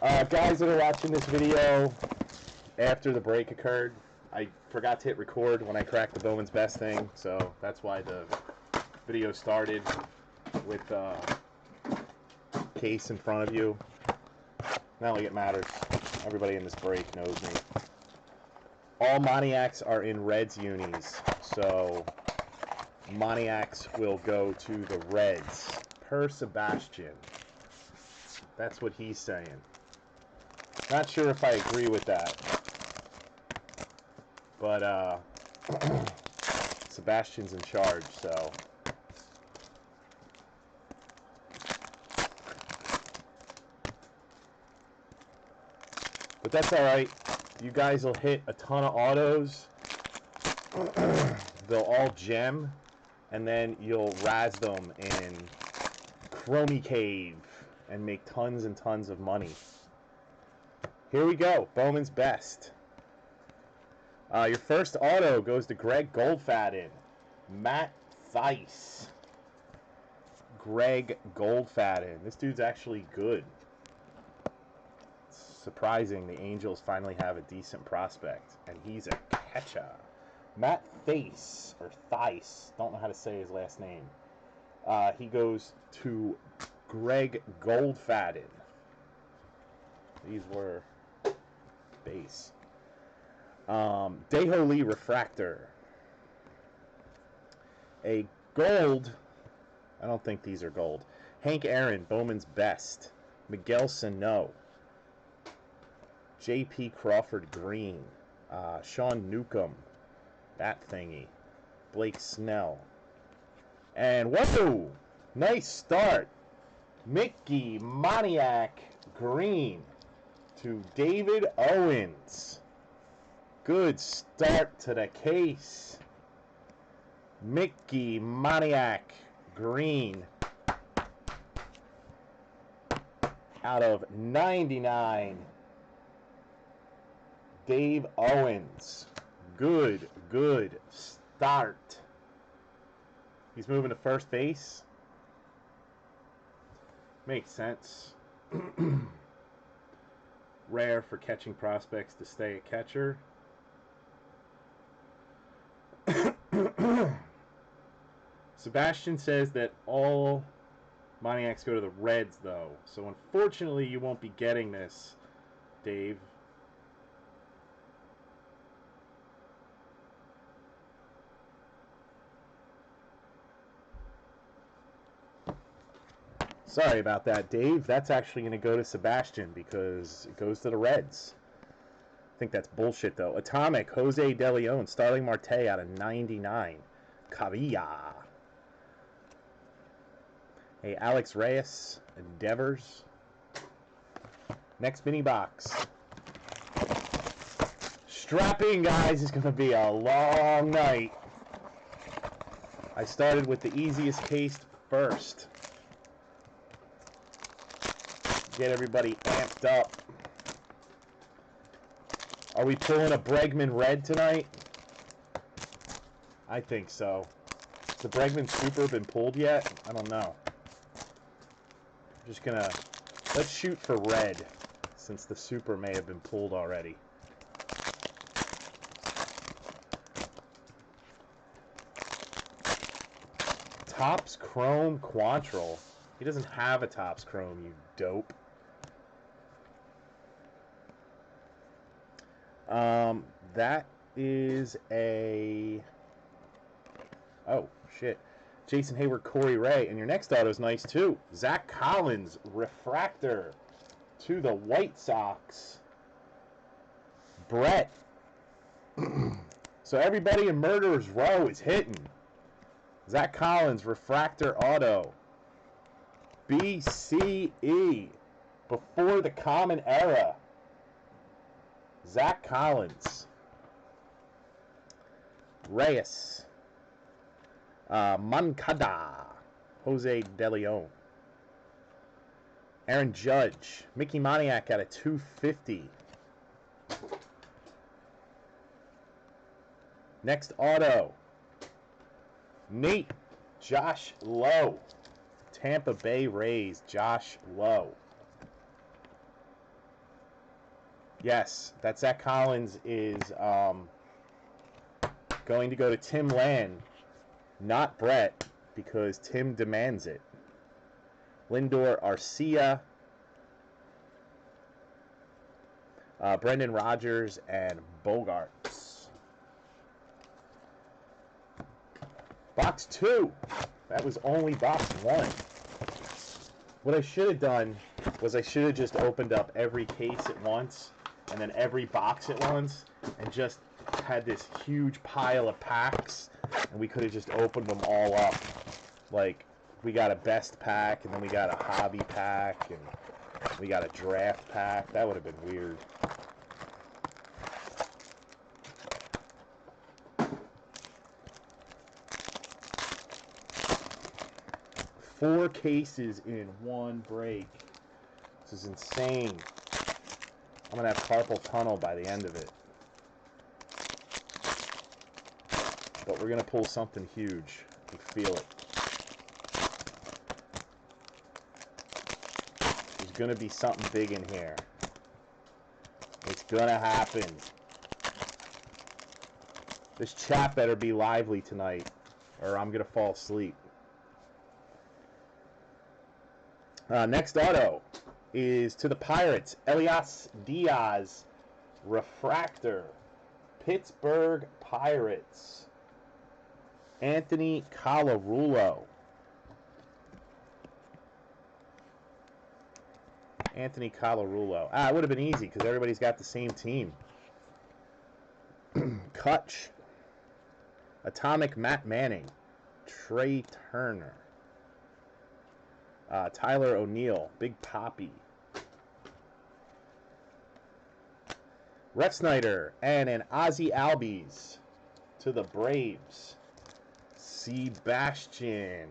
Guys that are watching this video after the break occurred, I forgot to hit record when I cracked the Bowman's Best thing, so that's why the video started with case in front of you. Not like it matters. Everybody in this break knows me. All Moniacs are in Reds unis, so Moniacs will go to the Reds per Sebastian. That's what he's saying. Not sure if I agree with that, but Sebastian's in charge, so. But that's alright. You guys will hit a ton of autos. They'll all gem, and then you'll razz them in Chromie Cave and make tons and tons of money. Here we go. Bowman's Best. Your first auto goes to Greg Goldfaden. Matt Theiss. Greg Goldfaden. This dude's actually good. It's surprising the Angels finally have a decent prospect, and he's a catcher. Matt Theiss, or Theiss, don't know how to say his last name. He goes to Greg Goldfaden. These were base. Daeho Lee Refractor. A gold. I don't think these are gold. Hank Aaron, Bowman's Best. Miguel Sano. J.P. Crawford Green. Sean Newcomb. That thingy. Blake Snell. And whoa! Nice start. Mickey Moniac Green to David Owens. Good start to the case. Mickey Moniac Green out of 99. Dave Owens. Good start. He's moving to first base. Makes sense. Rare for catching prospects to stay a catcher. Sebastian says that all Moniacs go to the Reds, though. So unfortunately, you won't be getting this, Dave. Sorry about that, Dave. That's actually going to go to Sebastian because it goes to the Reds. I think that's bullshit, though. Atomic, Jose De Leon, Starling Marte out of 99. Cavilla. Hey, Alex Reyes, Endeavors. Next mini box. Strap in, guys. It's going to be a long night. I started with the easiest case first. Get everybody amped up. Are we pulling a Bregman Red tonight? I think so. Has the Bregman Super been pulled yet? I don't know. Just gonna... Let's shoot for red, since the Super may have been pulled already. Topps Chrome Quantrill. He doesn't have a Topps Chrome, you dope. That is a... Oh, shit. Jason Hayward, Corey Ray. And your next auto is nice, too. Zach Collins, Refractor to the White Sox. Brett. So everybody in Murderer's Row is hitting. Zach Collins, Refractor Auto. BCE. Before the Common Era. Zach Collins. Reyes. Moncada. Jose De Leon. Aaron Judge. Mickey Moniac out of 250. Next auto. Nate. Josh Lowe. Tampa Bay Rays. Josh Lowe. Yes, that Zach Collins is going to go to Tim Land, not Brett, because Tim demands it. Lindor, Arcia, Brendan Rodgers, and Bogarts. Box 2. That was only box 1. What I should have done was I should have just opened up every case at once and then every box at once and just had this huge pile of packs, and we could have just opened them all up. Like, we got a best pack, and then we got a hobby pack, and we got a draft pack. That would have been weird. Four cases in one break. This is insane. I'm going to have carpal tunnel by the end of it. But we're going to pull something huge. You feel it. There's going to be something big in here. It's going to happen. This chat better be lively tonight, or I'm going to fall asleep. Next auto is to the Pirates. Elias Diaz, Refractor. Pittsburgh Pirates. Anthony Colarulo. Anthony Colarulo. It would have been easy because everybody's got the same team. Kutch. Atomic Matt Manning. Trey Turner. Tyler O'Neill. Big Poppy. Ref Snyder. And an Ozzie Albies to the Braves. Sebastian.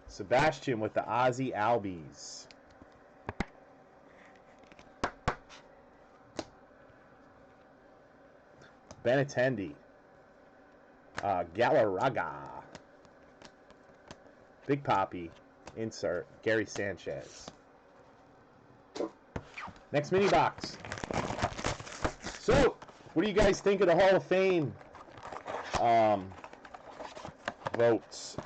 Sebastian with the Ozzie Albies. Benintendi. Galarraga. Big Poppy. Insert. Gary Sanchez. Next mini box. So, what do you guys think of the Hall of Fame votes?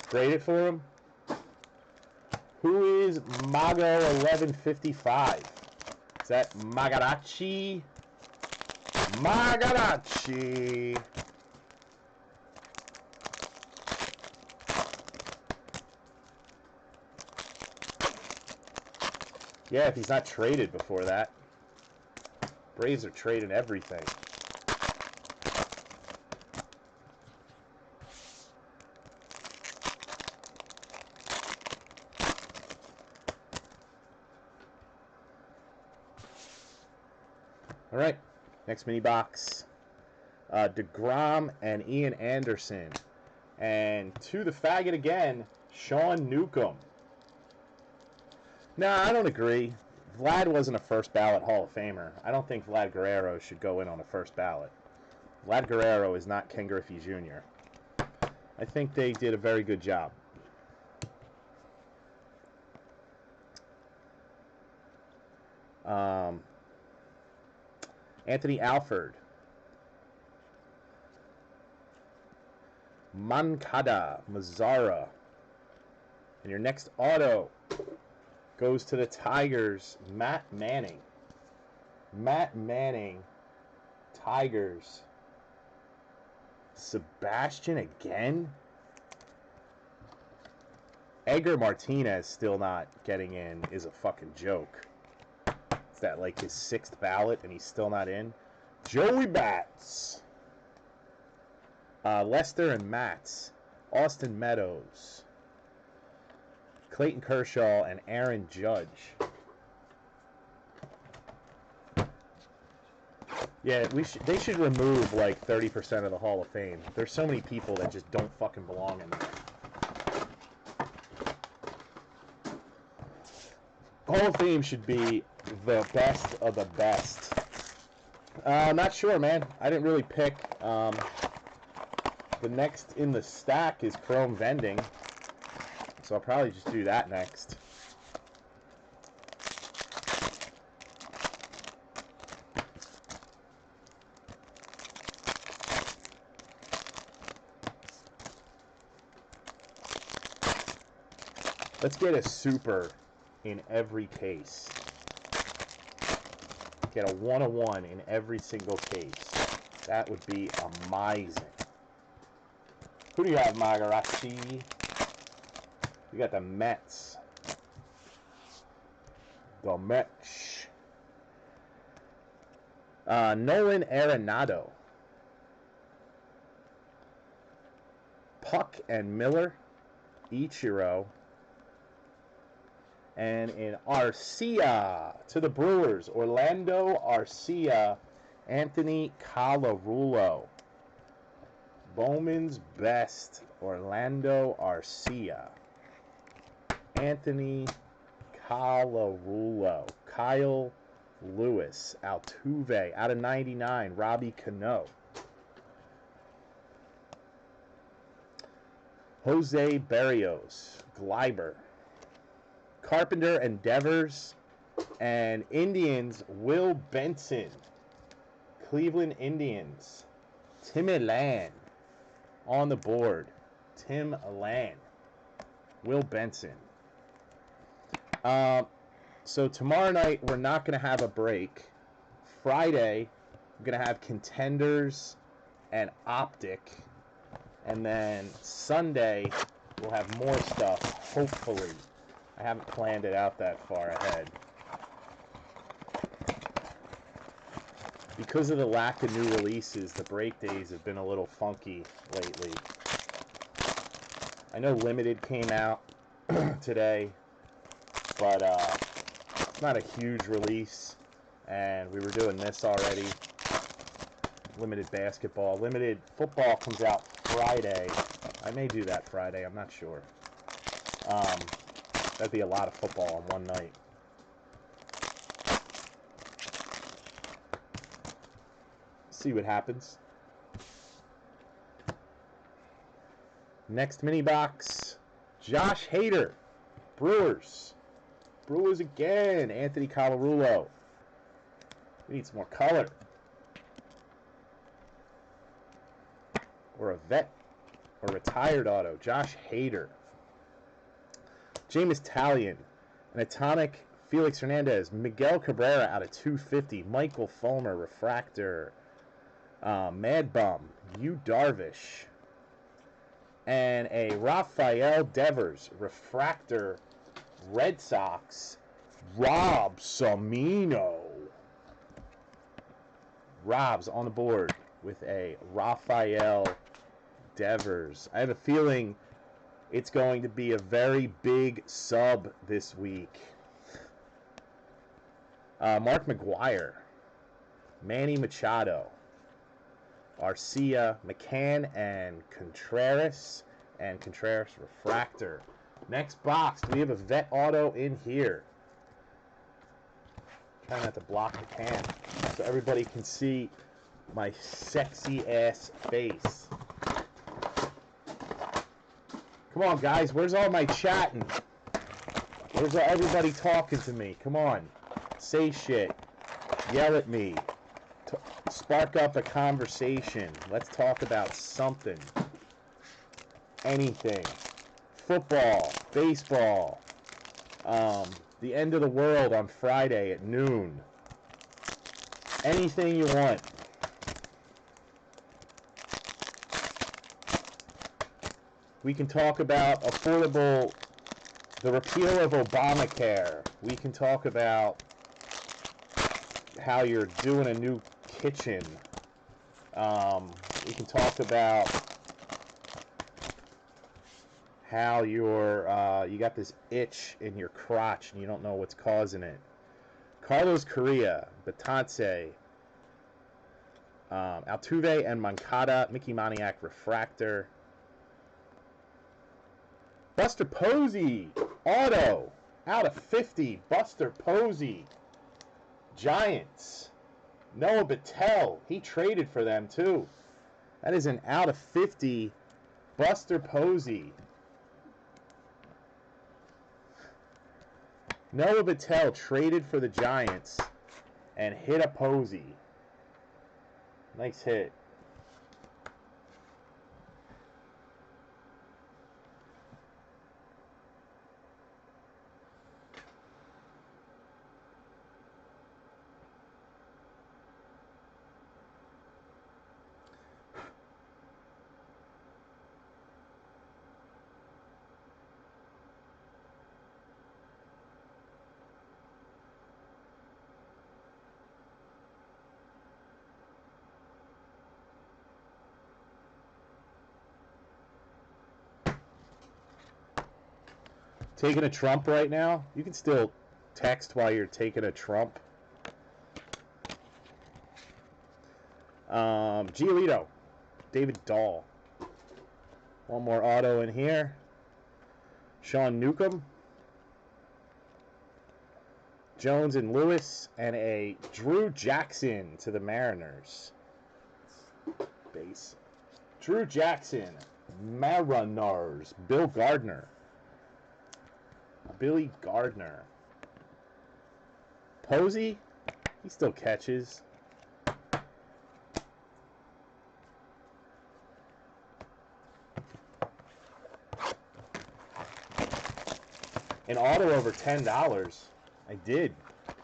Grade it for him. Who is Mago 1155? Is that Magarachi? Magarachi. Yeah, if he's not traded before that. Braves are trading everything. All right, next mini box. DeGrom and Ian Anderson. And to the faggot again, Sean Newcomb. No, I don't agree. Vlad wasn't a first ballot Hall of Famer. I don't think Vlad Guerrero should go in on the first ballot. Vlad Guerrero is not Ken Griffey Jr. I think they did a very good job. Anthony Alford. Mancada, Mazzara. And your next auto goes to the Tigers, Matt Manning. Matt Manning, Tigers. Sebastian again? Edgar Martinez still not getting in is a fucking joke. Is that like his 6th ballot and he's still not in? Joey Bats. Lester and Matz. Austin Meadows. Clayton Kershaw and Aaron Judge. Yeah, they should remove like 30% of the Hall of Fame. There's so many people that just don't fucking belong in there. Hall of Fame should be the best of the best. I'm not sure, man. I didn't really pick The next in the stack is Chrome Vending. So I'll probably just do that next. Let's get a super in every case. Get a 1-of-1 in every single case. That would be amazing. Who do you have, Magarachi? You got the Mets. The Mets. Nolan Arenado. Puck and Miller. Ichiro. And in Arcia to the Brewers, Orlando Arcia, Anthony Colarulo. Bowman's best, Orlando Arcia. Anthony Colarulo. Kyle Lewis, Altuve, out of 99, Robbie Cano. Jose Berrios, Gleiber. Carpenter and Devers, and Indians, Will Benson. Cleveland Indians, Tim Elan on the board. Tim Elan, Will Benson. So tomorrow night we're not going to have a break. Friday we're going to have Contenders and Optic, and then Sunday we'll have more stuff, hopefully. I haven't planned it out that far ahead. Because of the lack of new releases, the break days have been a little funky lately. I know Limited came out today, but it's not a huge release, and we were doing this already. Limited basketball. Limited football comes out Friday. I may do that Friday, I'm not sure. That'd be a lot of football on one night. See what happens. Next mini box, Josh Hader, Brewers. Brewers again, Anthony Colarulo. We need some more color. Or a vet, or retired auto, Josh Hader. Jameis Talion, an Atomic, Felix Hernandez, Miguel Cabrera out of 250, Michael Fulmer, refractor, Mad Bum, Yu Darvish, and a Rafael Devers, refractor, Red Sox, Rob Samino. Rob's on the board with a Rafael Devers. I have a feeling it's going to be a very big sub this week. Mark McGuire, Manny Machado, Arcia, McCann, and Contreras refractor. Next box, we have a vet auto in here. Trying not to block the can so everybody can see my sexy ass face. Come on, guys. Where's all my chatting? Where's everybody talking to me? Come on. Say shit. Yell at me. Spark up a conversation. Let's talk about something. Anything. Football. Baseball. The end of the world on Friday at noon. Anything you want. We can talk about the repeal of Obamacare. We can talk about how you're doing a new kitchen. We can talk about how you got this itch in your crotch and you don't know what's causing it. Carlos Correa, Batance, Altuve and Moncada, Mickey Moniak, refractor. Buster Posey, auto, out of 50, Buster Posey. Giants, Noah Battelle, he traded for them too. That is an out of 50 Buster Posey. Noah Battelle traded for the Giants and hit a Posey. Nice hit. Taking a Trump right now? You can still text while you're taking a Trump. Giolito. David Dahl. One more auto in here. Sean Newcomb. Jones and Lewis. And a Drew Jackson to the Mariners. Base. Drew Jackson. Mariners. Bill Gardner. Billy Gardner. Posey, he still catches. An auto over $10. I did.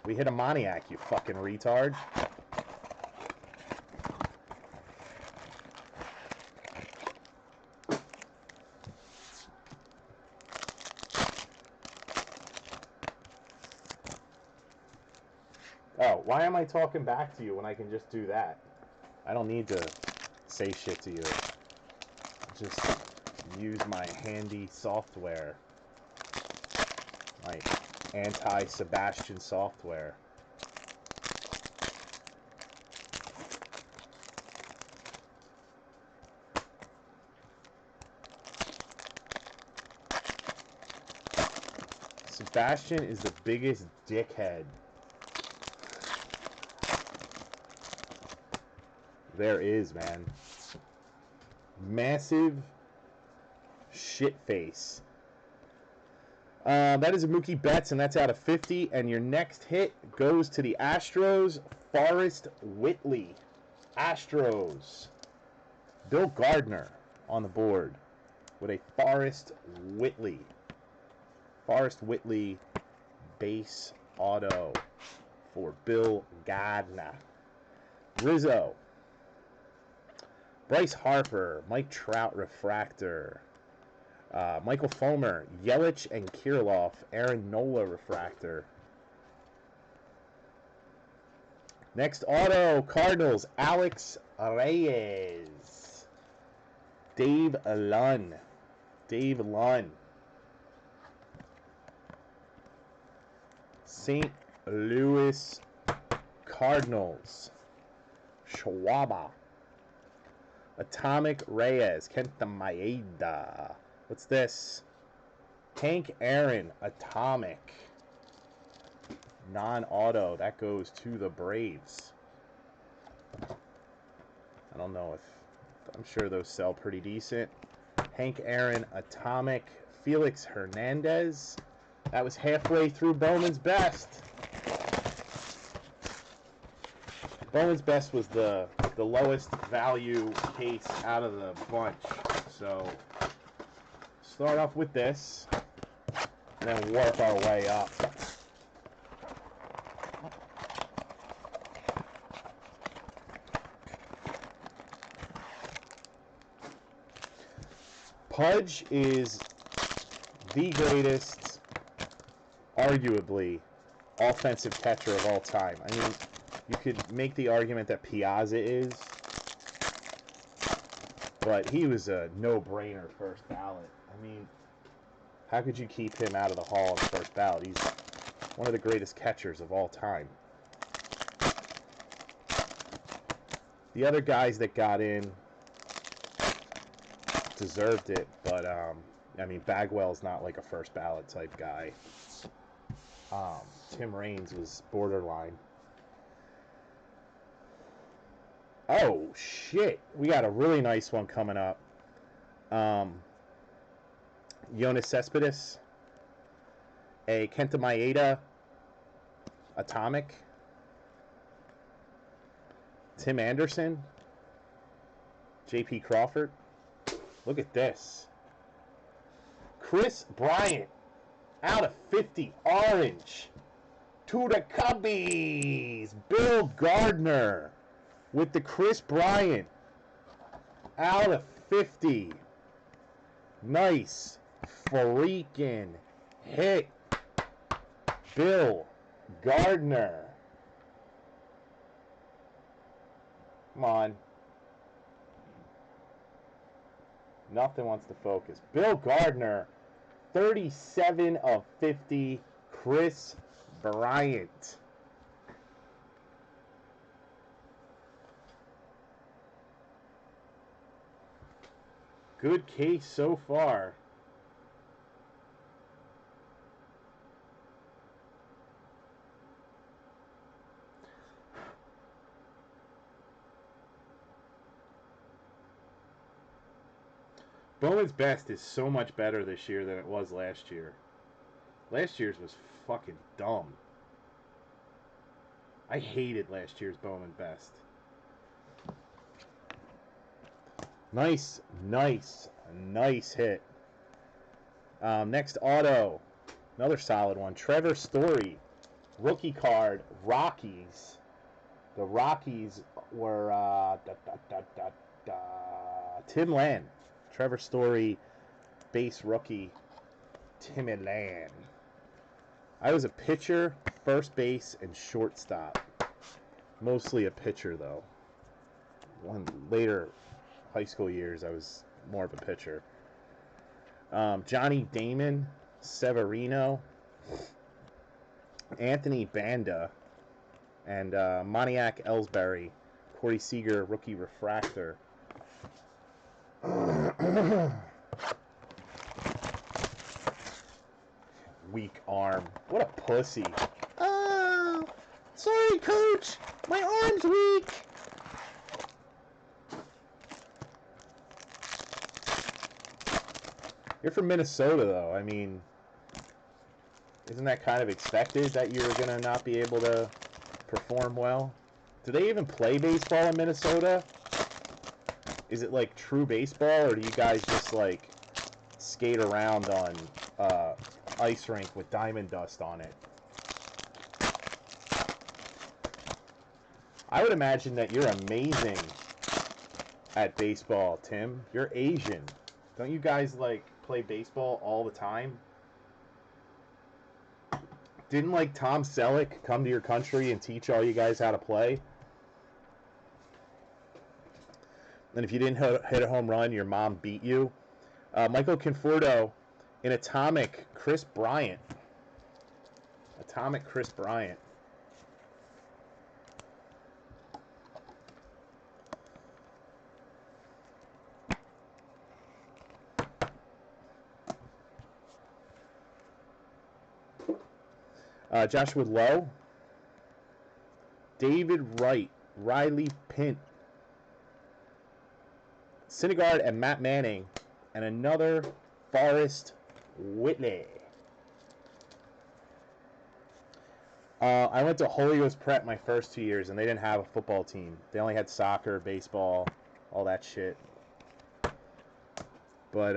We hit a Moniac, you fucking retard. Oh, why am I talking back to you when I can just do that? I don't need to say shit to you. Just use my handy software. My anti-Sebastian software. Sebastian is the biggest dickhead there is, man. Massive shit face. That is a Mookie Betts, and that's out of 50. And your next hit goes to the Astros, Forrest Whitley. Astros. Bill Gardner on the board with a Forrest Whitley. Forrest Whitley base auto for Bill Gardner. Rizzo. Bryce Harper, Mike Trout refractor, Michael Fulmer, Yelich and Kirilloff, Aaron Nola refractor. Next auto, Cardinals, Alex Reyes, Dave Lunn, St. Louis Cardinals, Schwaba. Atomic Reyes, Kenta Maeda. What's this? Hank Aaron, Atomic. Non-auto. That goes to the Braves. I don't know if... I'm sure those sell pretty decent. Hank Aaron, Atomic. Felix Hernandez. That was halfway through Bowman's Best. Bowman's Best was the lowest value case out of the bunch. So, start off with this, and then work our way up. Pudge is the greatest, arguably, offensive catcher of all time. I mean, you could make the argument that Piazza is, but he was a no-brainer first ballot. I mean, how could you keep him out of the Hall of first ballot? He's one of the greatest catchers of all time. The other guys that got in deserved it, but, I mean, Bagwell's not like a first ballot type guy. Tim Raines was borderline. Oh, shit. We got a really nice one coming up. Jonas Cespedes. A Kenta Maeda Atomic. Tim Anderson. J.P. Crawford. Look at this. Chris Bryant. Out of 50. Orange. To the Cubbies. Bill Gardner. With the Chris Bryant. Out of 50. Nice. Freaking hit. Bill Gardner. Come on. Nothing wants to focus. Bill Gardner. 37 of 50. Chris Bryant. Good case so far. Bowman's best is so much better this year than it was last year. Last year's was fucking dumb. I hated last year's Bowman best. Nice, nice, nice hit. Next auto. Another solid one. Trevor Story. Rookie card. Rockies. The Rockies were Tim Land. Trevor Story, base rookie, Tim Land. I was a pitcher, first base, and shortstop. Mostly a pitcher, though. One later high school years, I was more of a pitcher. Johnny Damon, Severino, Anthony Banda, and Moniak Ellsbury, Corey Seager, rookie refractor. Weak arm. What a pussy. Oh, sorry, coach. My arm's weak. You're from Minnesota, though. I mean, isn't that kind of expected that you're going to not be able to perform well? Do they even play baseball in Minnesota? Is it like true baseball, or do you guys just like skate around on ice rink with diamond dust on it? I would imagine that you're amazing at baseball, Tim. You're Asian. Don't you guys like play baseball all the time? Didn't like Tom Selleck come to your country and teach all you guys how to play? And if you didn't hit a home run, your mom beat you. Michael Conforto in Atomic, Chris Bryant. Atomic Chris Bryant. Joshua Lowe. David Wright. Riley Pint. Syndergaard and Matt Manning, and another Forrest Whitley. I went to Holy Ghost Prep my first 2 years, and they didn't have a football team. They only had soccer, baseball, all that shit. But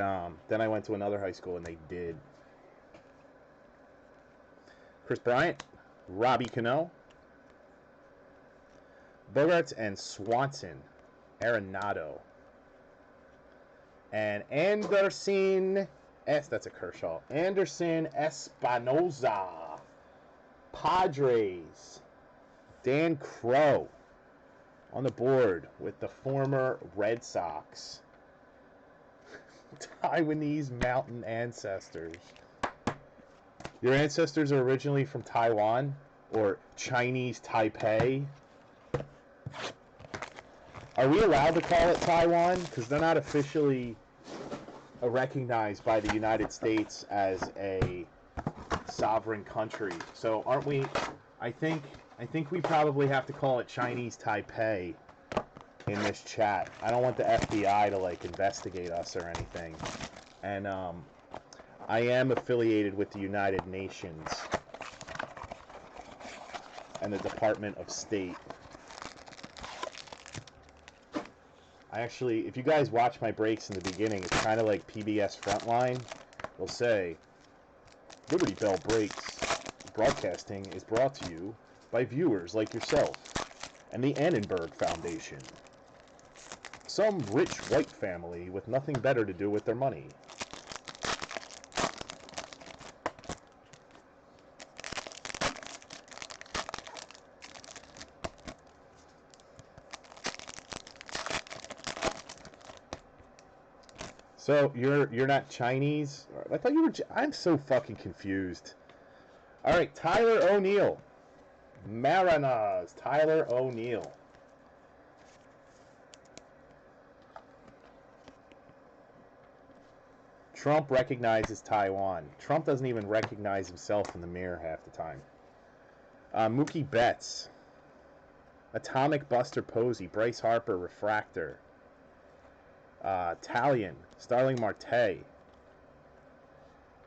then I went to another high school, and they did. Chris Bryant, Robbie Cano, Bogarts and Swanson, Arenado. And Anderson, that's a Kershaw. Anderson Espinoza. Padres. Dan Crow on the board with the former Red Sox. Taiwanese mountain ancestors. Your ancestors are originally from Taiwan or Chinese Taipei? Are we allowed to call it Taiwan? Because they're not officially recognized by the United States as a sovereign country. So aren't we? I think we probably have to call it Chinese Taipei. in this chat. I don't want the FBI to like investigate us or anything. And I am affiliated with the United Nations and the Department of State. I actually, if you guys watch my breaks in the beginning, it's kind of like PBS Frontline. They'll say, Liberty Bell Breaks broadcasting is brought to you by viewers like yourself and the Annenberg Foundation. Some rich white family with nothing better to do with their money. So you're not Chinese? I thought you were. I'm so fucking confused. All right, Tyler O'Neill, Mariners. Tyler O'Neill. Trump recognizes Taiwan. Trump doesn't even recognize himself in the mirror half the time. Mookie Betts, Atomic Buster Posey, Bryce Harper, Refractor. Talion, Starling Marte,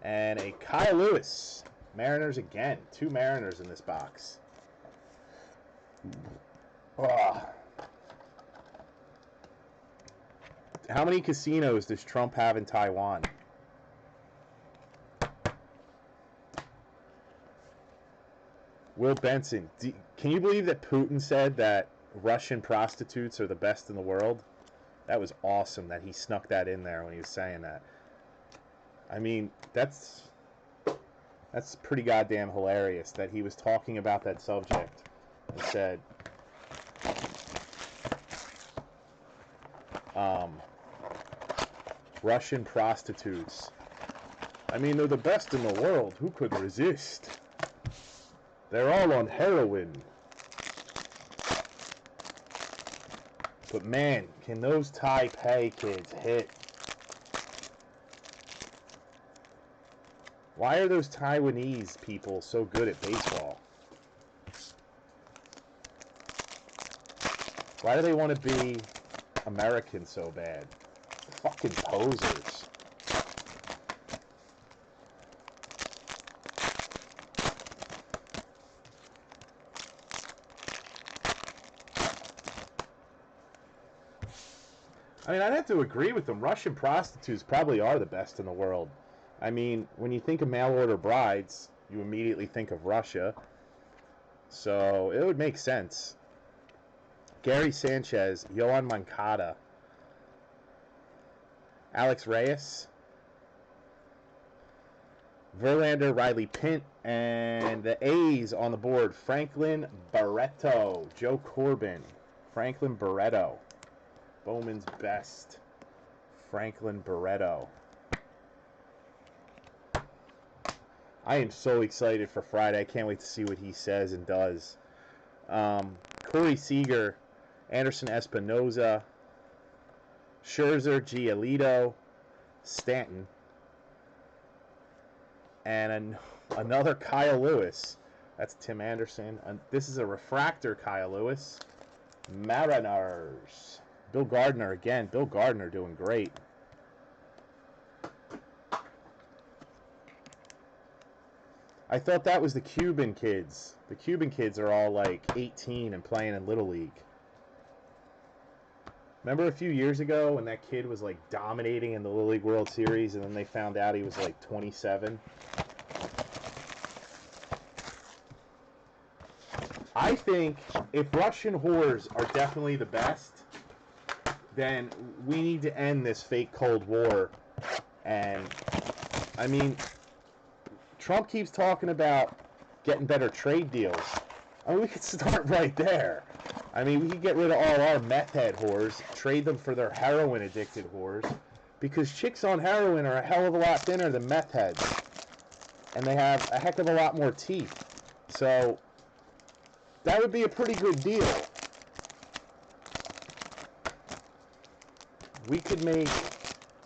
and a Kyle Lewis. Mariners again. 2 Mariners in this box. How many casinos does Trump have in Taiwan? Will Benson, can you believe that Putin said that Russian prostitutes are the best in the world? That was awesome that he snuck that in there when he was saying that. I mean, that's pretty goddamn hilarious that he was talking about that subject and said, Russian prostitutes. I mean, they're the best in the world. Who could resist? They're all on heroin. But man, can those Taipei kids hit? Why are those Taiwanese people so good at baseball? Why do they want to be American so bad? Fucking posers. I mean, I'd have to agree with them. Russian prostitutes probably are the best in the world. I mean, when you think of mail-order brides, you immediately think of Russia. So, it would make sense. Gary Sanchez, Yohan Moncada, Alex Reyes, Verlander, Riley Pint, and the A's on the board. Franklin Barreto, Joe Corbin, Franklin Barreto. Bowman's best, Franklin Barreto. I am so excited for Friday. I can't wait to see what he says and does. Corey Seager, Anderson Espinoza, Scherzer, Giolito, Stanton, and another Kyle Lewis. That's Tim Anderson. This is a refractor Kyle Lewis. Mariners. Bill Gardner again. Bill Gardner doing great. I thought that was the Cuban kids. The Cuban kids are all like 18 and playing in Little League. Remember a few years ago when that kid was like dominating in the Little League World Series and then they found out he was like 27? I think if Russian whores are definitely the best, then we need to end this fake Cold War. And, I mean, Trump keeps talking about getting better trade deals. I mean, we could start right there. I mean, we could get rid of all our meth head whores, trade them for their heroin-addicted whores, because chicks on heroin are a hell of a lot thinner than meth heads. And they have a heck of a lot more teeth. So, that would be a pretty good deal. We could make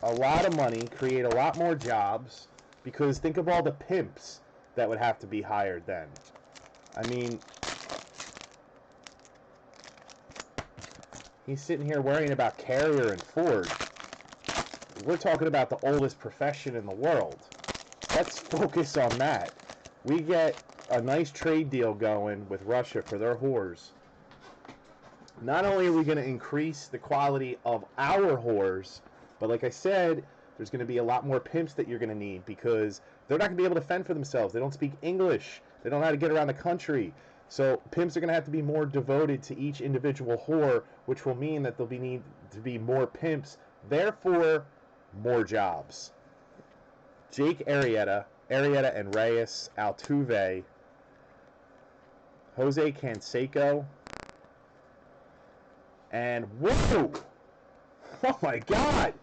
a lot of money, create a lot more jobs, because think of all the pimps that would have to be hired then. I mean, He's sitting here worrying about Carrier and Ford. We're talking about the oldest profession in the world. Let's focus on that. We get a nice trade deal going with Russia for their whores. Not only are we going to increase the quality of our whores, but like I said, there's going to be a lot more pimps that you're going to need because they're not going to be able to fend for themselves. They don't speak English. They don't know how to get around the country. So pimps are going to have to be more devoted to each individual whore, which will mean that there'll need to be more pimps. Therefore, more jobs. Jake Arrieta and Reyes Altuve, Jose Canseco, and whoa! Oh my God!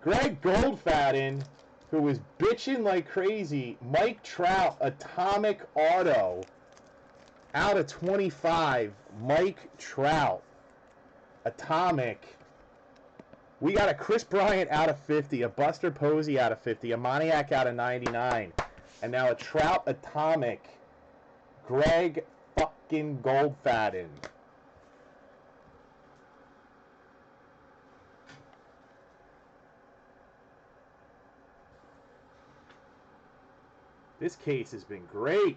Greg Goldfaden, who was bitching like crazy. Mike Trout, atomic auto, out of 25. Mike Trout, atomic. We got a Chris Bryant out of 50, a Buster Posey out of 50, a Moniak out of 99, and now a Trout atomic. Greg fucking Goldfaden. This case has been great.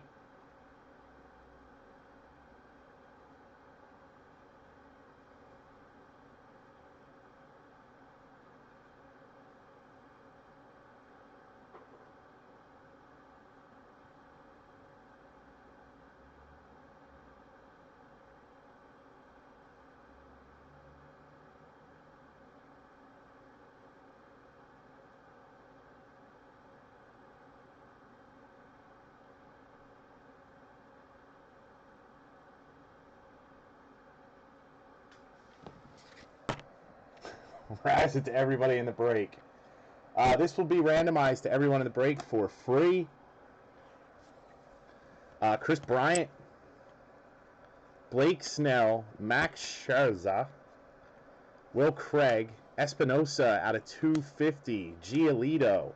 Razz it to everybody in the break. This will be randomized to everyone in the break for free. Chris Bryant, Blake Snell, Max Scherzer, Will Craig, Espinosa out of 250, Giolito.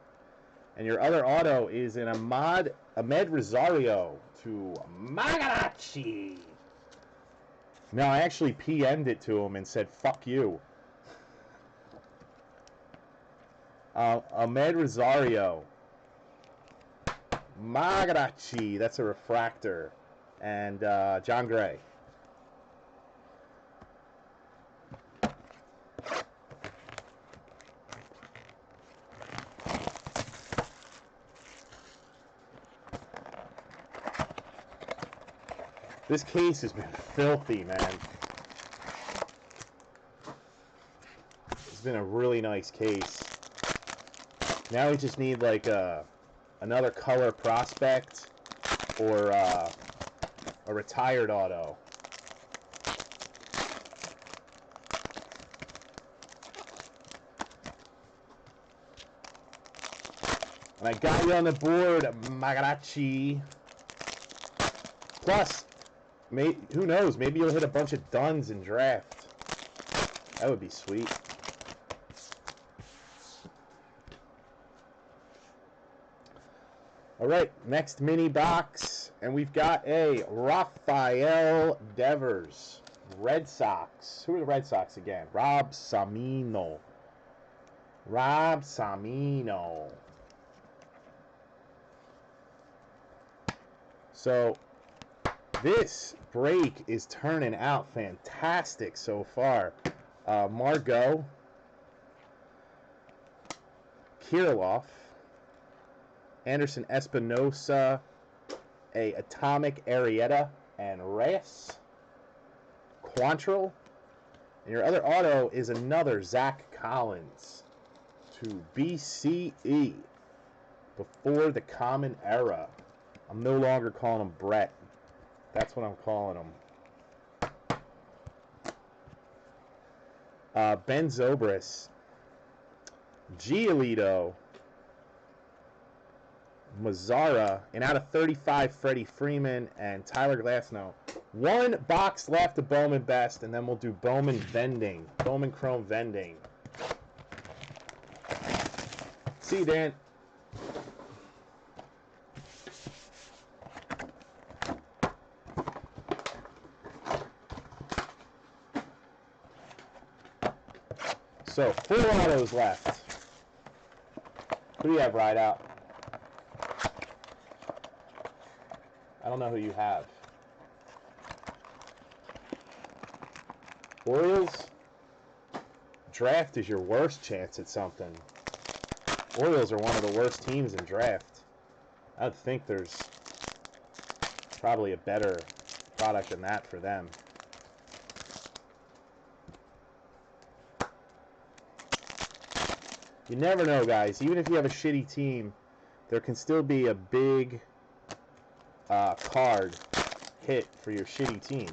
And your other auto is an Ahmed Rosario to Magarachi. Now, I actually PM'd it to him and said, fuck you. Ahmed Rosario. Magarachi, that's a refractor. And John Gray. This case has been filthy, man. It's been a really nice case. Now we just need like another color prospect or a retired auto. And I got you on the board, Magarachi. Plus, who knows? Maybe you'll hit a bunch of duns in draft. That would be sweet. All right, next mini box, and we've got a Rafael Devers, Red Sox. Who are the Red Sox again? Rob Samino. Rob Samino. So this break is turning out fantastic so far. Margot, Kirilloff, Anderson Espinosa, a Atomic Arrieta, and Reyes, Quantrill. And your other auto is another Zach Collins to BCE, before the Common Era. I'm no longer calling him Brett. That's what I'm calling him. Ben Zobrist, Giolito, Mazzara, and out of 35, Freddie Freeman and Tyler Glasnow. One box left of Bowman Best, and then we'll do Bowman Vending. Bowman Chrome Vending. See you, Dan. So, 4 autos left. Who do you have right out? I don't know who you have. Orioles? Draft is your worst chance at something. Orioles are one of the worst teams in draft. I'd think there's probably a better product than that for them. You never know, guys. Even if you have a shitty team, there can still be a big card hit for your shitty team.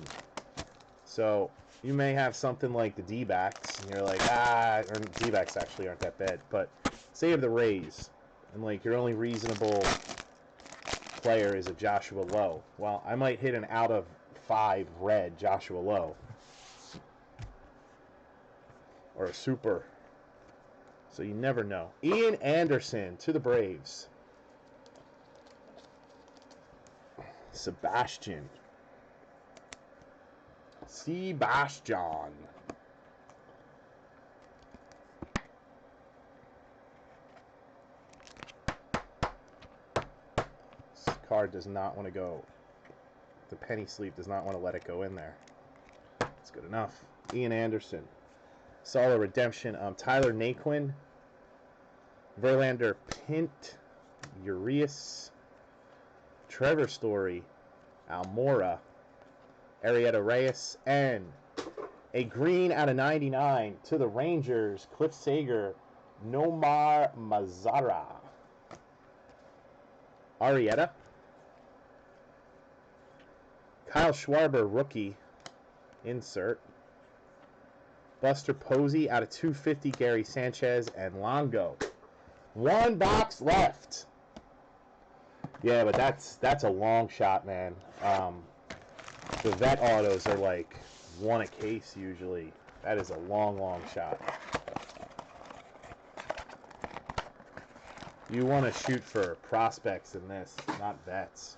So you may have something like the D-backs, and you're like, or D-backs actually aren't that bad, but say you have the Rays, and like your only reasonable player is a Joshua Lowe. Well, I might hit an out of 5 red Joshua Lowe. Or a super. So you never know. Ian Anderson to the Braves. Sebastian. This card does not want to go. The penny sleeve does not want to let it go in there. It's good enough. Ian Anderson. Solid redemption. Tyler Naquin. Verlander Pint. Urias. Trevor Story. Almora. Arrieta Reyes. And a green out of 99 to the Rangers. Cliff Sager. Nomar Mazara. Arrieta. Kyle Schwarber, rookie. Insert. Buster Posey out of 250, Gary Sanchez, and Longo. 1 box left. Yeah, but that's a long shot, man. The vet autos are like 1 a case usually. That is a long, long shot. You want to shoot for prospects in this, not vets.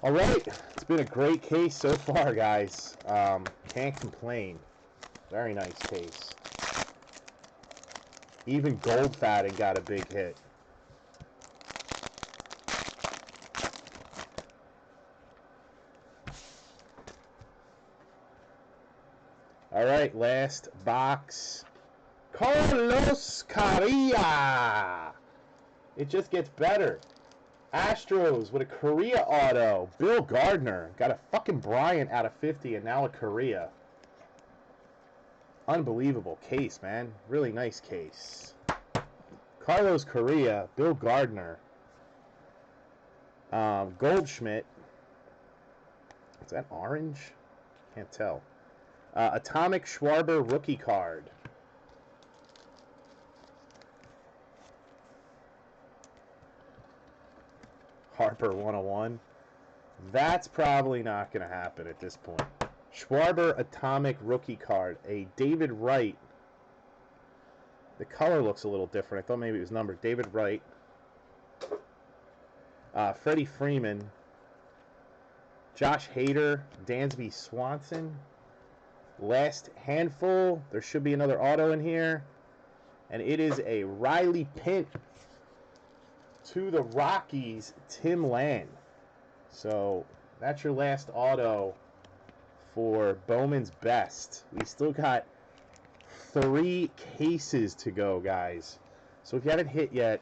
All right, it's been a great case so far, guys. Can't complain. Very nice case. Even Goldfaden got a big hit. All right, last box. Carlos Correa. It just gets better. Astros with a Correa auto. Bill Gardner got a fucking Bryant out of 50 and now a Correa. Unbelievable case, man. Really nice case. Carlos Correa, Bill Gardner, Goldschmidt. Is that orange? Can't tell. Atomic Schwarber rookie card. Harper 101. That's probably not going to happen at this point. Schwarber Atomic rookie card. A David Wright. The color looks a little different. I thought maybe it was numbered. David Wright. Freddie Freeman. Josh Hader. Dansby Swanson. Last handful. There should be another auto in here. And it is a Riley Pint to the Rockies, Tim Land. So that's your last auto for Bowman's Best. We still got 3 cases to go, guys. So if you haven't hit yet,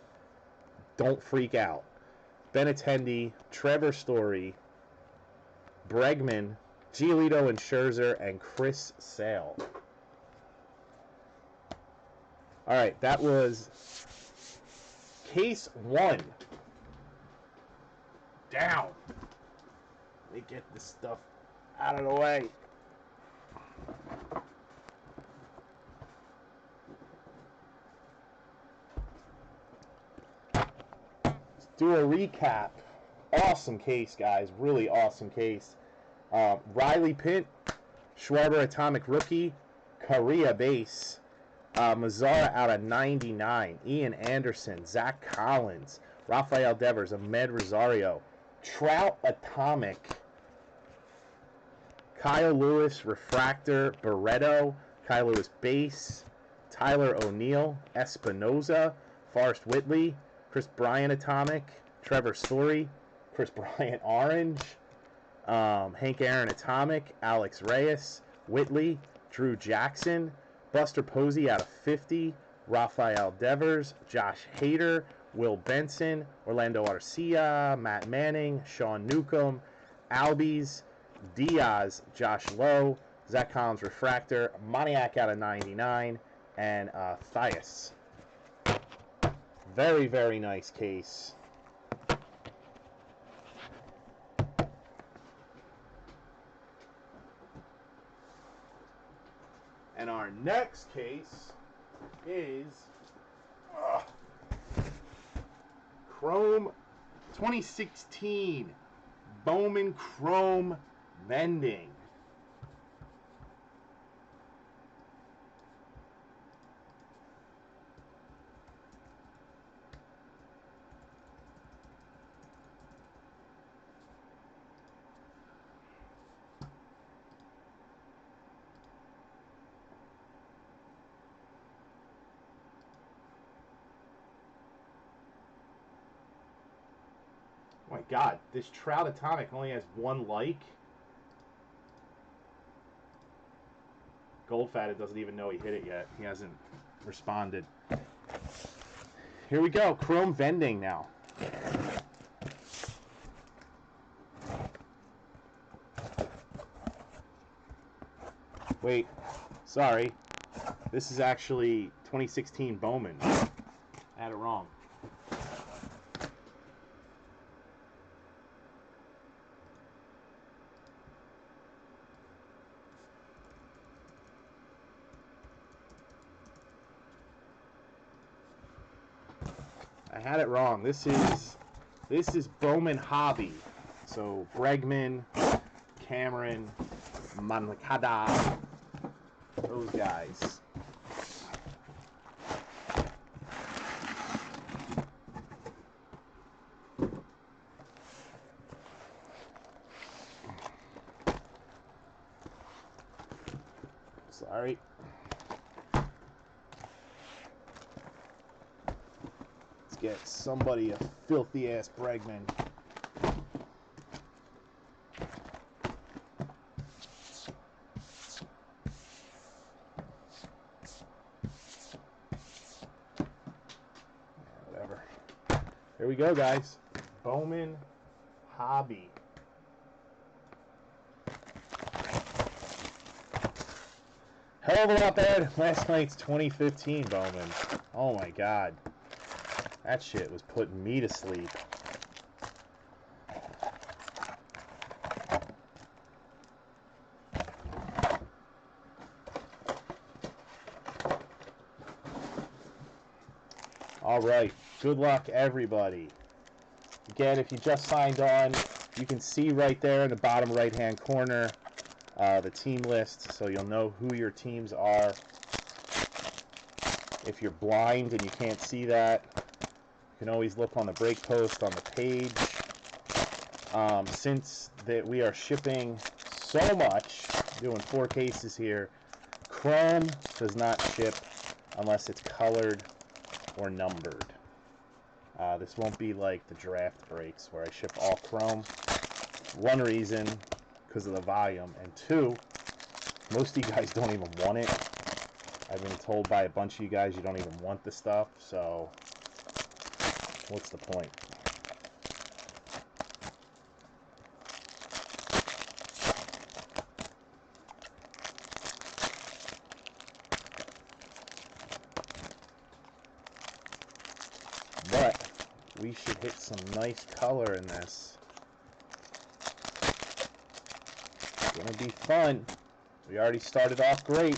don't freak out. Benintendi, Trevor Story, Bregman, Giolito and Scherzer, and Chris Sale. All right, that was case 1. Down. Let me get this stuff out of the way. Let's do a recap. Awesome case, guys. Really awesome case. Riley Pint, Schwarber Atomic Rookie, Korea base. Mazzara out of 99. Ian Anderson, Zach Collins, Rafael Devers, Ahmed Rosario, Trout Atomic, Kyle Lewis Refractor, Barreto, Kyle Lewis base, Tyler O'Neill, Espinoza, Forrest Whitley, Chris Bryant Atomic, Trevor Story, Chris Bryant Orange, Hank Aaron Atomic, Alex Reyes, Whitley, Drew Jackson, Buster Posey out of 50, Rafael Devers, Josh Hader, Will Benson, Orlando Arcia, Matt Manning, Sean Newcomb, Albies, Diaz, Josh Lowe, Zach Collins Refractor, Moniak out of 99, and Thias. Very, very nice case. And our next case is Chrome 2016 Bowman Chrome Vending. Oh my God, this Trout Atomic only has one like. Goldfatted doesn't even know he hit it yet. He hasn't responded. Here we go, Chrome Vending now. Wait, sorry. This is actually 2016 Bowman. I had it wrong. I had it wrong. This is Bowman Hobby. So Bregman, Cameron, Manlakada, those guys. Sorry. Get somebody a filthy ass Bregman. Yeah, whatever. Here we go, guys. Bowman Hobby. Hell of a lot better than last night's 2015 Bowman. Oh my God. That shit was putting me to sleep. All right. Good luck, everybody. Again, if you just signed on, you can see right there in the bottom right-hand corner the team list, so you'll know who your teams are. If you're blind and you can't see that, you can always look on the break post on the page. Since that we are shipping so much, doing 4 cases here, Chrome does not ship unless it's colored or numbered. This won't be like the draft breaks where I ship all Chrome. One reason, because of the volume, and 2, most of you guys don't even want it. I've been told by a bunch of you guys you don't even want the stuff, so what's the point? But we should hit some nice color in this. It's gonna be fun. We already started off great.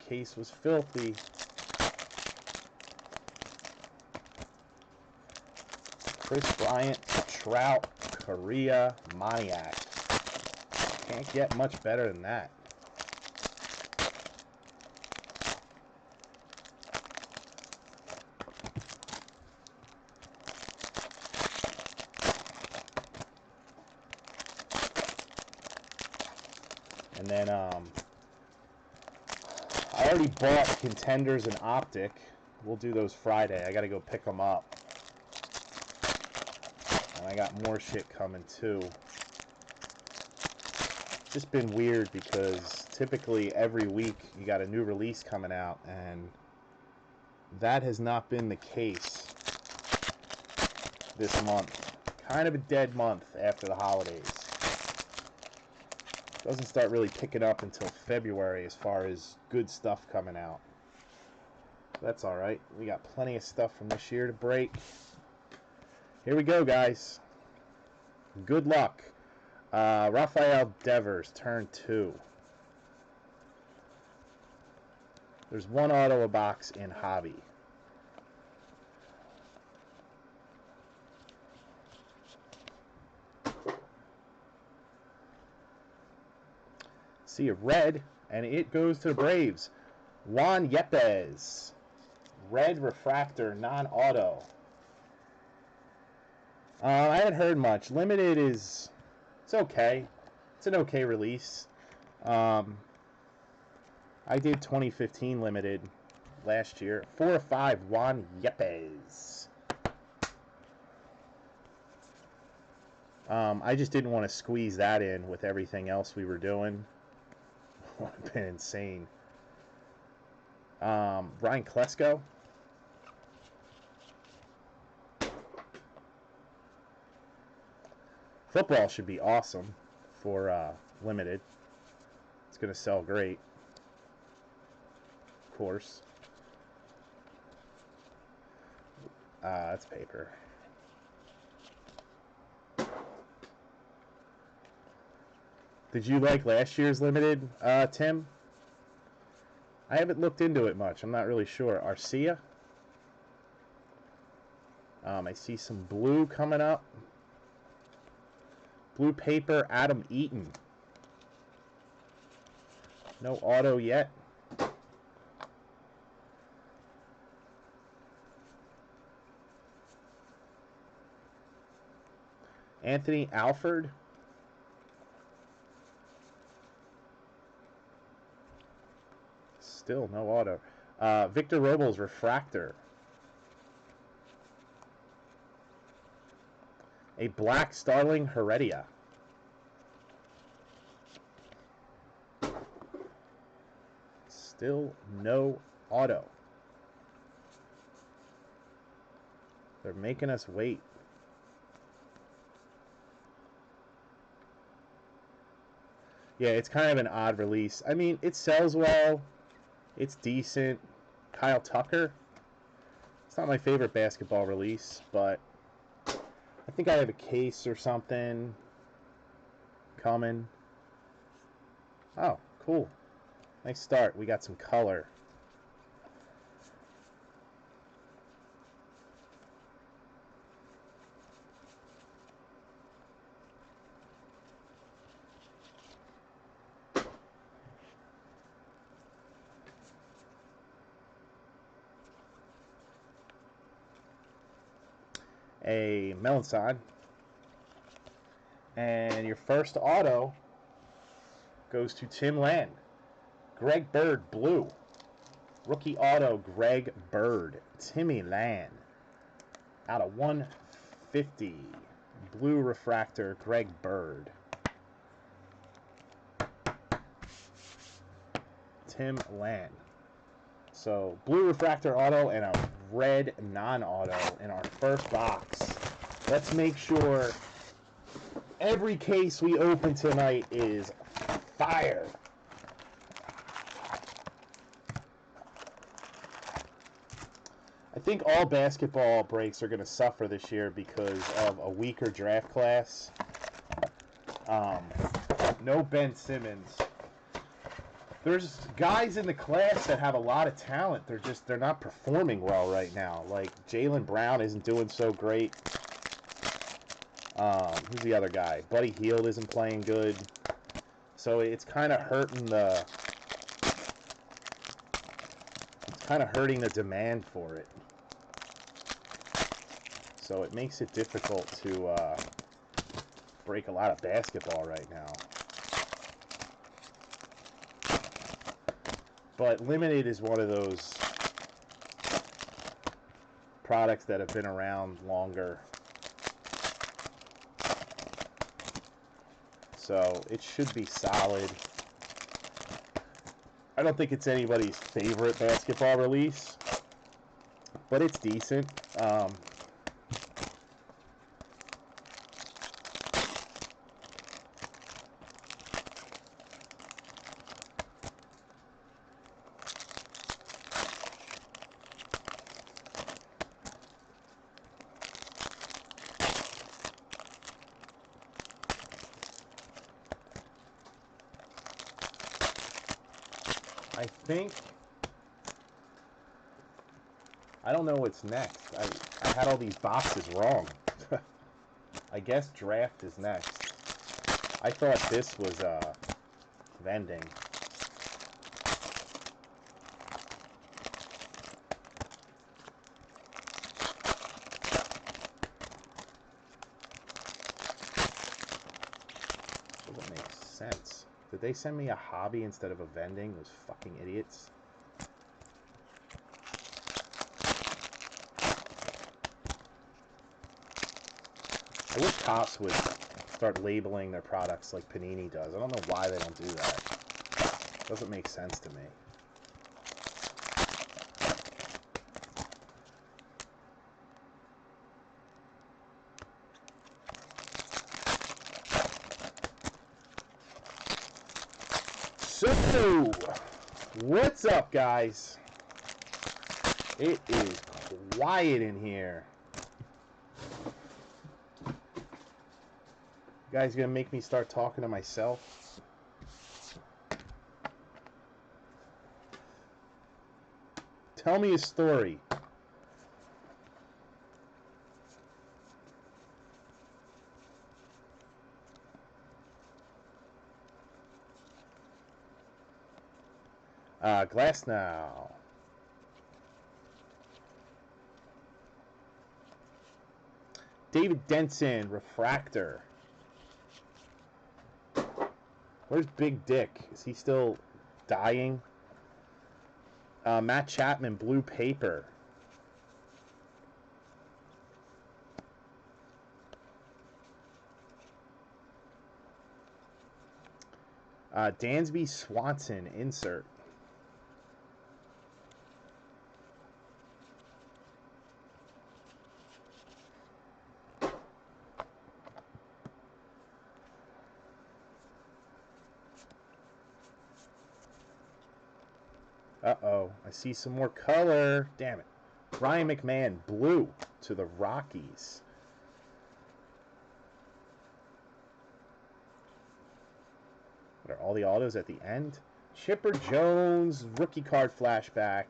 Case was filthy. Chris Bryant, Trout, Correa, Moniak. Can't get much better than that. And then I already bought Contenders and Optic. We'll do those Friday. I got to go pick them up. And I got more shit coming too. It's just been weird because typically every week you got a new release coming out, and that has not been the case this month. Kind of a dead month after the holidays. Doesn't start really picking up until February as far as good stuff coming out. That's alright. We got plenty of stuff from this year to break. Here we go, guys. Good luck. Rafael Devers, turn 2. There's one auto a box in Hobby. See a red, and it goes to the Braves. Juan Yepes. Red refractor, non-auto. I haven't heard much. Limited is... it's okay. It's an okay release. I did 2015 limited last year. 4 of 5, Juan Yepes. I just didn't want to squeeze that in with everything else we were doing. It would have been insane. Brian Klesko. Football should be awesome for limited. It's going to sell great. Of course. That's paper. Did you like last year's limited, Tim? I haven't looked into it much. I'm not really sure. Arcia. I see some blue coming up. Blue paper, Adam Eaton. No auto yet. Anthony Alford. Still no auto. Victor Robles refractor. A black Starling Heredia. Still no auto. They're making us wait. Yeah, it's kind of an odd release. I mean, it sells well. It's decent. Kyle Tucker. It's not my favorite basketball release, but I think I have a case or something coming. Oh, cool. Nice start. We got some color. A Melanson. And your first auto goes to Tim Land. Greg Bird, blue. Rookie auto, Greg Bird. Timmy Land. Out of 150. Blue refractor, Greg Bird. Tim Land. So, blue refractor auto and a red non-auto in our first box. Let's make sure every case we open tonight is fire. I think all basketball breaks are going to suffer this year because of a weaker draft class. No Ben Simmons. There's guys in the class that have a lot of talent. They're not performing well right now. Like Jaylen Brown isn't doing so great. Who's the other guy? Buddy Hield isn't playing good. So it's kind of hurting the demand for it. So it makes it difficult to break a lot of basketball right now. But limited is one of those products that have been around longer. So it should be solid. I don't think it's anybody's favorite basketball release, but it's decent. I don't know what's next. I had all these boxes wrong. I guess draft is next. I thought this was vending. Doesn't make sense. Did they send me a hobby instead of a vending? Those fucking idiots. I wish Topps would start labeling their products like Panini does. I don't know why they don't do that. Doesn't make sense to me. So, what's up, guys? It is quiet in here. You guys gonna make me start talking to myself? Tell me a story. Glass now. David Denson, refractor. Where's Big Dick? Is he still dying? Matt Chapman, blue paper. Dansby Swanson, insert. Uh-oh, I see some more color. Damn it. Ryan McMahon, blue to the Rockies. What are all the autos at the end? Chipper Jones, rookie card flashback.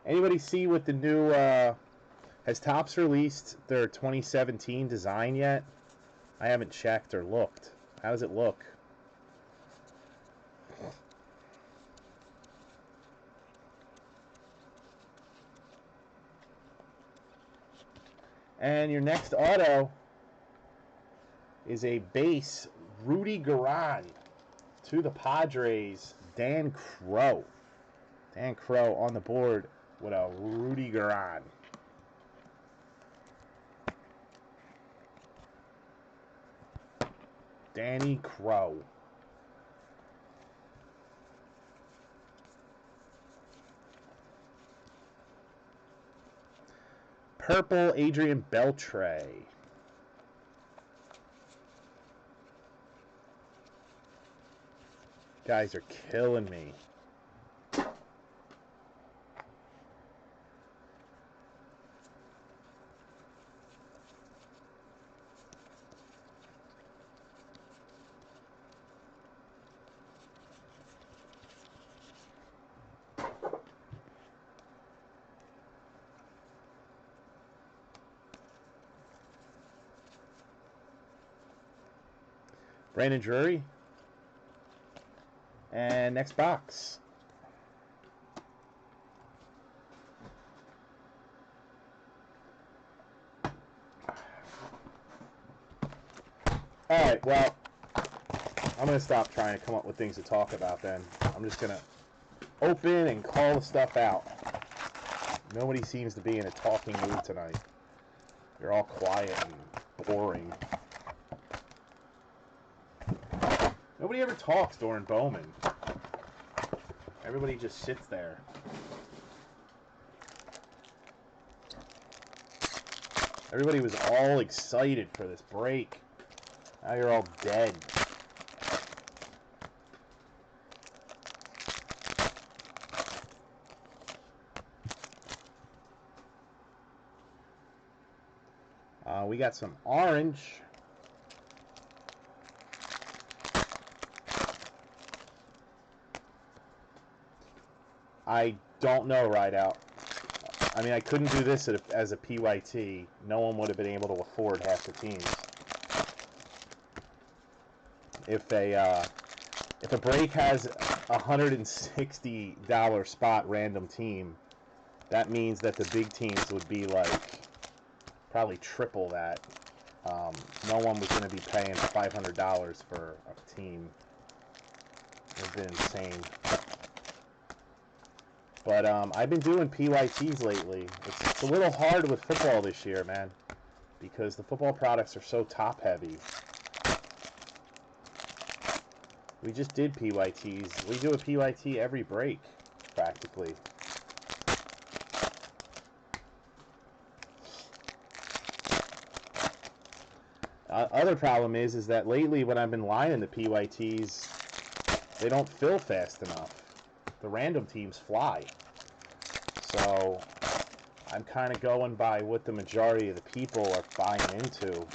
Anybody see what the new, has Topps released their 2017 design yet? I haven't checked or looked. How does it look? And your next auto is a base, Rudy Guerin to the Padres, Dan Crow. Dan Crow on the board with a Rudy Guerin. Danny Crow. Purple, Adrian Beltre. Guys are killing me. Brandon Drury. And next box. All right, well, I'm going to stop trying to come up with things to talk about then. I'm just going to open and call the stuff out. Nobody seems to be in a talking mood tonight. You're all quiet and boring. Nobody ever talks during Bowman. Everybody just sits there. Everybody was all excited for this break. Now you're all dead. We got some orange. I don't know right out. I mean, I couldn't do this as a PYT. No one would have been able to afford half the teams. If a break has a $160 spot random team, that means that the big teams would be like probably triple that. No one was going to be paying $500 for a team. It would have been insane. But I've been doing PYTs lately. It's a little hard with football this year, man, because the football products are so top heavy. We just did PYTs. We do a PYT every break, practically. Other problem is that lately when I've been lining the PYTs, they don't fill fast enough. The random teams fly. So I'm kind of going by what the majority of the people are buying into.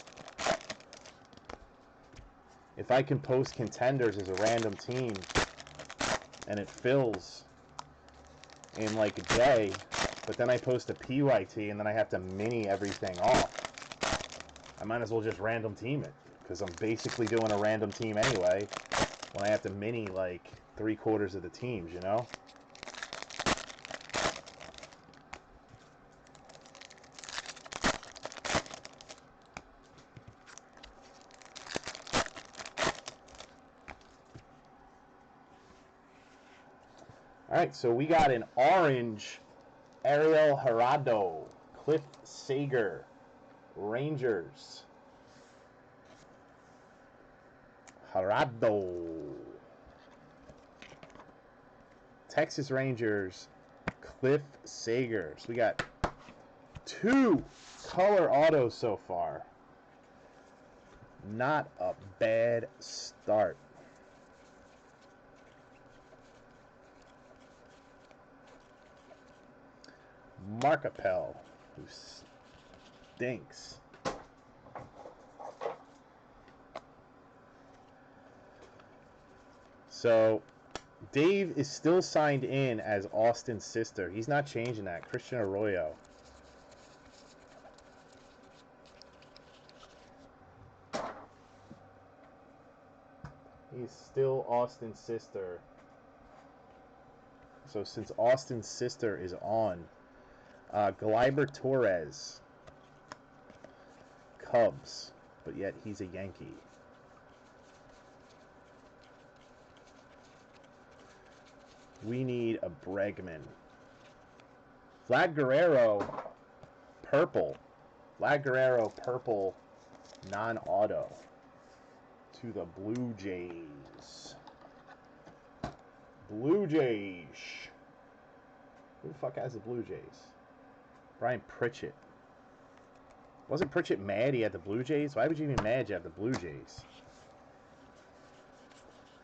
If I can post contenders as a random team and it fills in like a day, but then I post a PYT and then I have to mini everything off, I might as well just random team it, because I'm basically doing a random team anyway when I have to mini like 3/4 of the teams, you know? Alright, so we got an orange Ariel Gerardo, Cliff Sager, Rangers. Gerardo. Texas Rangers, Cliff Sager. So we got 2 color autos so far. Not a bad start. Markapel, who stinks. So, Dave is still signed in as Austin's sister. He's not changing that. Christian Arroyo. He's still Austin's sister. So, since Austin's sister is on, Gleyber Torres, Cubs, but yet he's a Yankee. We need a Bregman. Vlad Guerrero, purple. Vlad Guerrero, purple, non-auto to the Blue Jays. Blue Jays. Who the fuck has the Blue Jays? Brian Pritchett. Wasn't Pritchett mad he had the Blue Jays? Why would you even mad you have the Blue Jays?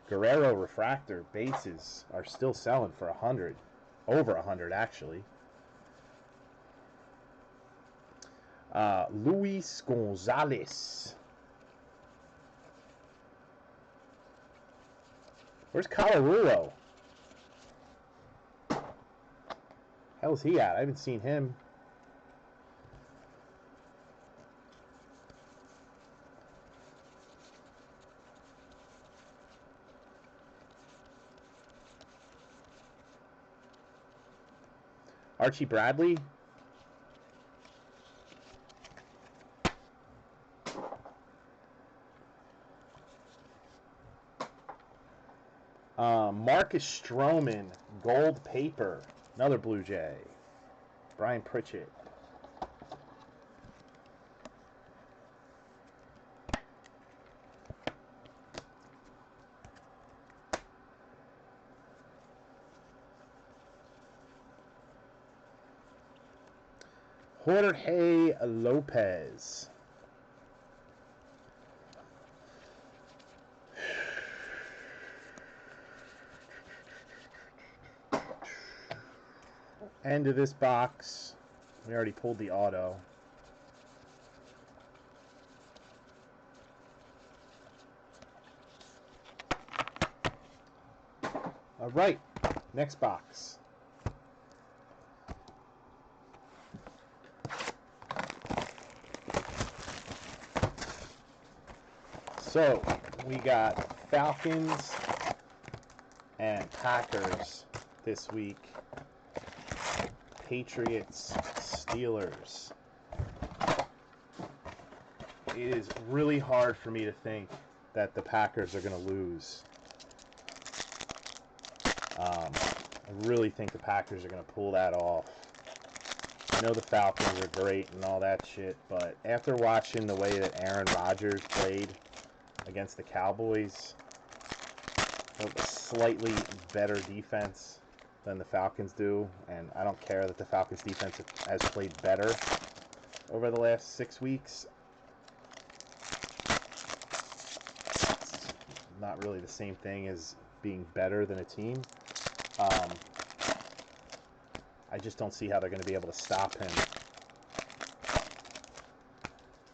Guerrero refractor bases are still selling for $100. Over $100 actually. Luis Gonzalez. Where's Colorado? Hell's he at? I haven't seen him. Archie Bradley. Marcus Stroman, gold paper. Another Blue Jay. Brian Pritchett. Jorge Lopez. End of this box. We already pulled the auto. All right, next box. So we got Falcons and Packers this week. Patriots, Steelers. It is really hard for me to think that the Packers are going to lose. I really think the Packers are going to pull that off. I know the Falcons are great and all that shit, but after watching the way that Aaron Rodgers played against the Cowboys, a slightly better defense than the Falcons do, and I don't care that the Falcons defense has played better over the last 6 weeks. It's not really the same thing as being better than a team. I just don't see how they're going to be able to stop him.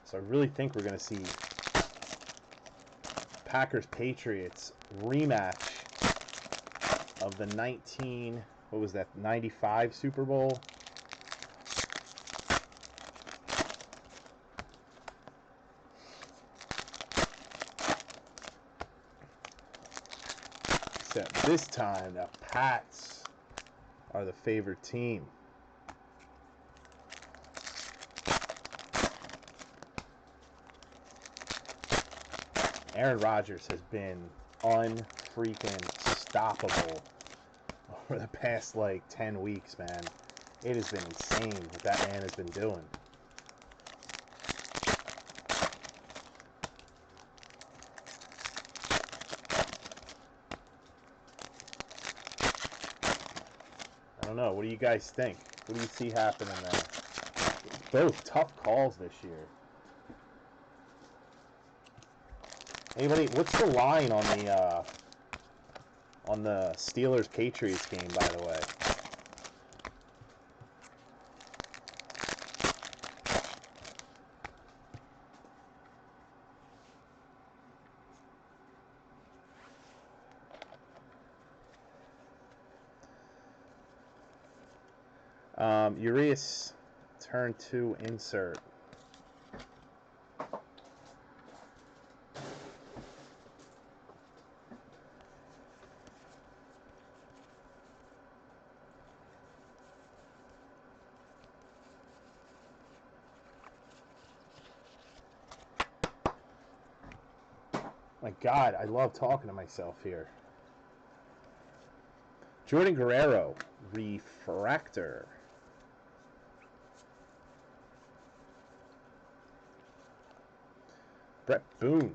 So I really think we're going to see Packers-Patriots rematch of the 95 Super Bowl. Except this time, the Pats are the favorite team. Aaron Rodgers has been unfreaking stoppable over the past, 10 weeks, man. It has been insane what that man has been doing. I don't know. What do you guys think? What do you see happening there? Both tough calls this year. Anybody? What's the line on the Steelers-Patriots game, by the way? Urias, turn 2, insert. My God, I love talking to myself here. Jordan Guerrero, refractor. Brett Boone.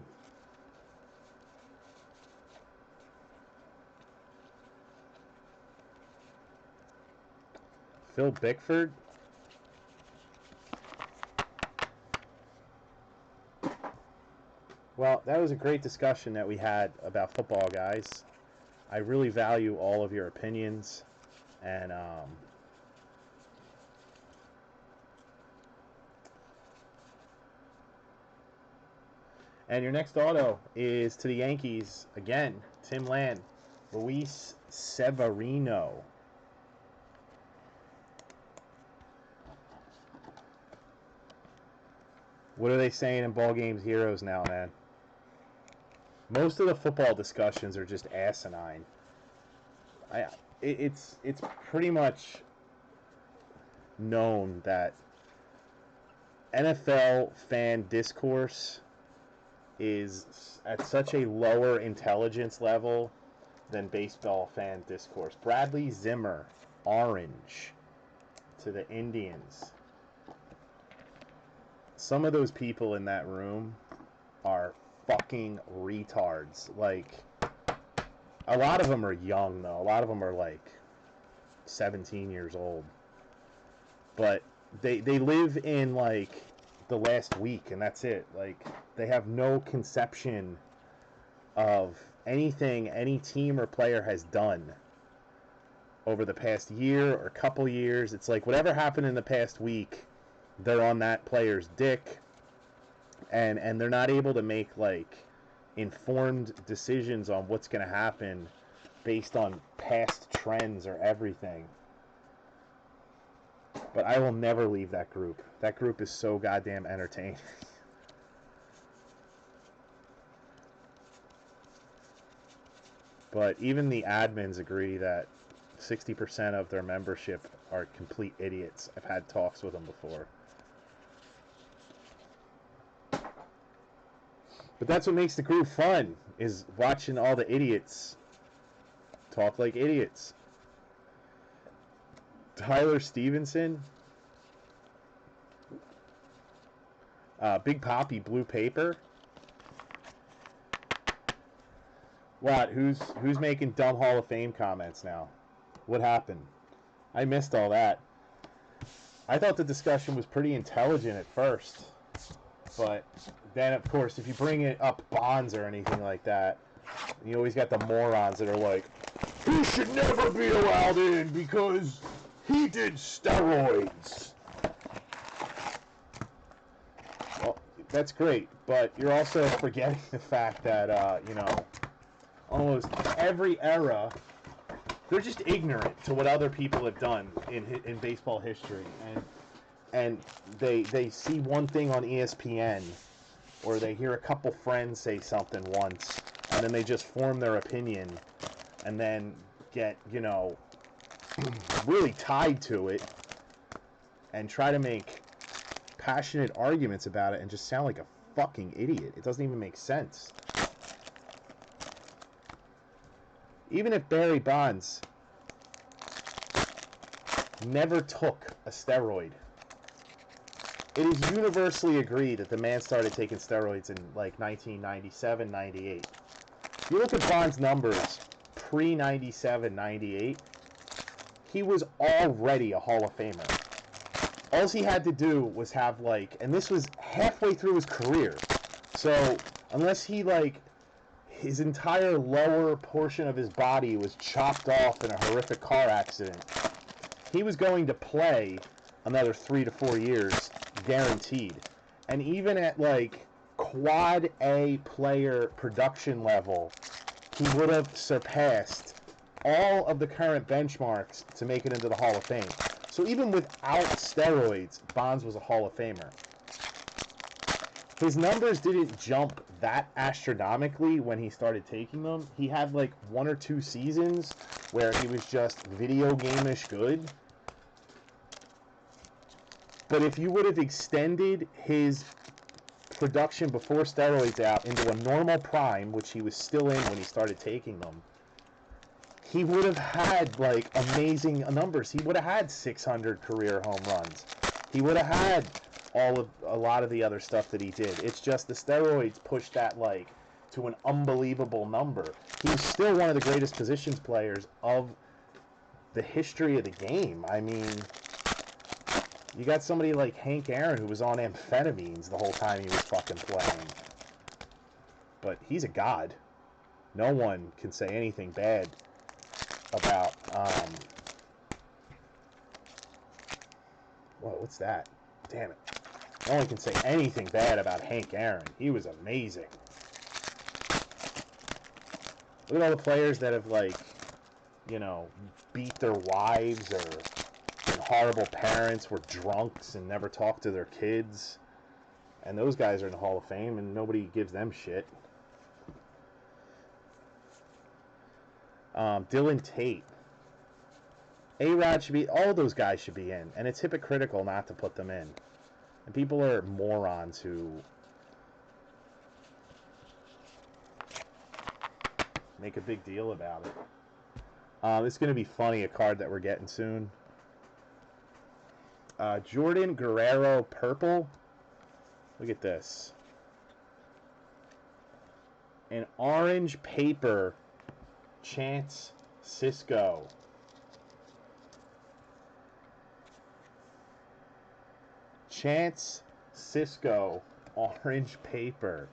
Phil Bickford. Well, that was a great discussion that we had about football, guys. I really value all of your opinions, and your next auto is to the Yankees again. Tim Land, Luis Severino. What are they saying in Ball Games Heroes now, man? Most of the football discussions are just asinine. It's pretty much known that NFL fan discourse is at such a lower intelligence level than baseball fan discourse. Bradley Zimmer, orange, to the Indians. Some of those people in that room are fucking retards. Like, a lot of them are young, though. A lot of them are, like, 17 years old. But they live in, like, the last week, and that's it. Like, they have no conception of anything any team or player has done over the past year or couple years. It's like whatever happened in the past week, they're on that player's dick, and they're not able to make like informed decisions on what's going to happen based on past trends or everything. But I will never leave that group. That group is so goddamn entertaining. But even the admins agree that 60% of their membership are complete idiots. I've had talks with them before. But that's what makes the group fun, is watching all the idiots talk like idiots. Tyler Stevenson. Big Poppy Blue Paper. What? Who's making dumb Hall of Fame comments now? What happened? I missed all that. I thought the discussion was pretty intelligent at first. But then, of course, if you bring it up Bonds or anything like that, you always got the morons that are like, he should never be allowed in because he did steroids. Well, that's great, but you're also forgetting the fact that, almost every era, they're just ignorant to what other people have done in baseball history, and they see one thing on ESPN, or they hear a couple friends say something once, and then they just form their opinion, and then get really tied to it, and try to make passionate arguments about it, and just sound like a fucking idiot. It doesn't even make sense. Even if Barry Bonds never took a steroid, it is universally agreed that the man started taking steroids in like 1997, 98. If you look at Bonds' numbers pre-97, 98, he was already a Hall of Famer. All he had to do was have and this was halfway through his career. So unless he his entire lower portion of his body was chopped off in a horrific car accident, he was going to play another 3 to 4 years, guaranteed. And even at quad A player production level, he would have surpassed all of the current benchmarks to make it into the Hall of Fame. So even without steroids, Bonds was a Hall of Famer. His numbers didn't jump that astronomically when he started taking them. He had 1 or 2 seasons where he was just video game-ish good. But if you would have extended his production before steroids out into a normal prime, which he was still in when he started taking them, he would have had amazing numbers. He would have had 600 career home runs. He would have had a lot of the other stuff that he did. It's just the steroids pushed that to an unbelievable number. He's still one of the greatest positions players of the history of the game. I mean, you got somebody like Hank Aaron who was on amphetamines the whole time he was fucking playing. But he's a god. No one can say anything bad about whoa, what's that? Damn it. No one can say anything bad about Hank Aaron. He was amazing. Look at all the players that have beat their wives or been horrible parents, were drunks and never talked to their kids. And those guys are in the Hall of Fame and nobody gives them shit. Dylan Tate. A-Rod should be, all those guys should be in. And it's hypocritical not to put them in. And people are morons who make a big deal about it. It's going to be funny, a card that we're getting soon. Jordan Guerrero purple. Look at this. An orange paper Chance Cisco. Chance Cisco orange paper.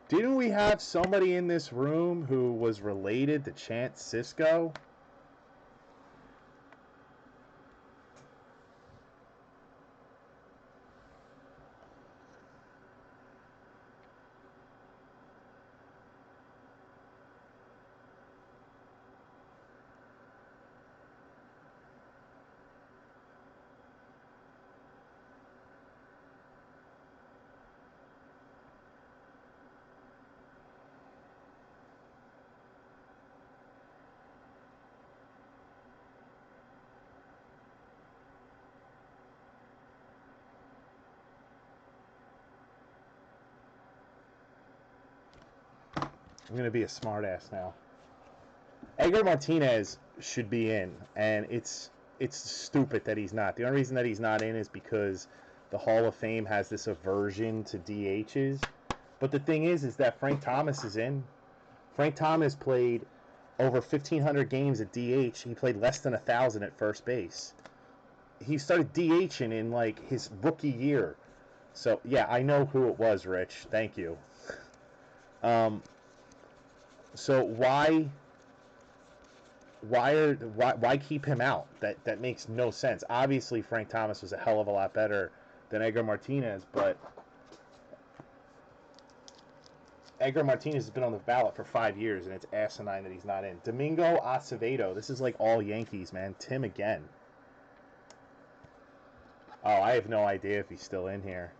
Didn't we have somebody in this room who was related to Chance Cisco? I'm going to be a smartass now. Edgar Martinez should be in, and it's stupid that he's not. The only reason that he's not in is because the Hall of Fame has this aversion to DHs. But the thing is that Frank Thomas is in. Frank Thomas played over 1,500 games at DH. He played less than 1,000 at first base. He started DHing in, like, his rookie year. So, yeah, I know who it was, Rich. Thank you. So why keep him out? That makes no sense. Obviously, Frank Thomas was a hell of a lot better than Edgar Martinez, but Edgar Martinez has been on the ballot for 5 years, and it's asinine that he's not in. Domingo Acevedo. This is like all Yankees, man. Tim again. Oh, I have no idea if he's still in here.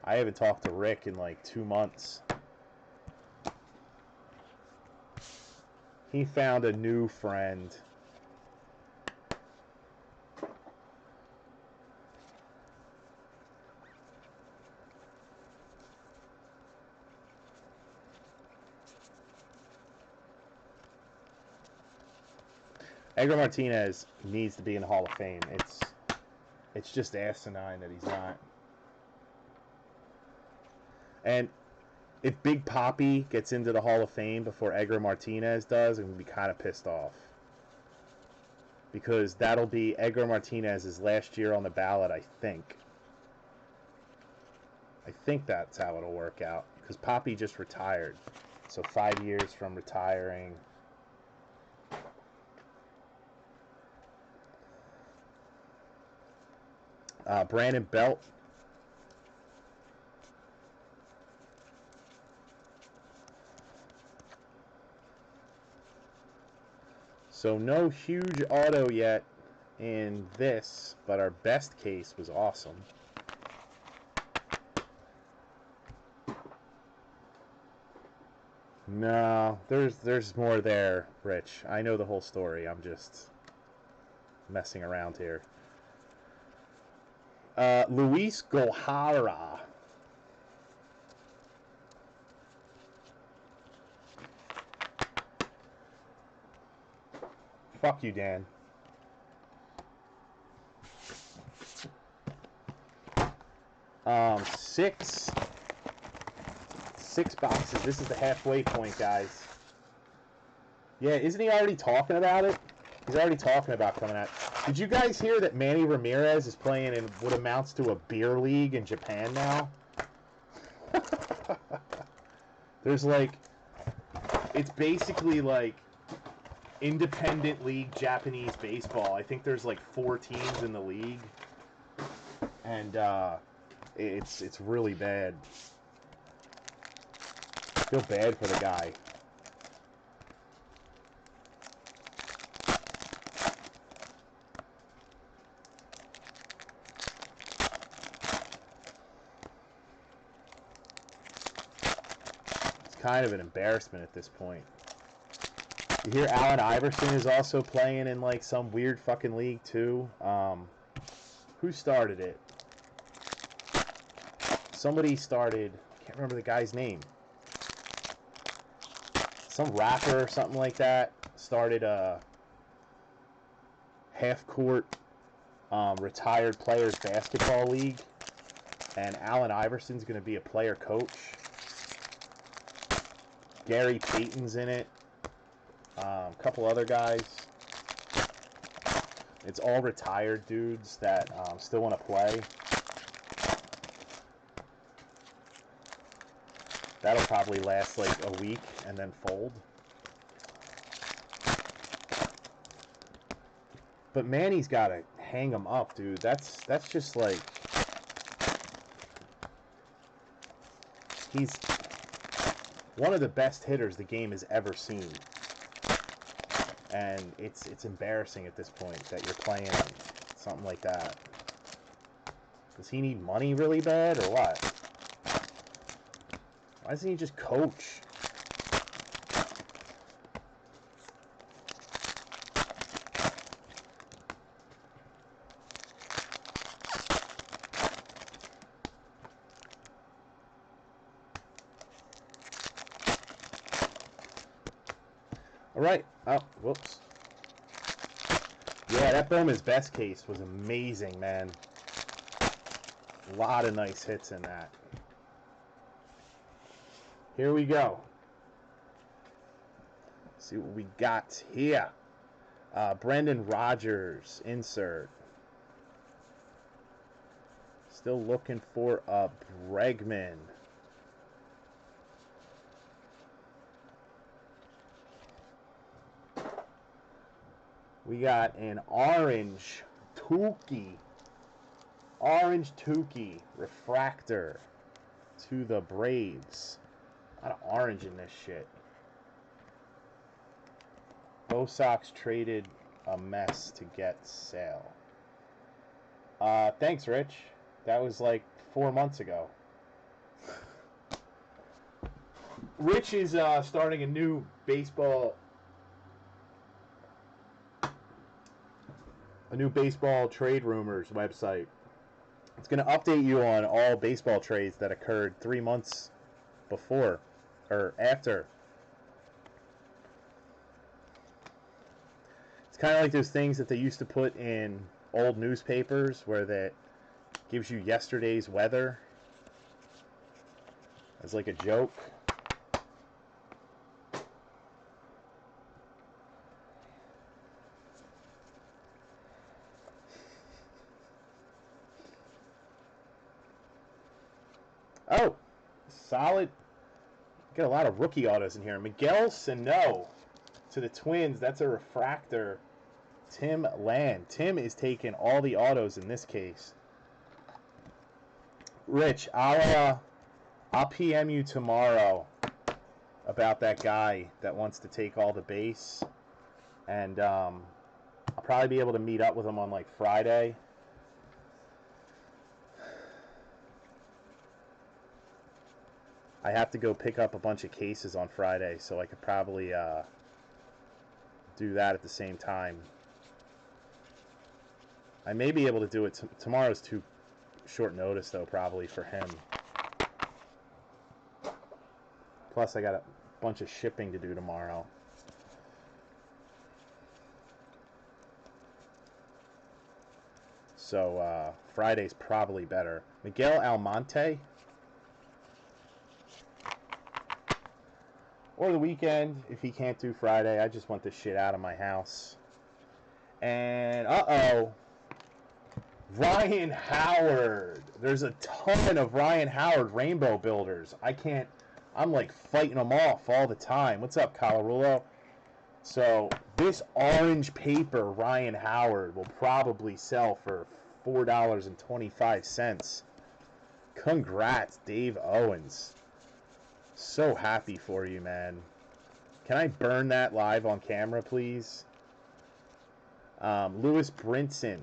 I haven't talked to Rick in like 2 months. He found a new friend. Edgar Martinez needs to be in the Hall of Fame. It's just asinine that he's not. And if Big Papi gets into the Hall of Fame before Edgar Martinez does, I'm going to be kind of pissed off. Because that'll be Edgar Martinez's last year on the ballot, I think. I think that's how it'll work out. Because Papi just retired. So 5 years from retiring. Brandon Belt. So no huge auto yet in this, but our best case was awesome. No, there's more there, Rich. I know the whole story. I'm just messing around here. Luis Gohara. Fuck you, Dan. Six boxes. This is the halfway point, guys. Yeah, isn't he already talking about it? He's already talking about coming out. Did you guys hear that Manny Ramirez is playing in what amounts to a beer league in Japan now? There's like, it's basically like independent league Japanese baseball. I think there's like 4 teams in the league, and it's really bad. I feel bad for the guy. It's kind of an embarrassment at this point. You hear Allen Iverson is also playing in like some weird fucking league too. Who started it? Somebody started. I can't remember the guy's name. some rapper or something like that started a half-court retired players basketball league, and Allen Iverson's going to be a player coach. Gary Payton's in it. A couple other guys. It's all retired dudes that still want to play. That'll probably last like a week and then fold. But Manny's got to hang him up, dude. That's just like... He's one of the best hitters the game has ever seen. And it's embarrassing at this point that you're playing something like that. Does he need money really bad or what? Why doesn't he just coach? All right. Oh, whoops. Yeah, that Bowman's best case was amazing, man. A lot of nice hits in that. Here we go. See what we got here. Brendan Rodgers, insert. Still looking for a Bregman. We got an orange Tukey. Orange Tukey refractor to the Braves. A lot of orange in this shit. Bo Sox traded a mess to get Sale. Thanks, Rich. That was like 4 months ago. Rich is starting a new baseball trade rumors website. It's going to update you on all baseball trades that occurred 3 months before or after. It's kind of like those things that they used to put in old newspapers where that gives you yesterday's weather as like a joke. Oh, solid. Get a lot of rookie autos in here. Miguel Sano to the Twins. That's a refractor. Tim Land. Tim is taking all the autos in this case. Rich, I'll PM you tomorrow about that guy that wants to take all the base, and I'll probably be able to meet up with him on like Friday. I have to go pick up a bunch of cases on Friday, so I could probably do that at the same time. I may be able to do it. Tomorrow's too short notice, though, probably for him. Plus, I got a bunch of shipping to do tomorrow. So Friday's probably better. Miguel Almonte. Or the weekend, if he can't do Friday. I just want this shit out of my house. And, uh-oh. Ryan Howard. There's a ton of Ryan Howard rainbow builders. I'm like fighting them off all the time. What's up, Colorulo? So, this orange paper Ryan Howard will probably sell for $4.25. Congrats, Dave Owens. So happy for you, man. Can I burn that live on camera, please? Lewis Brinson.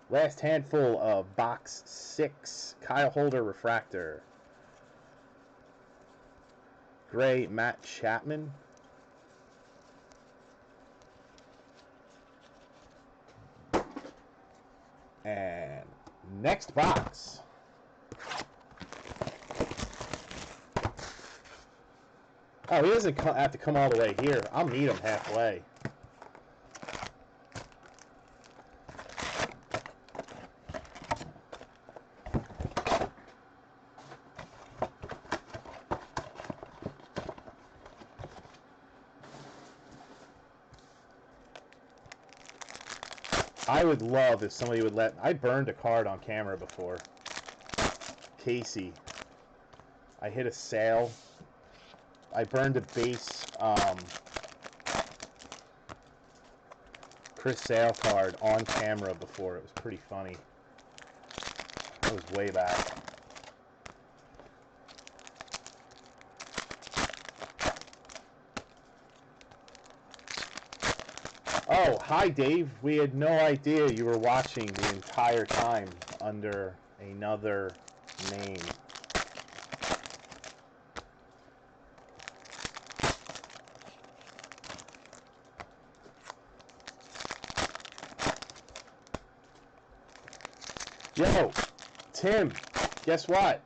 Last handful of box 6. Kyle Holder refractor. Gray Matt Chapman. And next box. Oh, he doesn't have to come all the way here. I'll meet him halfway. I would love if somebody would let... I burned a card on camera before. Casey. I hit a sale. I burned a base Chris Sale card on camera before. It was pretty funny. That was way back. Oh, hi Dave. We had no idea you were watching the entire time under another name. Yo, Tim, guess what?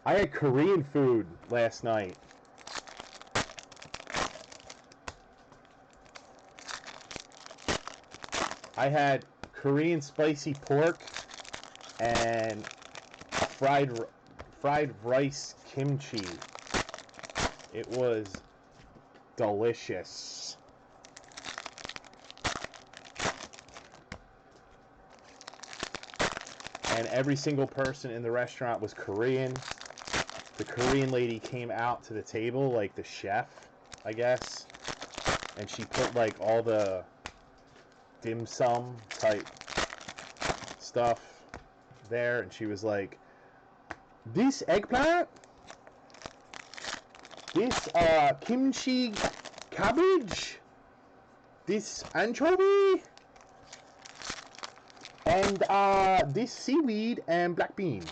I had Korean food last night. I had Korean spicy pork and fried rice kimchi. It was delicious. And every single person in the restaurant was Korean. The Korean lady came out to the table, like the chef, I guess, and she put like all the dim sum type stuff there, and she was like, this eggplant, this kimchi cabbage, this anchovy, and this seaweed and black bean.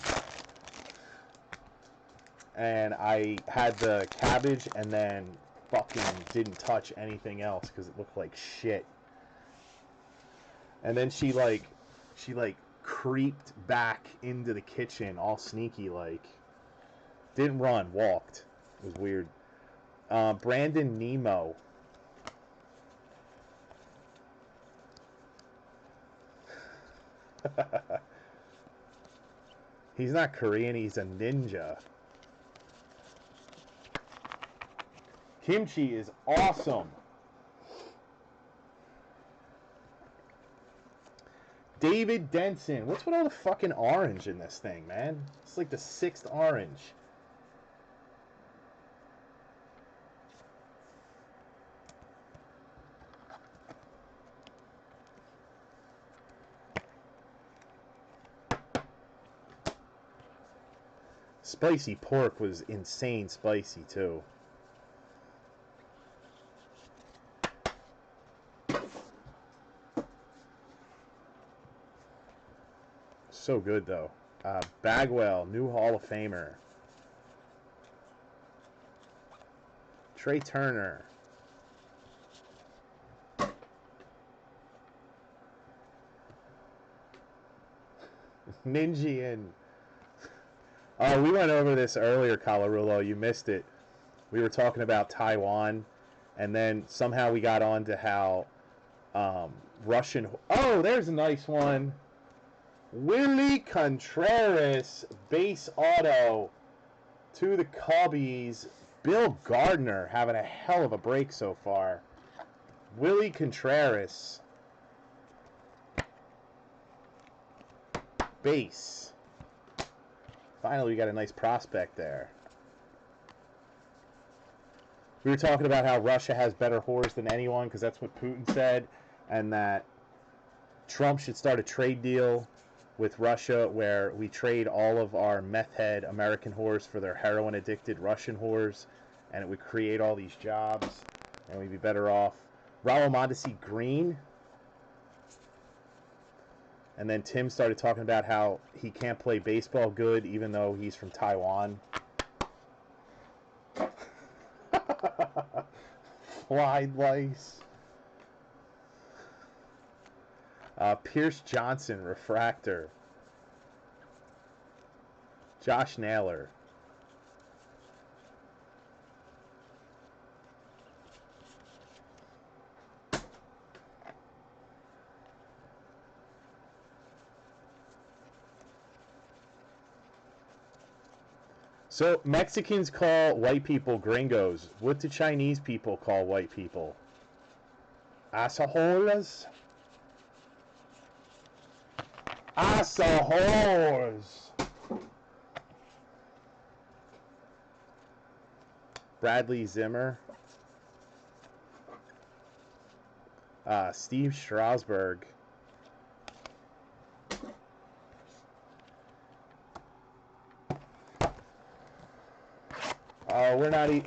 And I had the cabbage and then fucking didn't touch anything else because it looked like shit. And then she creeped back into the kitchen all sneaky like. Didn't run, walked. It was weird. Brandon Nemo. He's not Korean, he's a ninja. Kimchi is awesome. David Denson. What's with all the fucking orange in this thing, man? It's like the 6th orange. Spicy pork was insane spicy, too. So good, though. Bagwell, new Hall of Famer. Trey Turner. Ninjian. Oh, we went over this earlier, Colarulo. You missed it. We were talking about Taiwan, and then somehow we got on to how Russian... Oh, there's a nice one. Willie Contreras, base auto to the Cubbies. Bill Gardner having a hell of a break so far. Willie Contreras, base. Finally, we got a nice prospect there. We were talking about how Russia has better whores than anyone because that's what Putin said, and that Trump should start a trade deal with Russia where we trade all of our meth head American whores for their heroin addicted Russian whores, and it would create all these jobs and we'd be better off. Raul Mondesi Green. And then Tim started talking about how he can't play baseball good even though he's from Taiwan. Fly lice. Pierce Johnson, refractor. Josh Naylor. So Mexicans call white people gringos. What do Chinese people call white people? Asaholas? Asaholas! Bradley Zimmer. Steve Strasburg.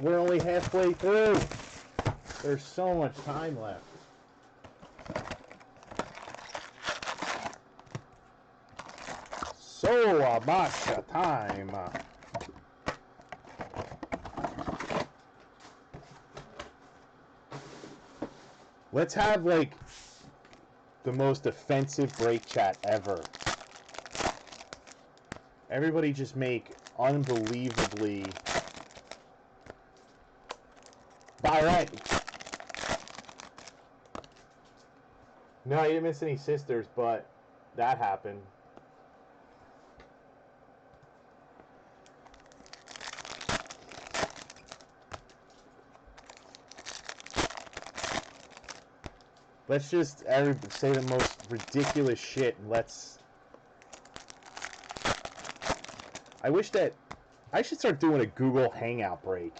We're only halfway through. There's so much time left. So much time. Let's have like the most offensive break chat ever. Everybody just make unbelievably violent. No, you didn't miss any sisters, but that happened. Let's just say the most ridiculous shit and let's... I wish that... I should start doing a Google Hangout break.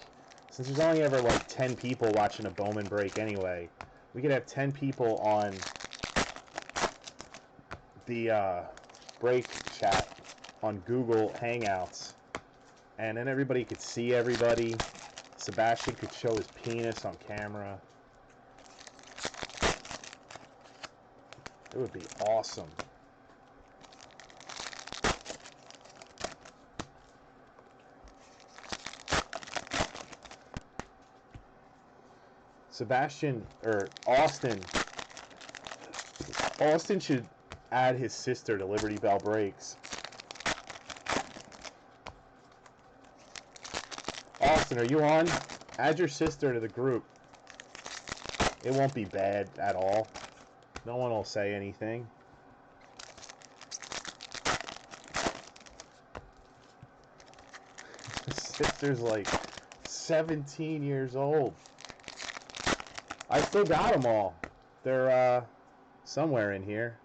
Since there's only ever like 10 people watching a Bowman break anyway, we could have 10 people on the break chat on Google Hangouts. And then everybody could see everybody. Sebastian could show his penis on camera. It would be awesome. Austin should add his sister to Liberty Bell Breaks. Austin, are you on? Add your sister to the group. It won't be bad at all. No one will say anything. His sister's like 17 years old. I still got them all. They're somewhere in here.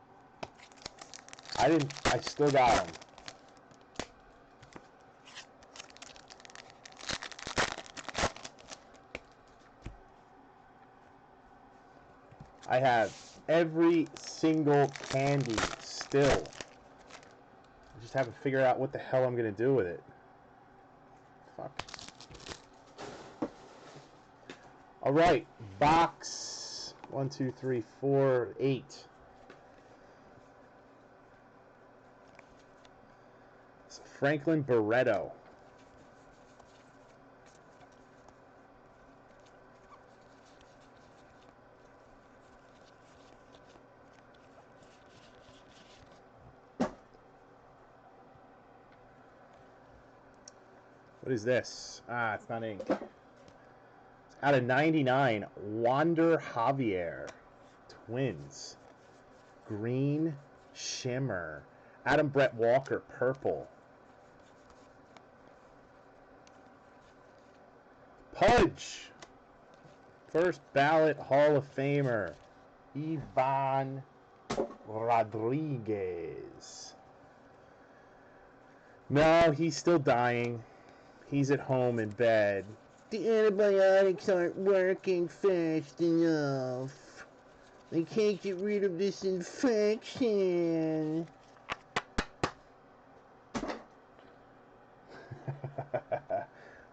I still got them. I have every single candy still. I just haven't figured out what the hell I'm going to do with it. Fuck. All right, box 1, 2, 3, 4, 8. It's Franklin Barreto. What is this? Ah, it's not ink. Out of 99, Wander Javier. Twins. Green shimmer. Adam Brett Walker, purple. Pudge. First ballot Hall of Famer. Ivan Rodriguez. No, he's still dying. He's at home in bed. The antibiotics aren't working fast enough. I can't get rid of this infection.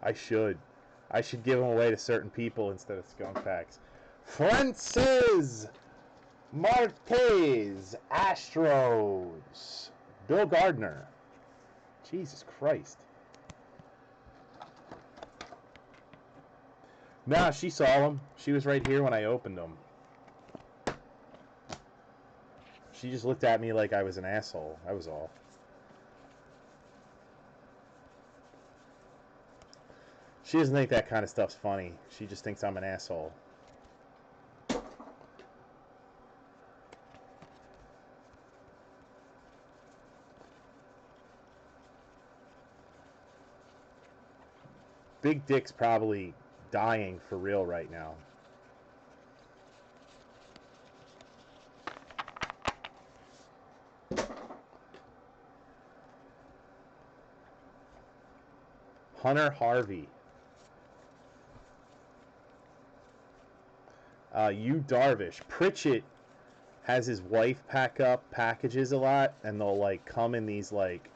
I should give them away to certain people instead of skunk packs. Francis Marquez, Astros. Bill Gardner. Jesus Christ. Nah, she saw them. She was right here when I opened them. She just looked at me like I was an asshole. That was all. She doesn't think that kind of stuff's funny. She just thinks I'm an asshole. Big Dick's probably dying for real right now. Hunter Harvey. Yu Darvish. Pritchett has his wife pack up packages a lot, and they'll like come in these like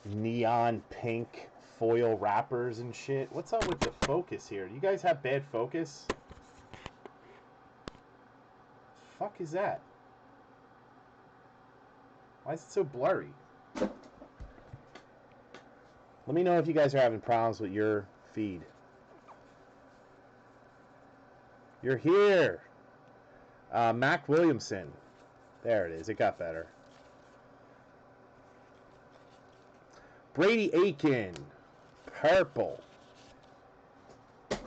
neon pink foil wrappers and shit. What's up with the focus here? Do you guys have bad focus? Fuck is that? Why is it so blurry? Let me know if you guys are having problems with your feed. You're here. Mac Williamson. There it is. It got better. Brady Aiken. Purple. What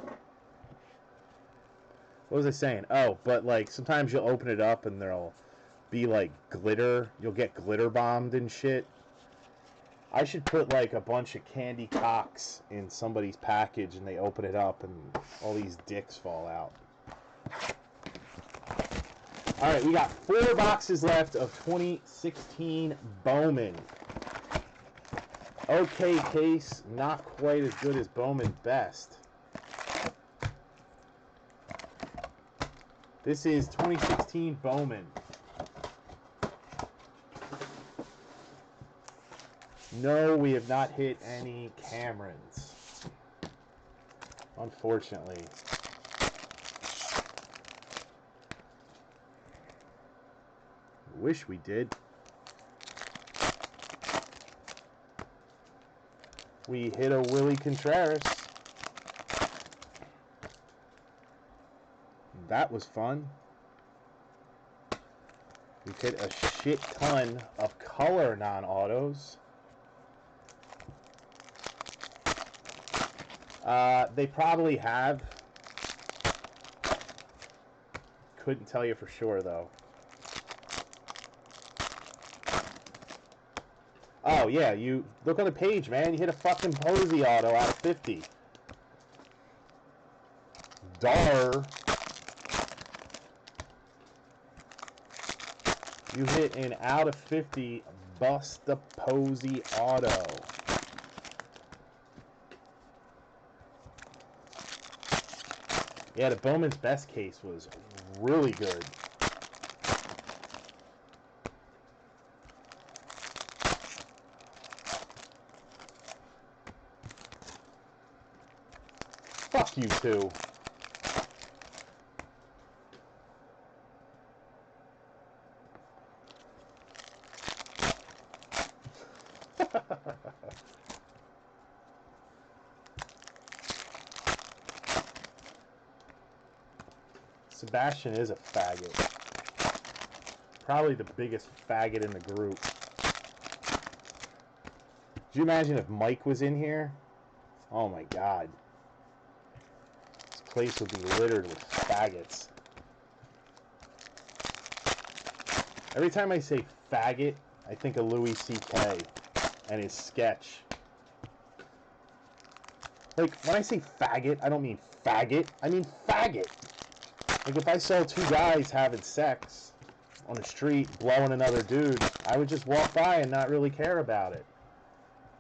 was I saying? Oh, but like sometimes you'll open it up and there'll be like glitter. You'll get glitter bombed and shit. I should put like a bunch of candy cocks in somebody's package and they open it up and all these dicks fall out. Alright, we got 4 boxes left of 2016 Bowman. Okay case, not quite as good as Bowman Best. This is 2016 Bowman. No, we have not hit any Camerons, unfortunately. Wish we did. We hit a Willie Contreras. That was fun. We hit a shit ton of color non-autos. They probably have. Couldn't tell you for sure, though. Oh, yeah, you look on the page, man. You hit a fucking Posey auto out of 50. Dar. You hit an out of 50 Busta Posey auto. Yeah, the Bowman's Best case was really good. Fuck you two. Sebastian is a faggot. Probably the biggest faggot in the group. Could you imagine if Mike was in here? Oh my god. This place would be littered with faggots. Every time I say faggot, I think of Louis C.K. and his sketch. Like, when I say faggot, I don't mean faggot. I mean faggot. Like, if I saw 2 guys having sex on the street, blowing another dude, I would just walk by and not really care about it.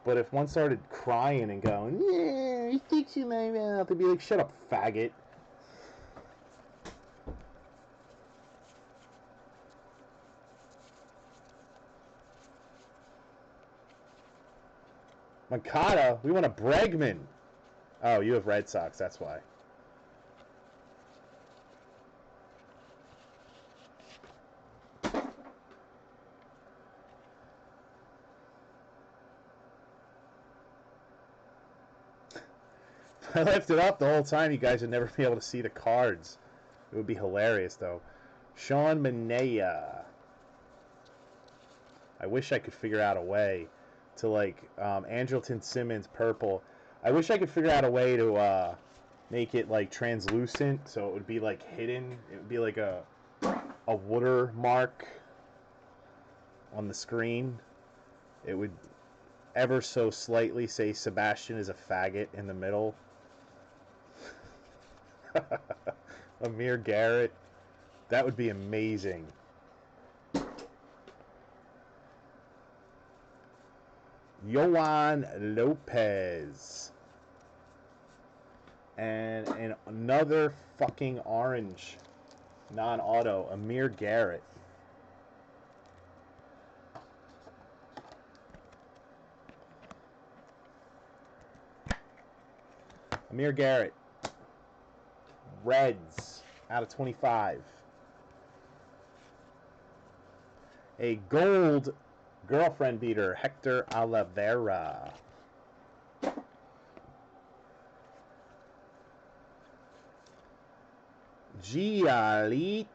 But if one started crying and going, yeah, he sticks in my mouth, I'd be like, shut up, faggot. Makata, we want a Bregman. Oh, you have Red Sox, that's why. I left it up the whole time. You guys would never be able to see the cards. It would be hilarious, though. Sean Manea. I wish I could figure out a way to, like, Andrelton Simmons purple. I wish I could figure out a way to make it, like, translucent, so it would be, like, hidden. It would be like a watermark on the screen. It would ever so slightly say Sebastian is a faggot in the middle. Amir Garrett. That would be amazing. Yohan Lopez. And another fucking orange non-auto, Amir Garrett. Amir Garrett. Reds out of 25. A gold girlfriend beater, Hector Oliveira. Giolito.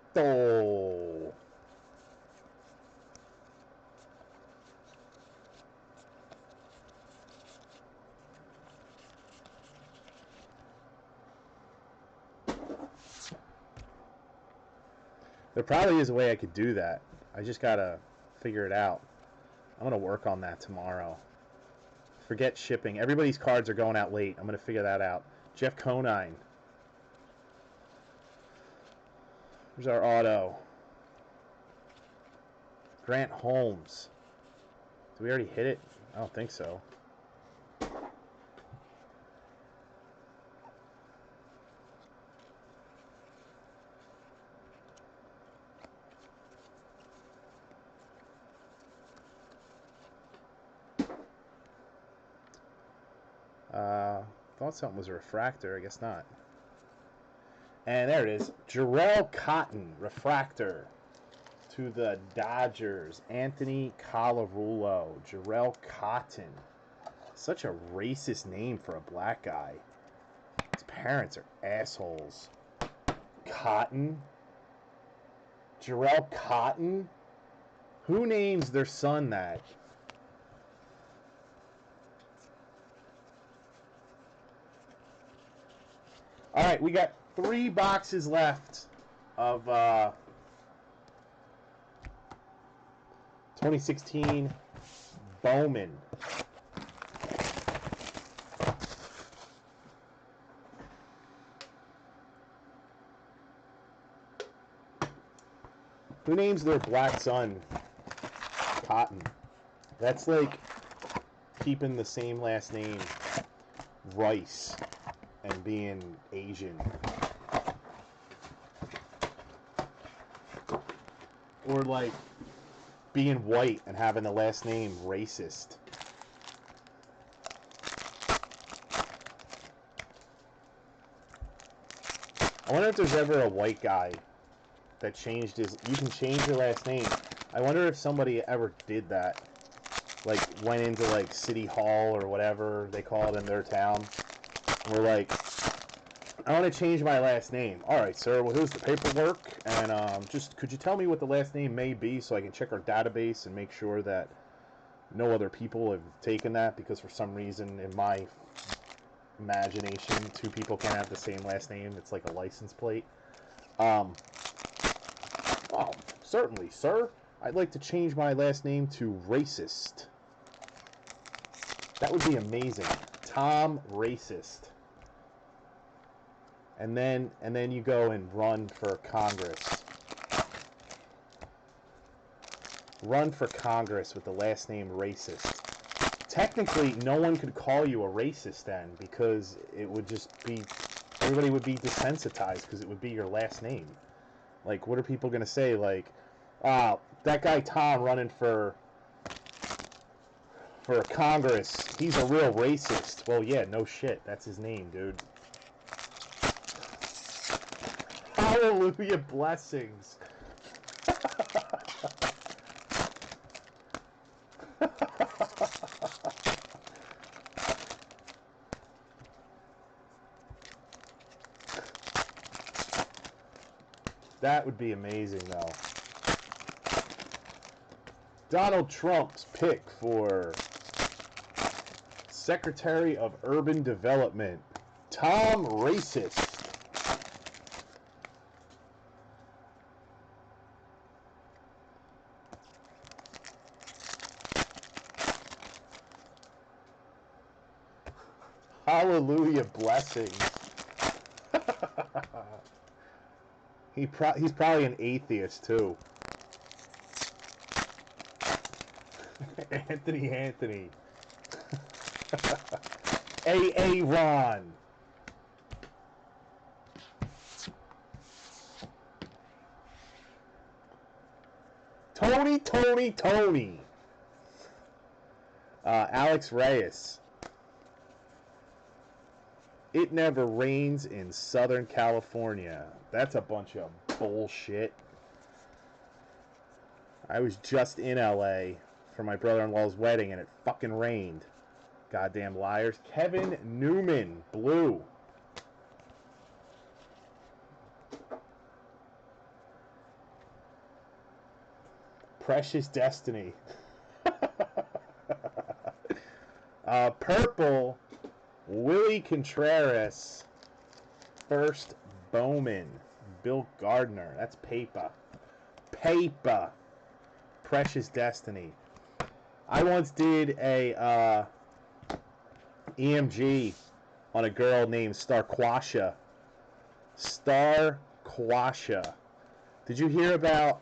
There probably is a way I could do that. I just gotta figure it out. I'm gonna work on that tomorrow. Forget shipping. Everybody's cards are going out late. I'm gonna figure that out. Jeff Conine. Here's our auto. Grant Holmes. Did we already hit it? I don't think so. Thought something was a refractor. I guess not. And there it is. Jarrell Cotton, refractor. To the Dodgers. Anthony Colarulo. Jarrell Cotton. Such a racist name for a black guy. His parents are assholes. Cotton? Jarrell Cotton? Who names their son that? All right, we got 3 boxes left of 2016 Bowman. Who names their black son Cotton? That's like keeping the same last name, Rice, and being Asian. Or like being white and having the last name racist. I wonder if there's ever a white guy that changed his... You can change your last name. I wonder if somebody ever did that. Like, went into, like, City Hall or whatever they call it in their town. And were like, I want to change my last name. All right, sir. Well, here's the paperwork. And just, could you tell me what the last name may be so I can check our database and make sure that no other people have taken that? Because for some reason, in my imagination, 2 people can't have the same last name. It's like a license plate. Oh, certainly, sir. I'd like to change my last name to Racist. That would be amazing. Tom Racist. And then you go and run for Congress. Run for Congress with the last name Racist. Technically, no one could call you a racist then, because it would just be... Everybody would be desensitized because it would be your last name. Like, what are people going to say? Like, that guy Tom running for Congress, he's a real racist. Well, yeah, no shit. That's his name, dude. Hallelujah, blessings. That would be amazing, though. Donald Trump's pick for Secretary of Urban Development, Tom Racist. City of Blessings. He's probably an atheist too. Anthony. A Ron. Tony. Alex Reyes. It never rains in Southern California. That's a bunch of bullshit. I was just in LA for my brother-in-law's wedding and it fucking rained. Goddamn liars. Kevin Newman, blue. Precious Destiny. Purple, Willie Contreras. First Bowman, Bill Gardner. That's paper. Precious Destiny. I once did a EMG on a girl named Starquasha. Did you hear about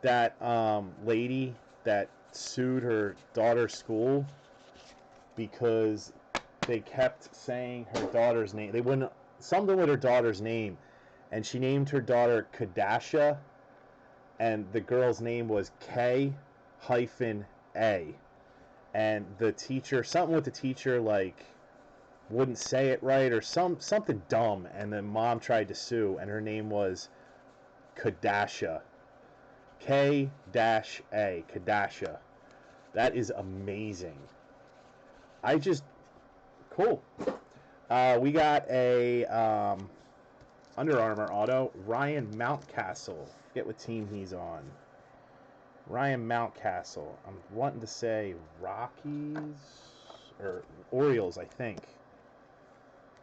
that lady that sued her daughter's school because they kept saying her daughter's name? They wouldn't, something with her daughter's name, and she named her daughter Kadasha, and the girl's name was K-A, and the teacher, something with the teacher, like, wouldn't say it right or something dumb, and the mom tried to sue, and her name was Kadasha. K-A, Kadasha. That is amazing. Cool. We got a Under Armour auto, Ryan Mountcastle. Forget what team he's on. Ryan Mountcastle. I'm wanting to say Rockies or Orioles, I think.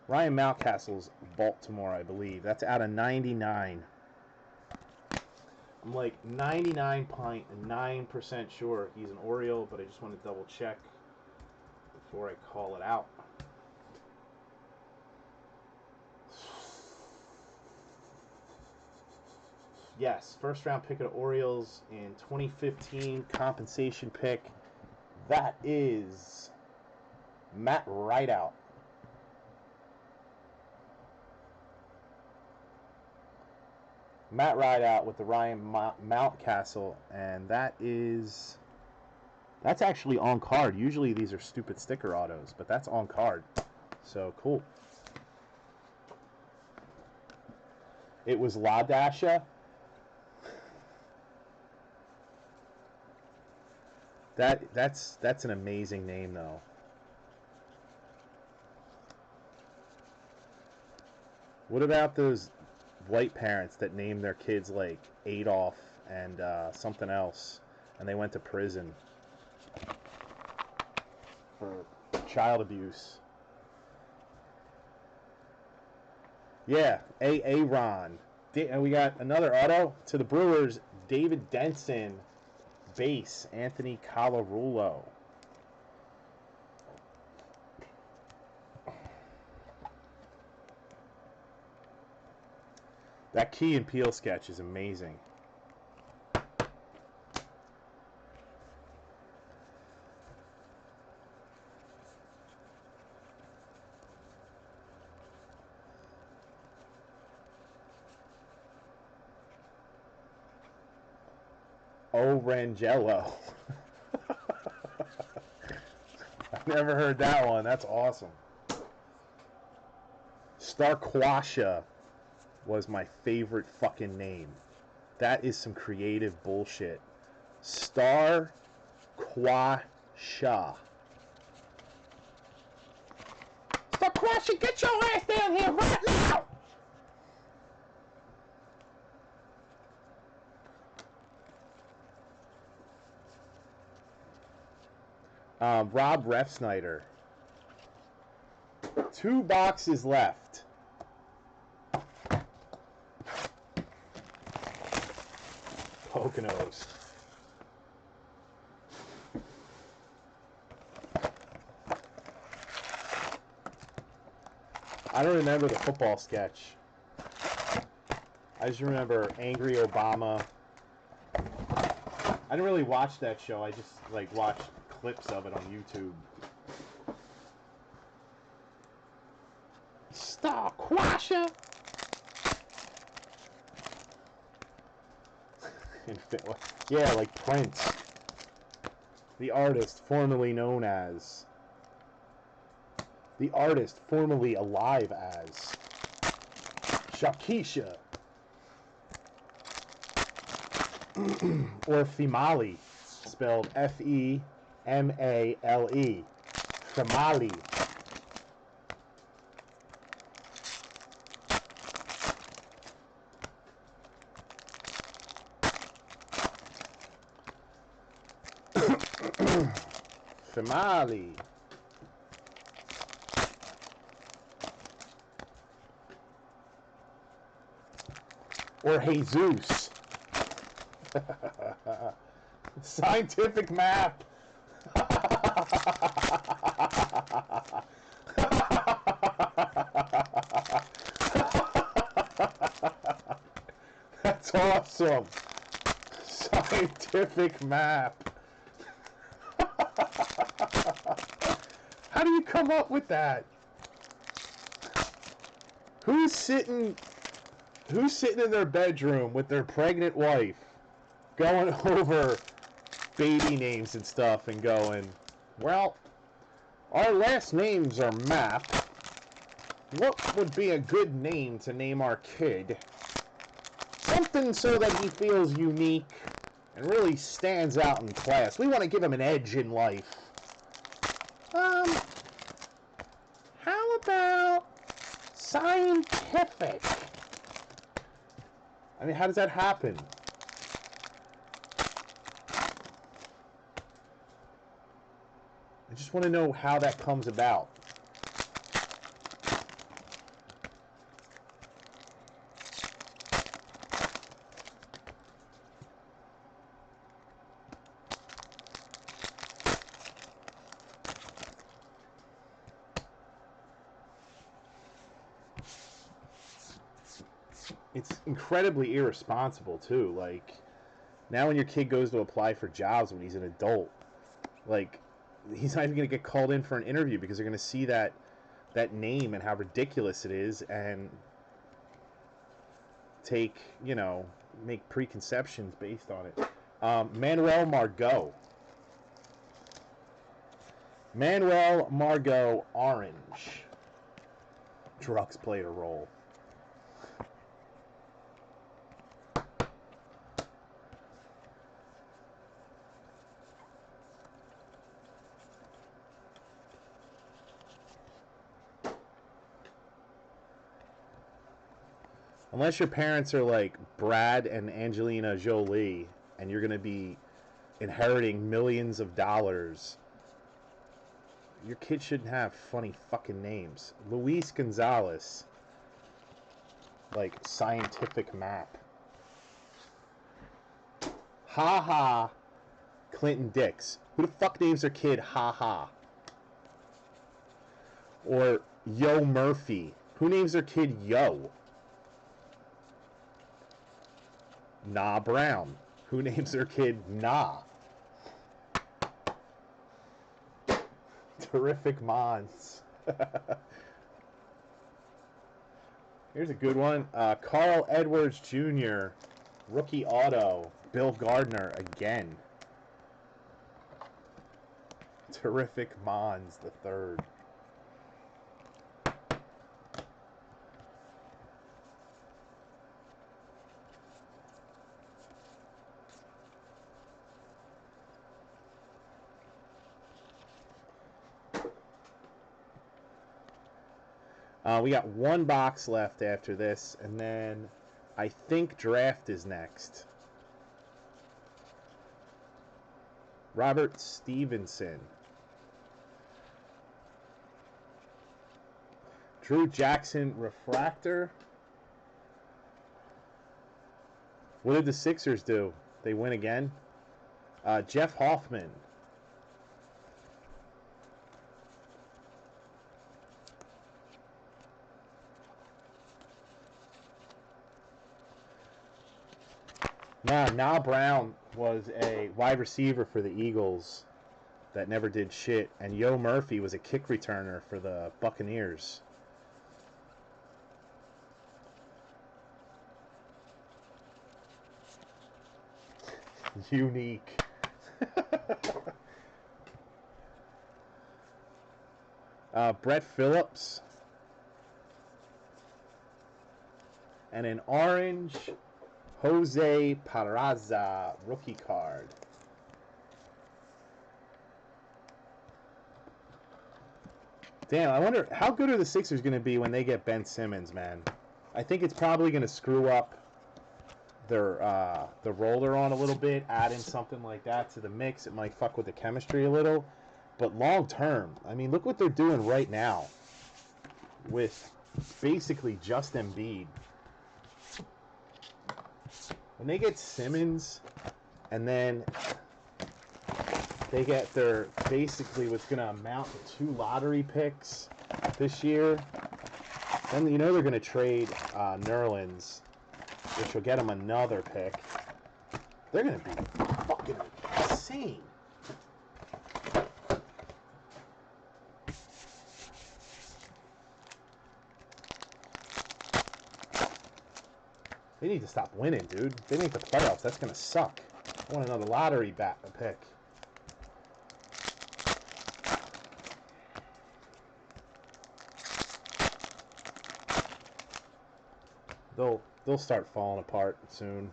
Ryan Mountcastle's Baltimore, I believe. That's out of 99. I'm like 99.9% sure he's an Oriole, but I just want to double check before I call it out. Yes, first round pick of the Orioles in 2015, compensation pick. That is Matt Rideout. Matt Rideout with the Ryan Mountcastle, and that's actually on card. Usually these are stupid sticker autos, but that's on card. So cool. It was La Dasha. That's an amazing name though. What about those white parents that named their kids like Adolf and something else, and they went to prison for child abuse? Yeah, Ron. And we got another auto to the Brewers, David Denson, base, Anthony Colarulo. That Key and Peele sketch is amazing. Orangelo. I've never heard that one. That's awesome. Starquasha was my favorite fucking name. That is some creative bullshit. Starquasha. Starquasha, get your ass down here right now! Rob Refsnyder. 2 boxes left. Poconos. I don't remember the football sketch. I just remember Angry Obama. I didn't really watch that show. I just like watched clips of it on YouTube. Star Quasher. Yeah, like Prince, the artist formerly known as, the artist formerly alive as Shakisha. Or Female, spelled Female. Female. Female. Or Jesus. Scientific map. That's awesome. Scientific map. How do you come up with that? Who's sitting in their bedroom with their pregnant wife going over baby names and stuff and going, well, our last names are Map. What would be a good name to name our kid? Something so that he feels unique and really stands out in class. We want to give him an edge in life. How about scientific? I mean, how does that happen? I just want to know how that comes about. It's incredibly irresponsible, too. Like, now when your kid goes to apply for jobs when he's an adult, like, he's not even going to get called in for an interview because they're going to see that name and how ridiculous it is and take, you know, make preconceptions based on it. Manuel Margot. Manuel Margot Orange. Drugs played a role. Unless your parents are like Brad and Angelina Jolie and you're going to be inheriting millions of dollars, your kid shouldn't have funny fucking names. Luis Gonzalez. Like, scientific map. Ha ha. Clinton Dix. Who the fuck names their kid Ha ha? Or Yo Murphy. Who names their kid Yo? Nah Brown. Who names their kid Nah? Terrific Mons. Here's a good one. Carl Edwards Jr. Rookie auto. Bill Gardner again. Terrific Mons the third. We got one box left after this, and then I think draft is next. Robert Stevenson. Drew Jackson refractor. What did the Sixers do? They win again? Jeff Hoffman. Nah, Brown was a wide receiver for the Eagles that never did shit, and Yo Murphy was a kick returner for the Buccaneers. Unique. Brett Phillips. And an orange Jose Peraza rookie card. Damn, I wonder how good are the Sixers going to be when they get Ben Simmons, man. I think it's probably going to screw up their the roller on a little bit. Adding something like that to the mix, it might fuck with the chemistry a little. But long term, I mean, look what they're doing right now with basically just Embiid. When they get Simmons, and then they get their basically what's going to amount to 2 lottery picks this year, then you know they're going to trade Nerlens, which will get them another pick. They're going to be fucking insane. They need to stop winning, dude. If they make the playoffs, that's going to suck. I want another lottery pick. They'll start falling apart soon.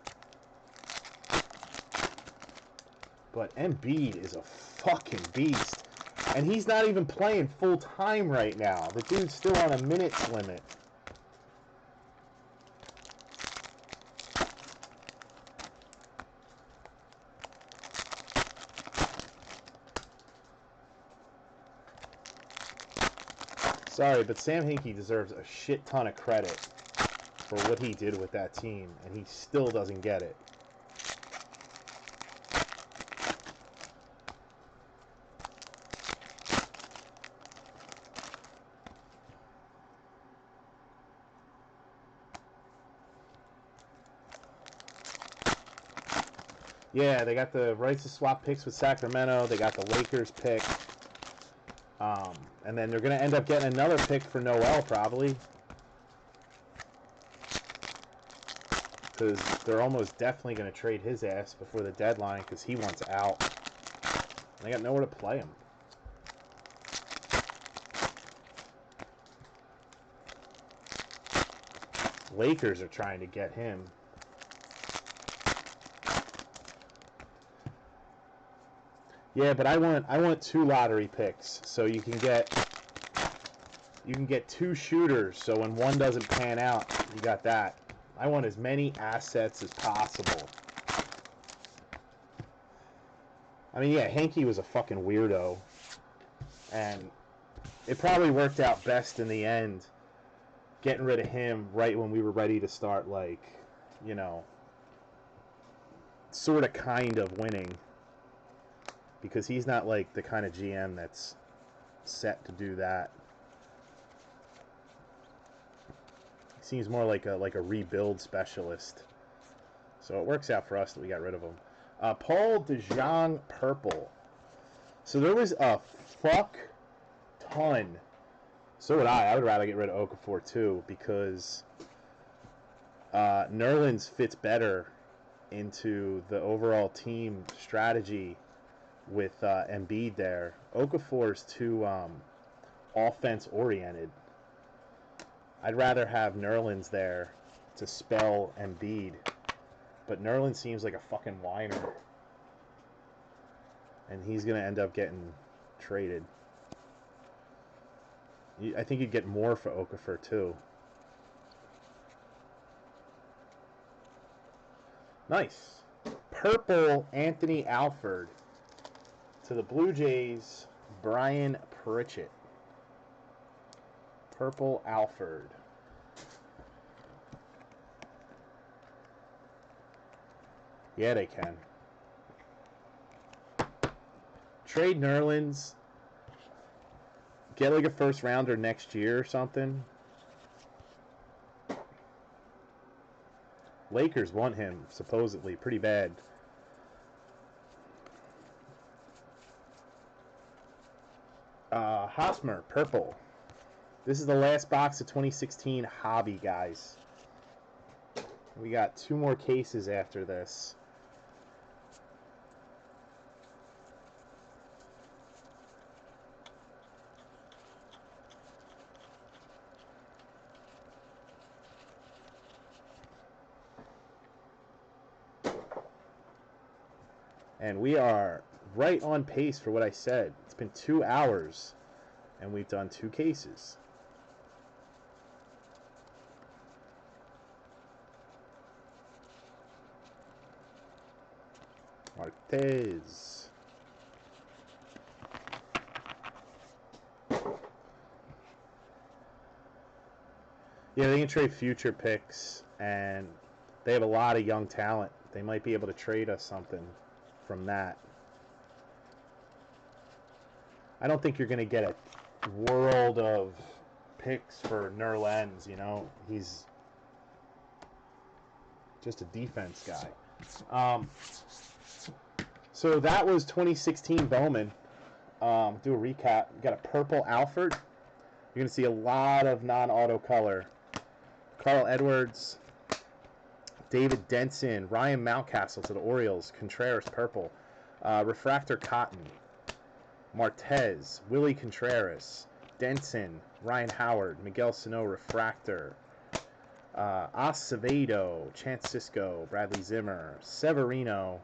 But Embiid is a fucking beast. And he's not even playing full time right now. The dude's still on a minutes limit. Sorry, but Sam Hinkie deserves a shit ton of credit for what he did with that team, and he still doesn't get it. Yeah, they got the rights to swap picks with Sacramento. They got the Lakers pick. And then they're going to end up getting another pick for Noel, probably. Because they're almost definitely going to trade his ass before the deadline because he wants out. And they got nowhere to play him. Lakers are trying to get him. Yeah, but I want 2 lottery picks so you can get 2 shooters. So when one doesn't pan out, you got that. I want as many assets as possible. I mean, yeah, Hinkie was a fucking weirdo, and it probably worked out best in the end, getting rid of him right when we were ready to start, like, you know, sort of kind of winning. Because he's not like the kind of GM that's set to do that. He seems more like a rebuild specialist. So it works out for us that we got rid of him. Paul DeJong purple. So there was a fuck ton. So would I. I would rather get rid of Okafor too because Nerlens fits better into the overall team strategy with Embiid there. Okafor's too offense-oriented. I'd rather have Nerlens there to spell Embiid. But Nerlens seems like a fucking whiner. And he's going to end up getting traded. I think you'd get more for Okafor, too. Nice. Purple Anthony Alford. To the Blue Jays, Brian Pritchett. Purple Alford. Yeah, they can. Trade Nerlens. Get like a first rounder next year or something. Lakers want him, supposedly, pretty bad. Hosmer, purple. This is the last box of 2016 Hobby, guys. We got 2 more cases after this. And we are right on pace for what I said. It's been 2 hours, and we've done 2 cases. Martez. Yeah, they can trade future picks, and they have a lot of young talent. They might be able to trade us something from that. I don't think you're going to get a world of picks for Nerlens, you know. He's just a defense guy. So that was 2016 Bowman. Do a recap. You got a purple Alford. You're going to see a lot of non-auto color. Carl Edwards, David Denson, Ryan Mountcastle to the Orioles, Contreras purple, Refractor Cotton, Martez, Willie Contreras, Denson, Ryan Howard, Miguel Sano Refractor, Acevedo, Chance Cisco, Bradley Zimmer, Severino,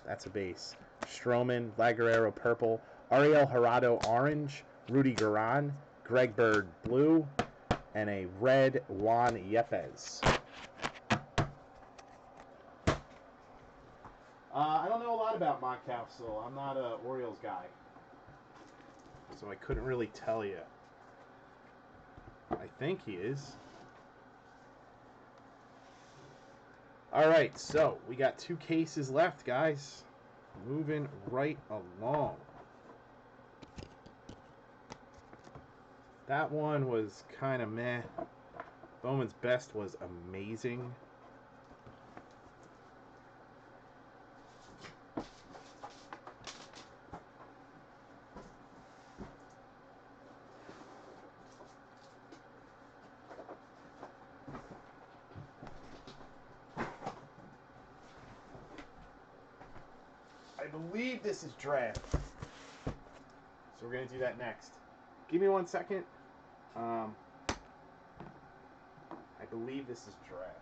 that's a base, Stroman, Laguerrero purple, Ariel Gerardo orange, Rudy Guerin, Greg Bird blue, and a red Juan Yepes. I don't know a lot about Mountcastle. I'm not an Orioles guy, so I couldn't really tell you. I think he is. All right, so we got 2 cases left, guys. Moving right along. That one was kind of meh. Bowman's best was amazing. I believe this is draft. So we're going to do that next. Give me 1 second. I believe this is draft.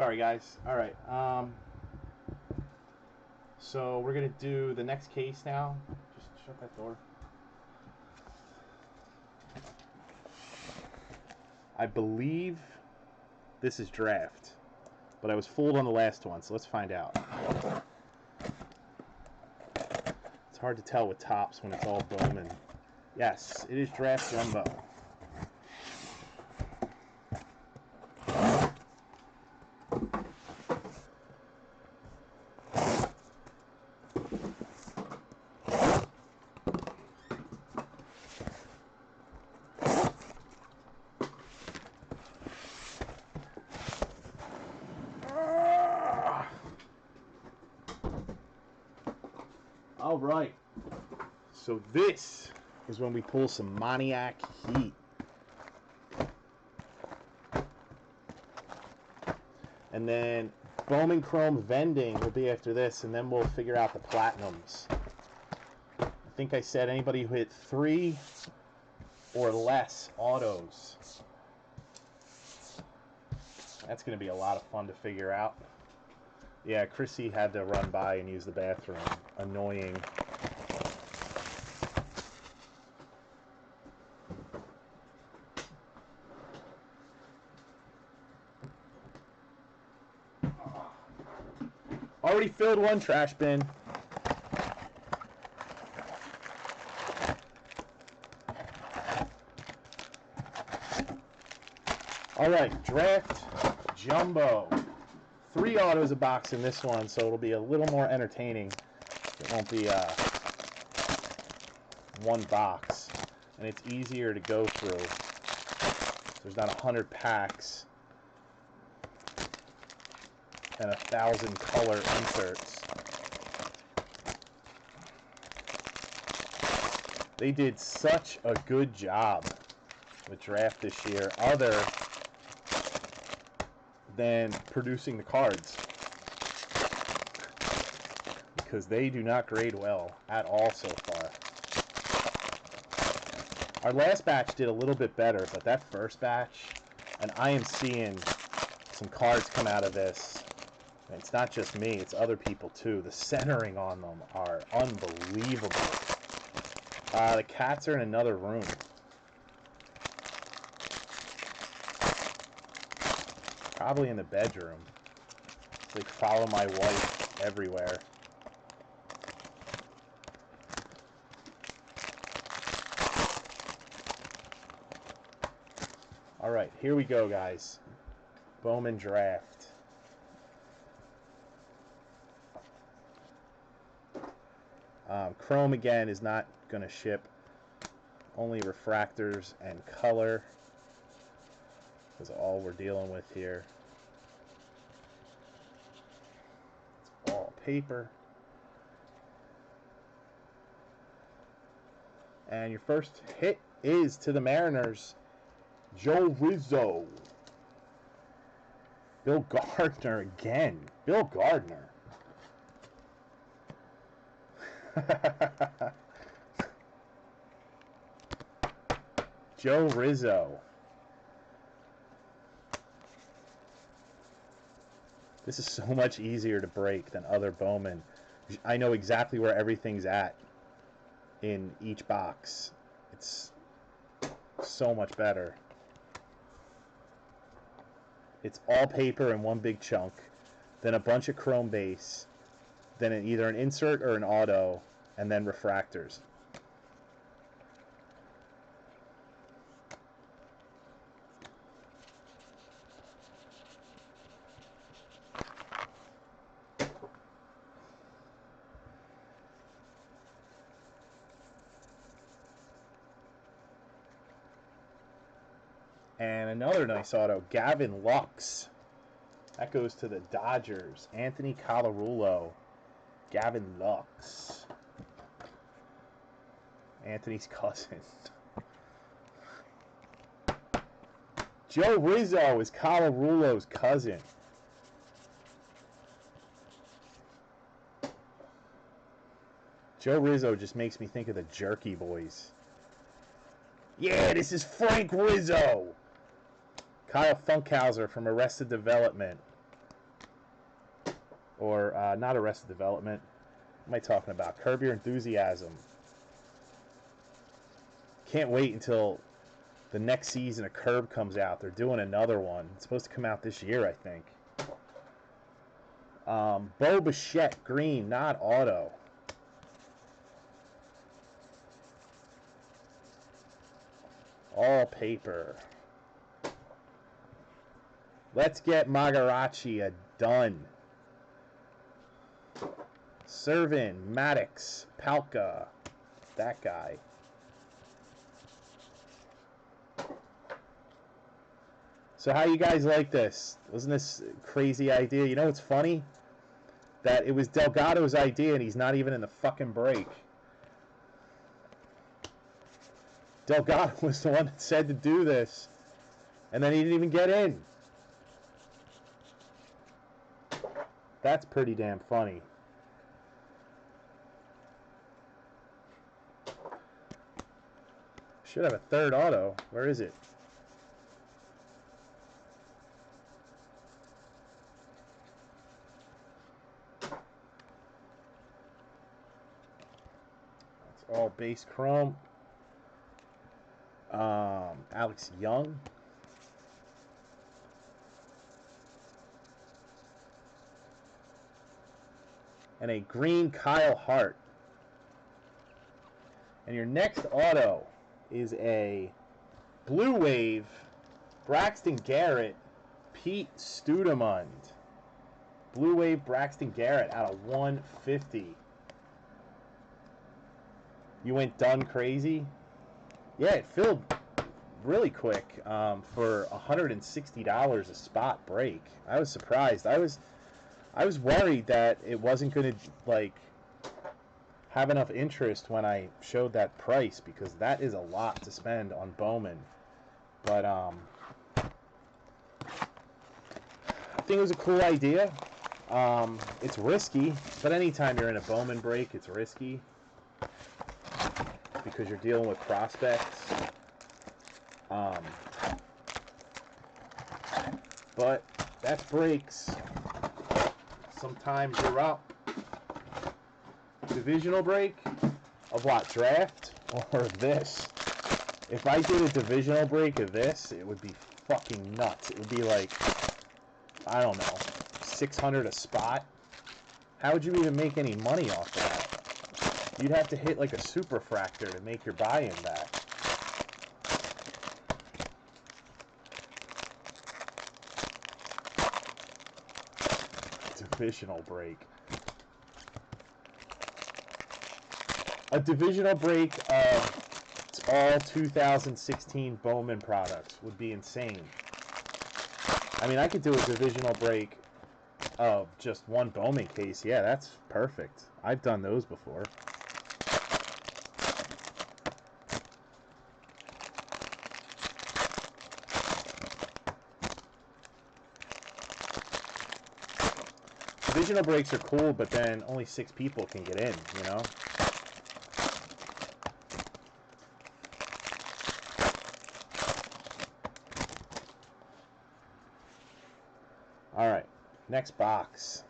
Sorry, guys. All right. So we're gonna do the next case now. Just shut that door. I believe this is draft, but I was fooled on the last one, so let's find out. It's hard to tell with tops when it's all Bowman. Yes, it is draft jumbo. All right, so this is when we pull some Maniac heat. And then Bowman Chrome vending will be after this, and then we'll figure out the platinums. I think I said anybody who hit 3 or less autos. That's going to be a lot of fun to figure out. Yeah, Chrissy had to run by and use the bathroom. Annoying. Already filled one trash bin. All right, draft jumbo. 3 autos a box in this one, so it'll be a little more entertaining. It won't be one box, and it's easier to go through. There's not 100 packs and 1,000 color inserts. They did such a good job with draft this year, other than producing the cards, because they do not grade well at all so far. Our last batch did a little bit better, but that first batch, and I am seeing some cards come out of this. And it's not just me, it's other people too. The centering on them are unbelievable. The cats are in another room. Probably in the bedroom. They follow my wife everywhere. All right, here we go, guys. Bowman draft. Chrome again is not going to ship. Only refractors and color is all we're dealing with here. It's all paper. And your first hit is to the Mariners, Joe Rizzo. Bill Gardner again. Bill Gardner. Joe Rizzo. This is so much easier to break than other Bowman. I know exactly where everything's at in each box. It's so much better. It's all paper in one big chunk, then a bunch of chrome base, then either an insert or an auto, and then refractors. And another nice auto, Gavin Lux. That goes to the Dodgers. Anthony Colarulo. Gavin Lux. Anthony's cousin. Joe Rizzo is Colarulo's cousin. Joe Rizzo just makes me think of the Jerky Boys. Yeah, this is Frank Rizzo. Kyle Funkhauser from Arrested Development. Or not Arrested Development. What am I talking about? Curb Your Enthusiasm. Can't wait until the next season of Curb comes out. They're doing another one. It's supposed to come out this year, I think. Bo Bichette, green, not auto. All paper. Let's get Magarachi done. Servin, Maddox, Palka. That guy. So how you guys like this? Wasn't this a crazy idea? You know what's funny? That it was Delgado's idea and he's not even in the fucking break. Delgado was the one that said to do this. And then he didn't even get in. That's pretty damn funny. Should have a third auto. Where is it? All base chrome. Alex Young. And a green Kyle Hart. And your next auto is a Blue Wave Braxton Garrett Pete Studemund. Blue Wave Braxton Garrett out of 150. You went done crazy? Yeah, it filled really quick for $160 a spot break. I was surprised. I was worried that it wasn't going to like have enough interest when I showed that price, because that is a lot to spend on Bowman. But I think it was a cool idea. It's risky, but anytime you're in a Bowman break, it's risky because you're dealing with prospects. But that's breaks. Sometimes you're up. Divisional break of what? Draft or this? If I did a divisional break of this, it would be fucking nuts. It would be like, I don't know, 600 a spot. How would you even make any money off of that? You'd have to hit like a superfractor to make your buy-in back. Divisional break. A divisional break of all 2016 Bowman products would be insane. I mean, I could do a divisional break of just one Bowman case. Yeah, that's perfect. I've done those before. Divisional breaks are cool, but then only 6 people can get in, you know? Alright, next box.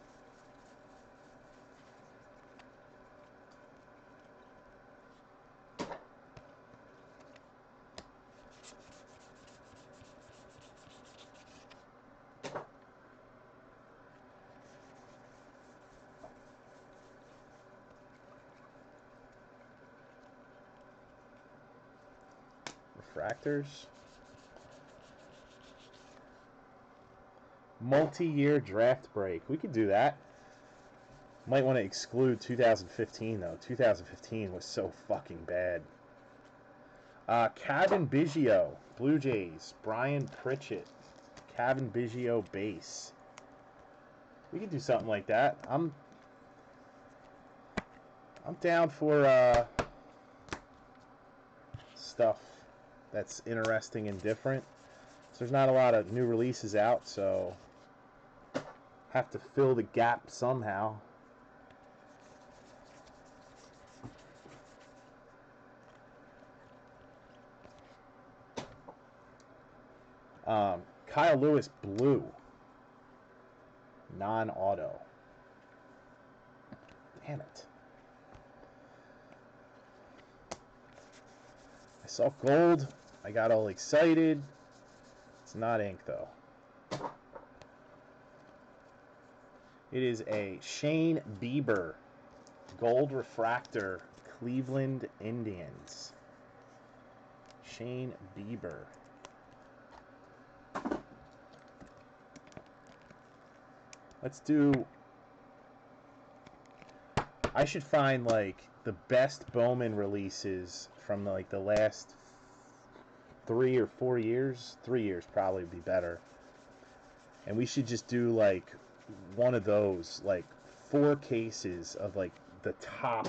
Refractors. Multi-year draft break. We could do that. Might want to exclude 2015 though. 2015 was so fucking bad. Kevin Biggio, Blue Jays. Brian Pritchett, Kevin Biggio base. We could do something like that. I'm down for stuff that's interesting and different. So there's not a lot of new releases out, so have to fill the gap somehow. Kyle Lewis blue, non-auto. Damn it. I saw gold. I got all excited. It's not ink, though. It is a Shane Bieber gold refractor Cleveland Indians. Shane Bieber. Let's do... I should find, like, the best Bowman releases from, like, the last 3 or 4 years. 3 years probably would be better. And we should just do, like, one of those, like, 4 cases of, like, the top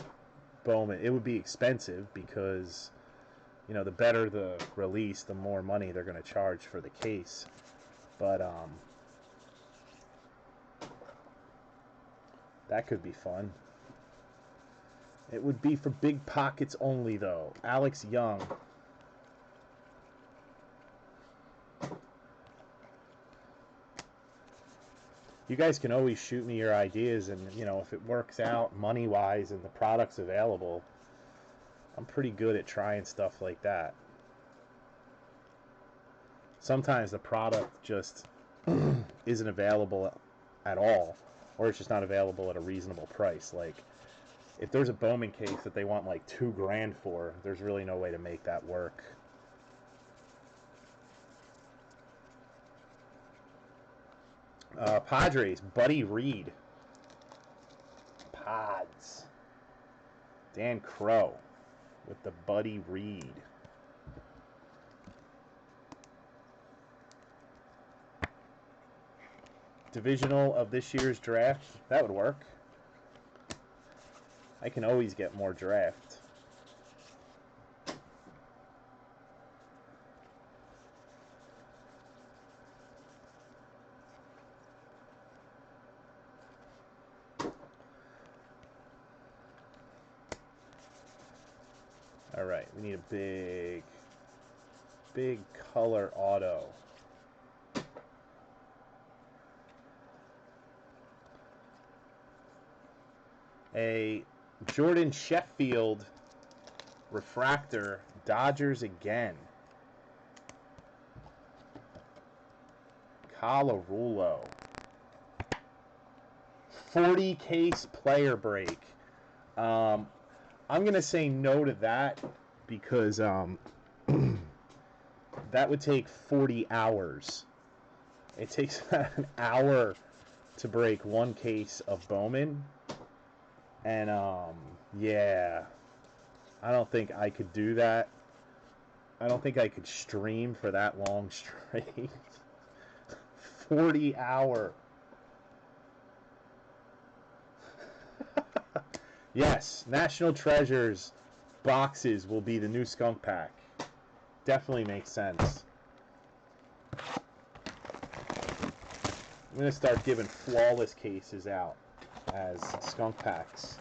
Bowman. It would be expensive because, you know, the better the release, the more money they're going to charge for the case. But, that could be fun. It would be for big pockets only, though. Alex Young. You guys can always shoot me your ideas, and, you know, if it works out money-wise and the product's available, I'm pretty good at trying stuff like that. Sometimes the product just isn't available at all, or it's just not available at a reasonable price. Like, if there's a Bowman case that they want like $2 grand for, there's really no way to make that work. Padres, Buddy Reed. Pods. Dan Crow with the Buddy Reed. Divisional of this year's draft. That would work. I can always get more draft. All right, we need a big color auto. A Jordan Sheffield refractor, Dodgers again. Colarulo. 40 case player break. I'm going to say no to that because that would take 40 hours. It takes an hour to break one case of Bowman. And, yeah, I don't think I could do that. I don't think I could stream for that long straight. 40 hour. Yes, National Treasures boxes will be the new skunk pack. Definitely makes sense. I'm going to start giving flawless cases out as skunk packs.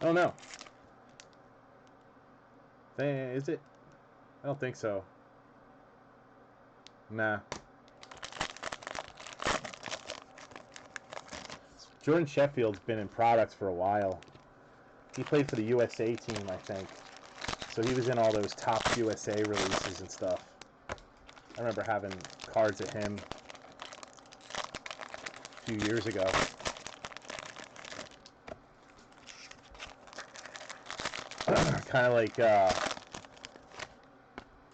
Oh no. Is it? I don't think so. Nah. Jordan Sheffield's been in products for a while. He played for the USA team, I think. So he was in all those top USA releases and stuff. I remember having cards of him a few years ago. Kind of like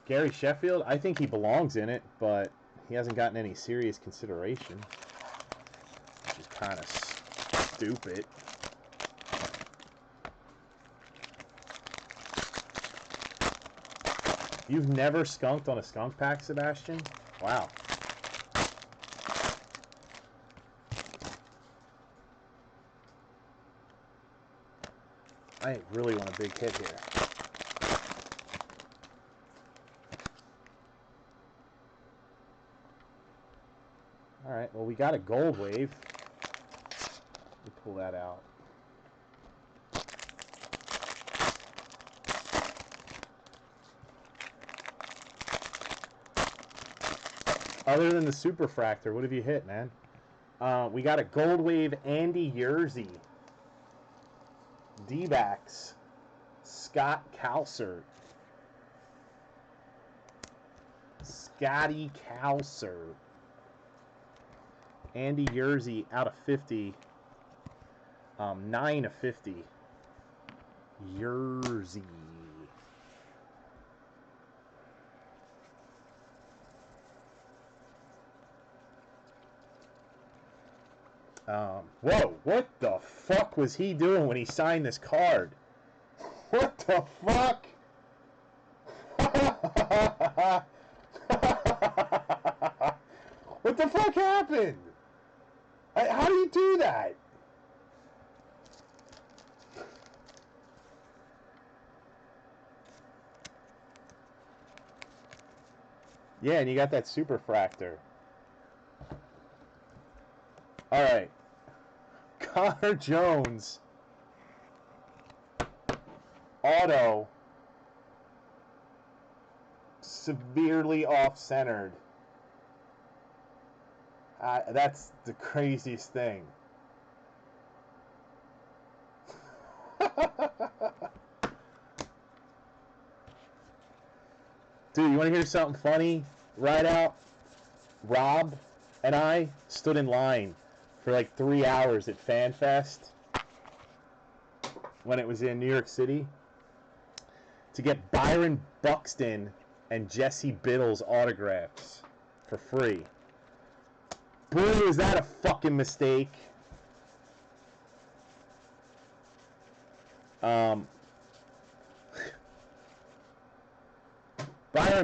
Gary Sheffield. I think he belongs in it, but he hasn't gotten any serious consideration, which is kind of stupid. You've never skunked on a skunk pack, Sebastian? Wow. I really want a big hit here. All right, well, we got a gold wave. Let me pull that out. Other than the Superfractor, what have you hit, man? We got a gold wave Andy Yerzy. D-backs. Scott Calsert. Scotty Calsert. Andy Yerzy out of 50. 9 of 50. Yerzy. Whoa, what the fuck was he doing when he signed this card? What the fuck? What the fuck happened? How do you do that? Yeah, and you got that Superfractor. All right. Connor Jones. Auto. Severely off-centered. That's the craziest thing. Dude, you want to hear something funny? Right out, Rob and I stood in line for like 3 hours at FanFest when it was in New York City to get Byron Buxton and Jesse Biddle's autographs for free. Boy, was that a fucking mistake. Byron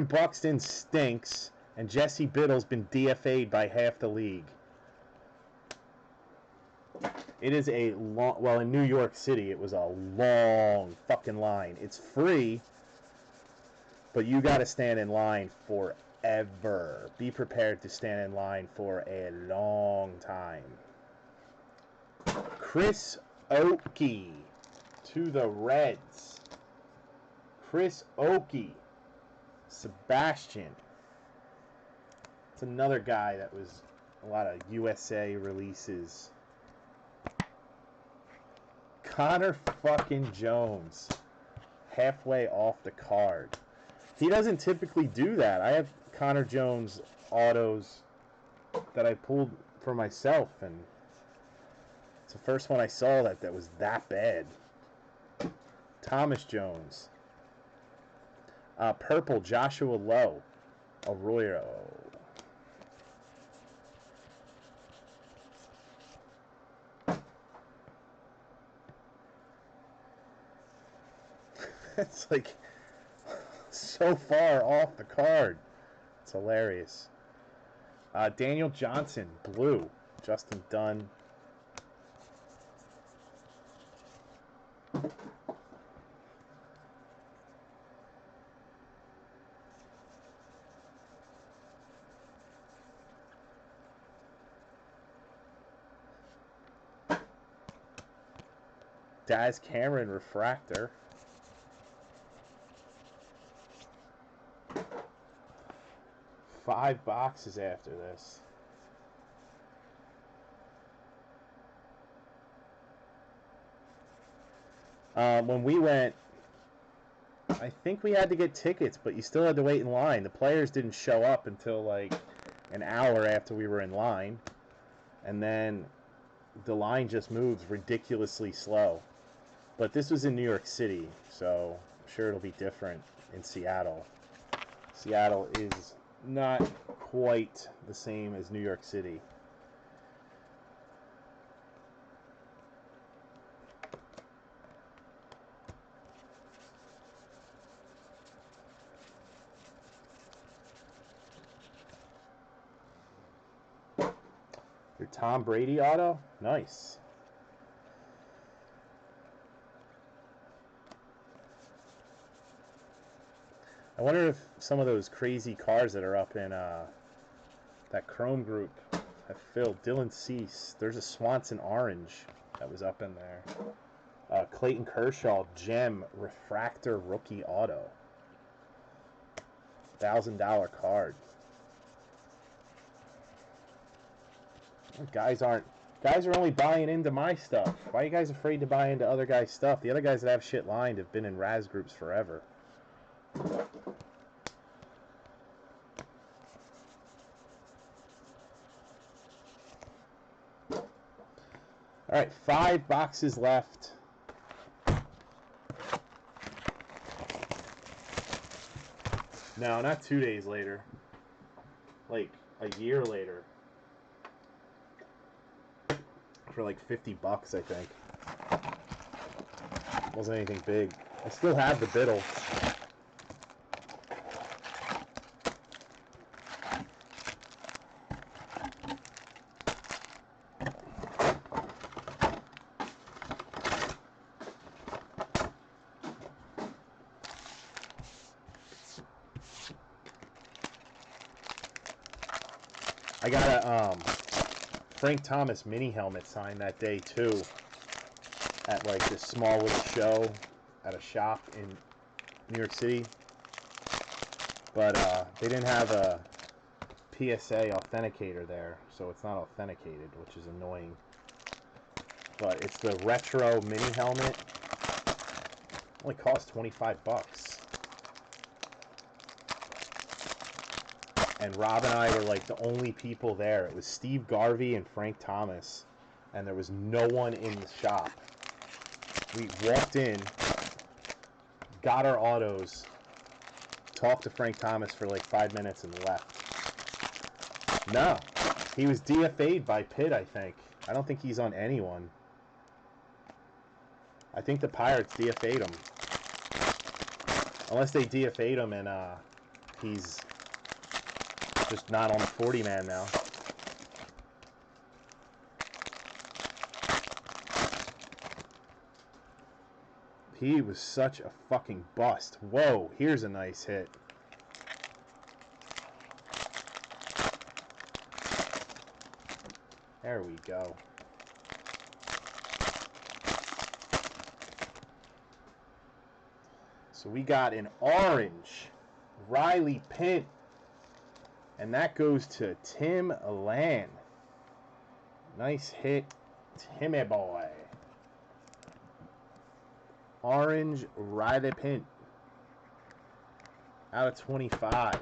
Buxton stinks, and Jesse Biddle's been DFA'd by half the league. It is a long... Well, in New York City, it was a long fucking line. It's free, but you got to stand in line forever. Be prepared to stand in line for a long time. Chris Oakey to the Reds. Chris Oakey. Sebastian. It's another guy that was a lot of USA releases. Connor fucking Jones. Halfway off the card. He doesn't typically do that. I have Connor Jones autos that I pulled for myself, and it's the first one I saw that was that bad. Thomas Jones. Purple, Joshua Lowe. Arroyo. It's like so far off the card. It's hilarious. Daniel Johnson, blue. Justin Dunn. Daz Cameron refractor. Five boxes after this. When we went, I think we had to get tickets, but you still had to wait in line. The players didn't show up until like an hour after we were in line. And then the line just moves ridiculously slow. But this was in New York City, so I'm sure it'll be different in Seattle. Seattle is not quite the same as New York City. Your Tom Brady auto? Nice. I wonder if some of those crazy cars that are up in that Chrome group have filled. Dylan Cease. There's a Swanson Orange that was up in there. Clayton Kershaw Gem Refractor Rookie Auto. $1,000 card. Guys are only buying into my stuff. Why are you guys afraid to buy into other guys' stuff? The other guys that have shit lined have been in Raz groups forever. All right, 5 boxes left. No, not 2 days later. Like a year later. For like $50, I think. Wasn't anything big. I still have the Biddle. I got a Frank Thomas mini helmet signed that day too, at like this small little show at a shop in New York City. But they didn't have a PSA authenticator there, so it's not authenticated, which is annoying. But it's the retro mini helmet. Only cost $25. And Rob and I were like the only people there. It was Steve Garvey and Frank Thomas, and there was no one in the shop. We walked in, got our autos, talked to Frank Thomas for like 5 minutes and left. No, he was DFA'd by Pitt, I think. I don't think he's on anyone. I think the Pirates DFA'd him. Unless they DFA'd him and he's just not on the 40-man now. He was such a fucking bust. Whoa, here's a nice hit. There we go. So we got an orange Riley Pint. And that goes to Tim Land. Nice hit, Timmy boy. Orange Riley Pint. Out of 25.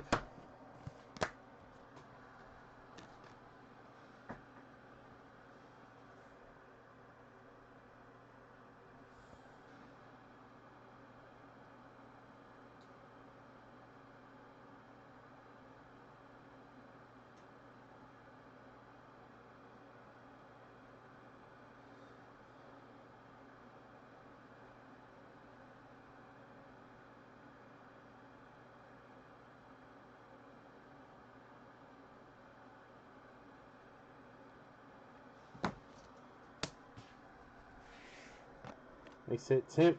Nice hit, Tim.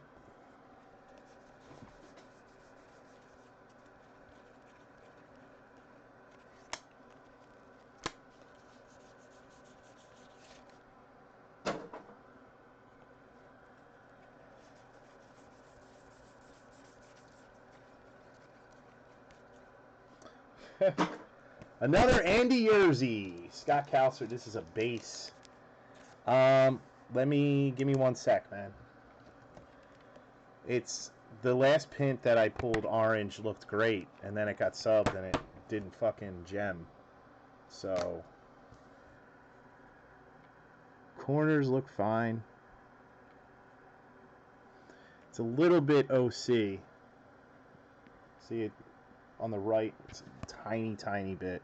Another Andy Yerzy. Scott Kalser. This is a base. Give me 1 sec, man. It's the last pint that I pulled orange looked great, and then it got subbed and it didn't fucking gem. So corners look fine. It's a little bit OC. See it on the right, it's a tiny bit.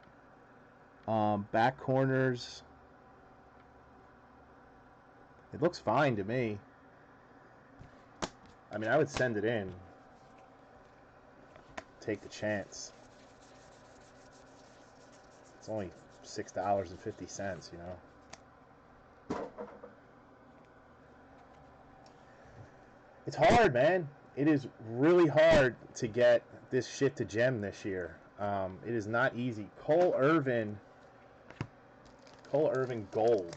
Back corners, it looks fine to me. I mean, I would send it in. Take the chance. It's only $6.50, you know. It's hard, man. It is really hard to get this shit to gem this year. It is not easy. Cole Irvin Gold.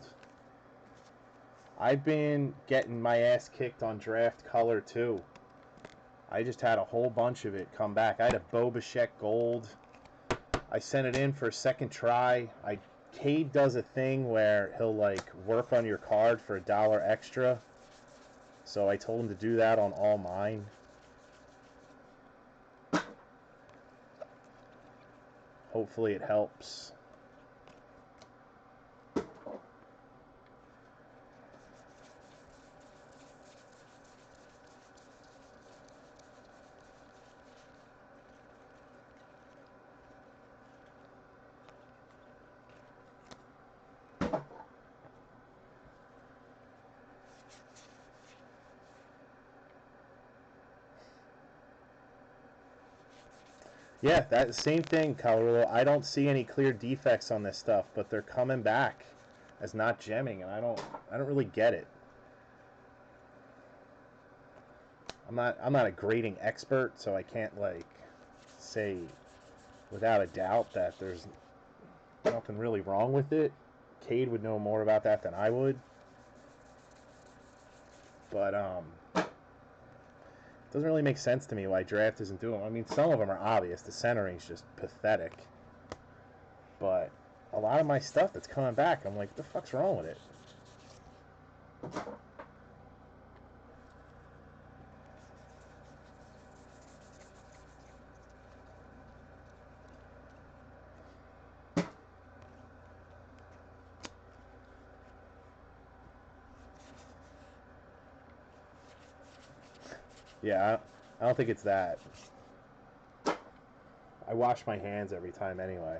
I've been getting my ass kicked on draft color too. I just had a whole bunch of it come back. I had a Bobachek Gold. I sent it in for a second try. Cade does a thing where he'll like work on your card for $1 extra. So I told him to do that on all mine. Hopefully it helps. Yeah, that same thing, Colorado. I don't see any clear defects on this stuff, but they're coming back as not gemming, and I don't really get it. I'm not a grading expert, so I can't like say without a doubt that there's nothing really wrong with it. Cade would know more about that than I would. But it doesn't really make sense to me why draft isn't doing them. I mean, some of them are obvious. The centering's just pathetic. But a lot of my stuff that's coming back, I'm like, what the fuck's wrong with it? Yeah, I don't think it's that. I wash my hands every time anyway.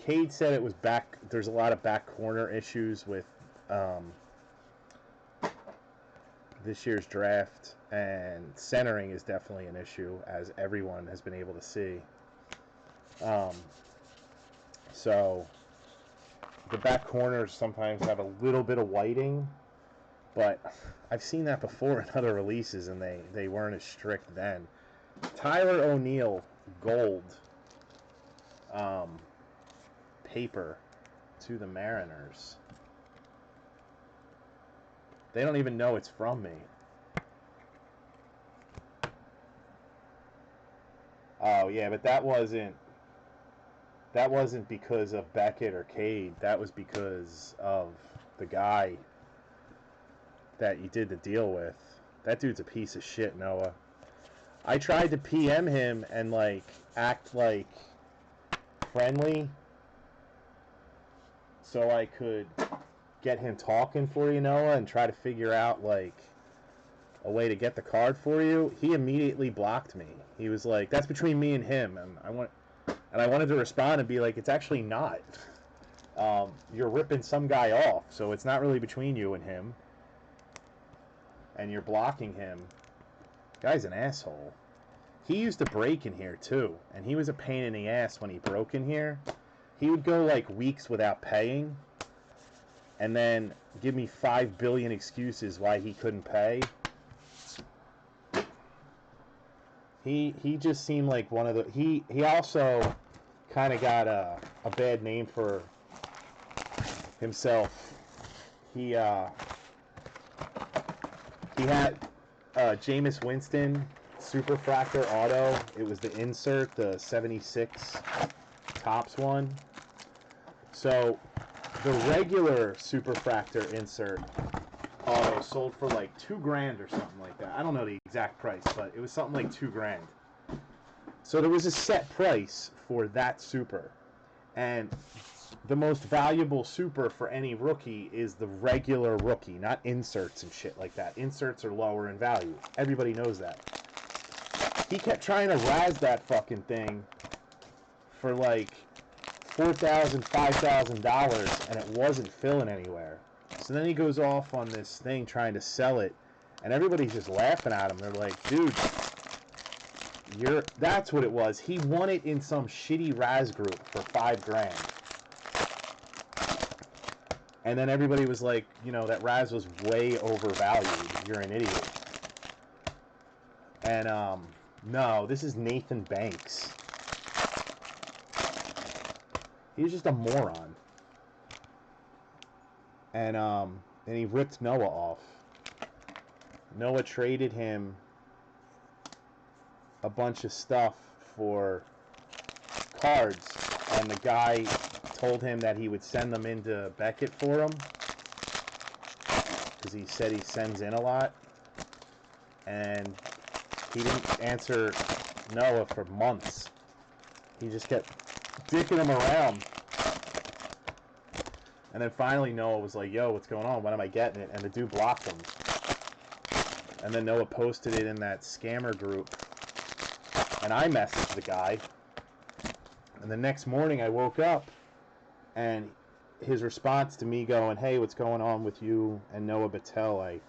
Cade said it was back. There's a lot of back corner issues with this year's draft, and centering is definitely an issue, as everyone has been able to see. So the back corners sometimes have a little bit of whiting, but I've seen that before in other releases, and they weren't as strict then. Tyler O'Neill Gold paper to the Mariners. They don't even know it's from me. Oh yeah, but that wasn't because of Beckett or Cade. That was because of the guy that you did the deal with. That dude's a piece of shit, Noah. I tried to PM him and like act like friendly so I could get him talking for you, Noah, and try to figure out like a way to get the card for you. He immediately blocked me. He was like, "That's between me and him," and I wanted to respond and be like, "It's actually not. You're ripping some guy off, so it's not really between you and him, and you're blocking him." Guy's an asshole. He used to break in here too, and he was a pain in the ass when he broke in here. He would go like weeks without paying, and then give me 5 billion excuses why he couldn't pay. He just seemed like one of the... He also kind of got a bad name for himself. He had Jameis Winston Superfractor Auto. It was the insert, the 76 Topps one. So the regular Superfractor insert auto sold for like $2,000 or something like that. I don't know the exact price, but it was something like $2,000. So there was a set price for that super, and the most valuable super for any rookie is the regular rookie, not inserts and shit like that. Inserts are lower in value. Everybody knows that. He kept trying to razz that fucking thing for like $4,000, $5,000, and it wasn't filling anywhere. So then he goes off on this thing trying to sell it, and everybody's just laughing at him. They're like, "Dude, That's what it was. He won it in some shitty Raz group for $5,000. And then everybody was like, you know, that Raz was way overvalued. You're an idiot. And no, this is Nathan Banks. He's just a moron. And he ripped Noah off. Noah traded him a bunch of stuff for cards, and the guy told him that he would send them into Beckett for him because he said he sends in a lot, and he didn't answer Noah for months. He just kept dicking him around, and then finally Noah was like, yo, what's going on? When am I getting it? And the dude blocked him. And then Noah posted it in that scammer group, and I messaged the guy. And the next morning I woke up, and his response to me going, hey, what's going on with you and Noah Battelle? I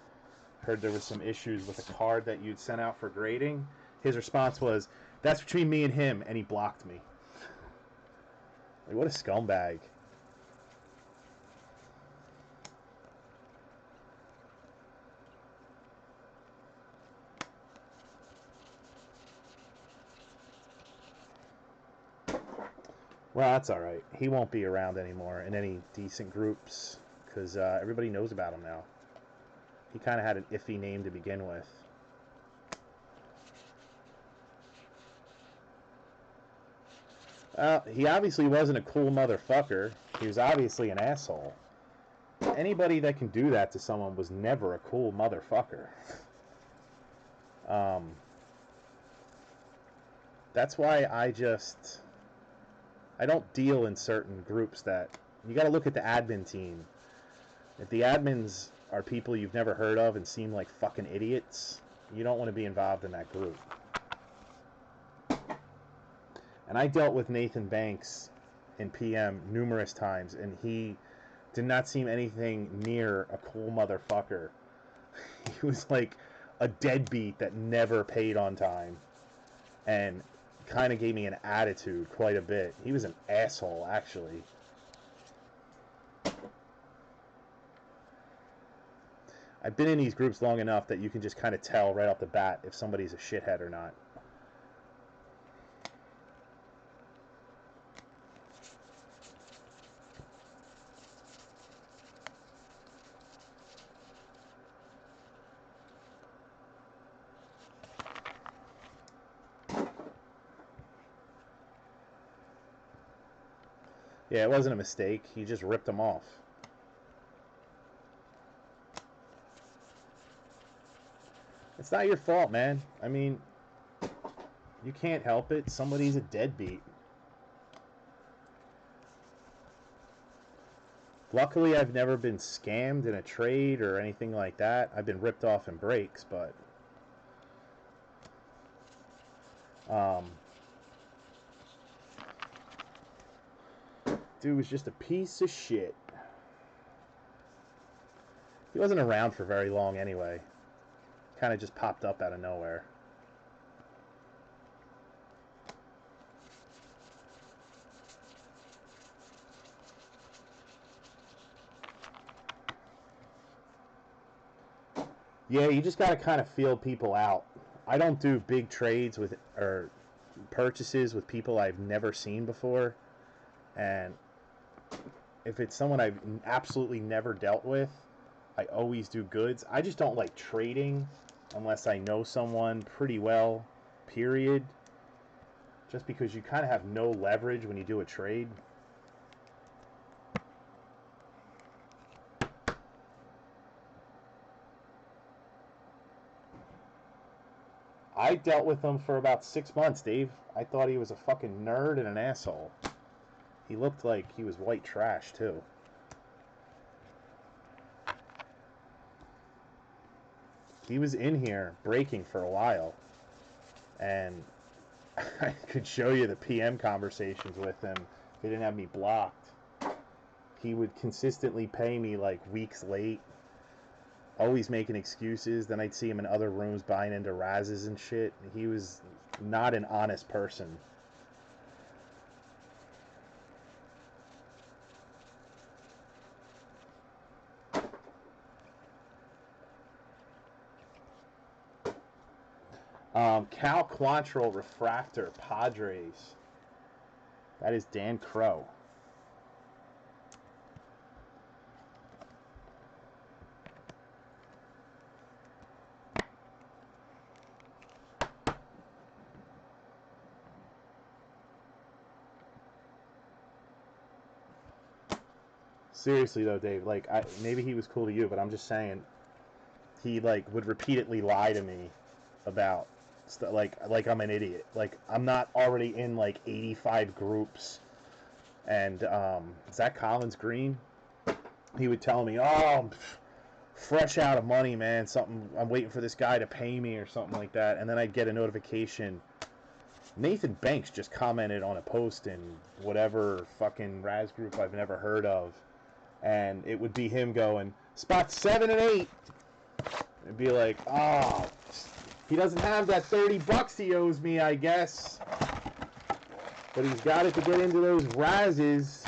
heard there was some issues with a card that you'd sent out for grading. His response was, that's between me and him, and he blocked me. Like, what a scumbag. Well, that's all right. He won't be around anymore in any decent groups because everybody knows about him now. He kind of had an iffy name to begin with. He obviously wasn't a cool motherfucker. He was obviously an asshole. Anybody that can do that to someone was never a cool motherfucker. That's why I don't deal in certain groups that... You got to look at the admin team. If the admins are people you've never heard of and seem like fucking idiots, you don't want to be involved in that group. And I dealt with Nathan Banks in PM numerous times, and he did not seem anything near a cool motherfucker. He was like a deadbeat that never paid on time, and kind of gave me an attitude quite a bit. He was an asshole, actually. I've been in these groups long enough that you can just kind of tell right off the bat if somebody's a shithead or not. Yeah, it wasn't a mistake. He just ripped them off. It's not your fault, man. I mean, you can't help it. Somebody's a deadbeat. Luckily, I've never been scammed in a trade or anything like that. I've been ripped off in breaks, but... dude was just a piece of shit. He wasn't around for very long anyway. Kind of just popped up out of nowhere. Yeah, you just got to kind of feel people out. I don't do big trades with or purchases with people I've never seen before. And if it's someone I've absolutely never dealt with, I always do goods. I just don't like trading unless I know someone pretty well, period. Just because you kind of have no leverage when you do a trade. I dealt with him for about 6 months, Dave. I thought he was a fucking nerd and an asshole. He looked like he was white trash, too. He was in here breaking for a while. And I could show you the PM conversations with him. He didn't have me blocked. He would consistently pay me like weeks late. Always making excuses. Then I'd see him in other rooms buying into Razes and shit. He was not an honest person. Cal Quantrill Refractor, Padres. That is Dan Crow. Seriously though, Dave, like maybe he was cool to you, but I'm just saying he like would repeatedly lie to me about stuff like I'm an idiot. Like I'm not already in like 85 groups. And Zach Collins Green, he would tell me, "Oh, I'm fresh out of money, man. Something I'm waiting for this guy to pay me or something like that." And then I'd get a notification. Nathan Banks just commented on a post in whatever fucking Raz group I've never heard of. And it would be him going, spots 7 and 8. It'd be like, oh, he doesn't have that $30 he owes me, I guess. But he's got it to get into those Razes.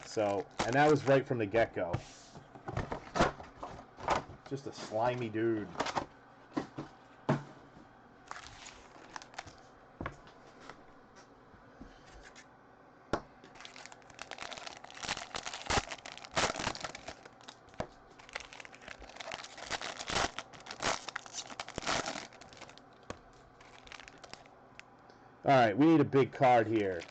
So, and that was right from the get-go. Just a slimy dude. All right, we need a big card here.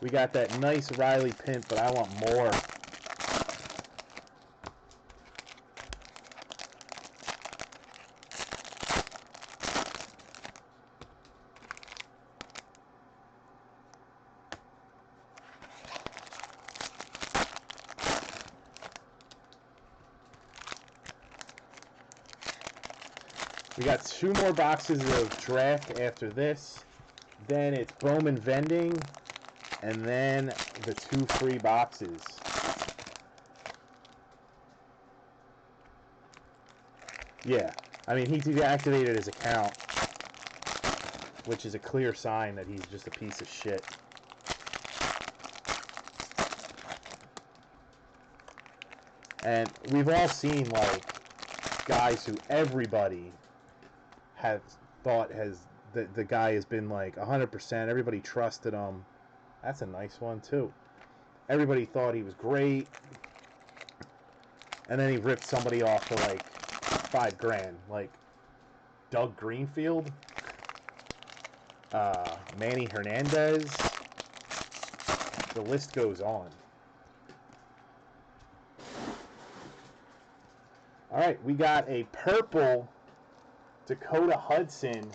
We got that nice Riley Pint, but I want more. We got 2 more boxes of draft after this. Then it's Bowman vending, and then the 2 free boxes. Yeah, I mean, he deactivated his account, which is a clear sign that he's just a piece of shit. And we've all seen, like, guys who everybody has thought the guy has been like 100%. Everybody trusted him. That's a nice one too. Everybody thought he was great, and then he ripped somebody off for like $5,000, like Doug Greenfield, Manny Hernandez. The list goes on. All right, we got a purple Dakota Hudson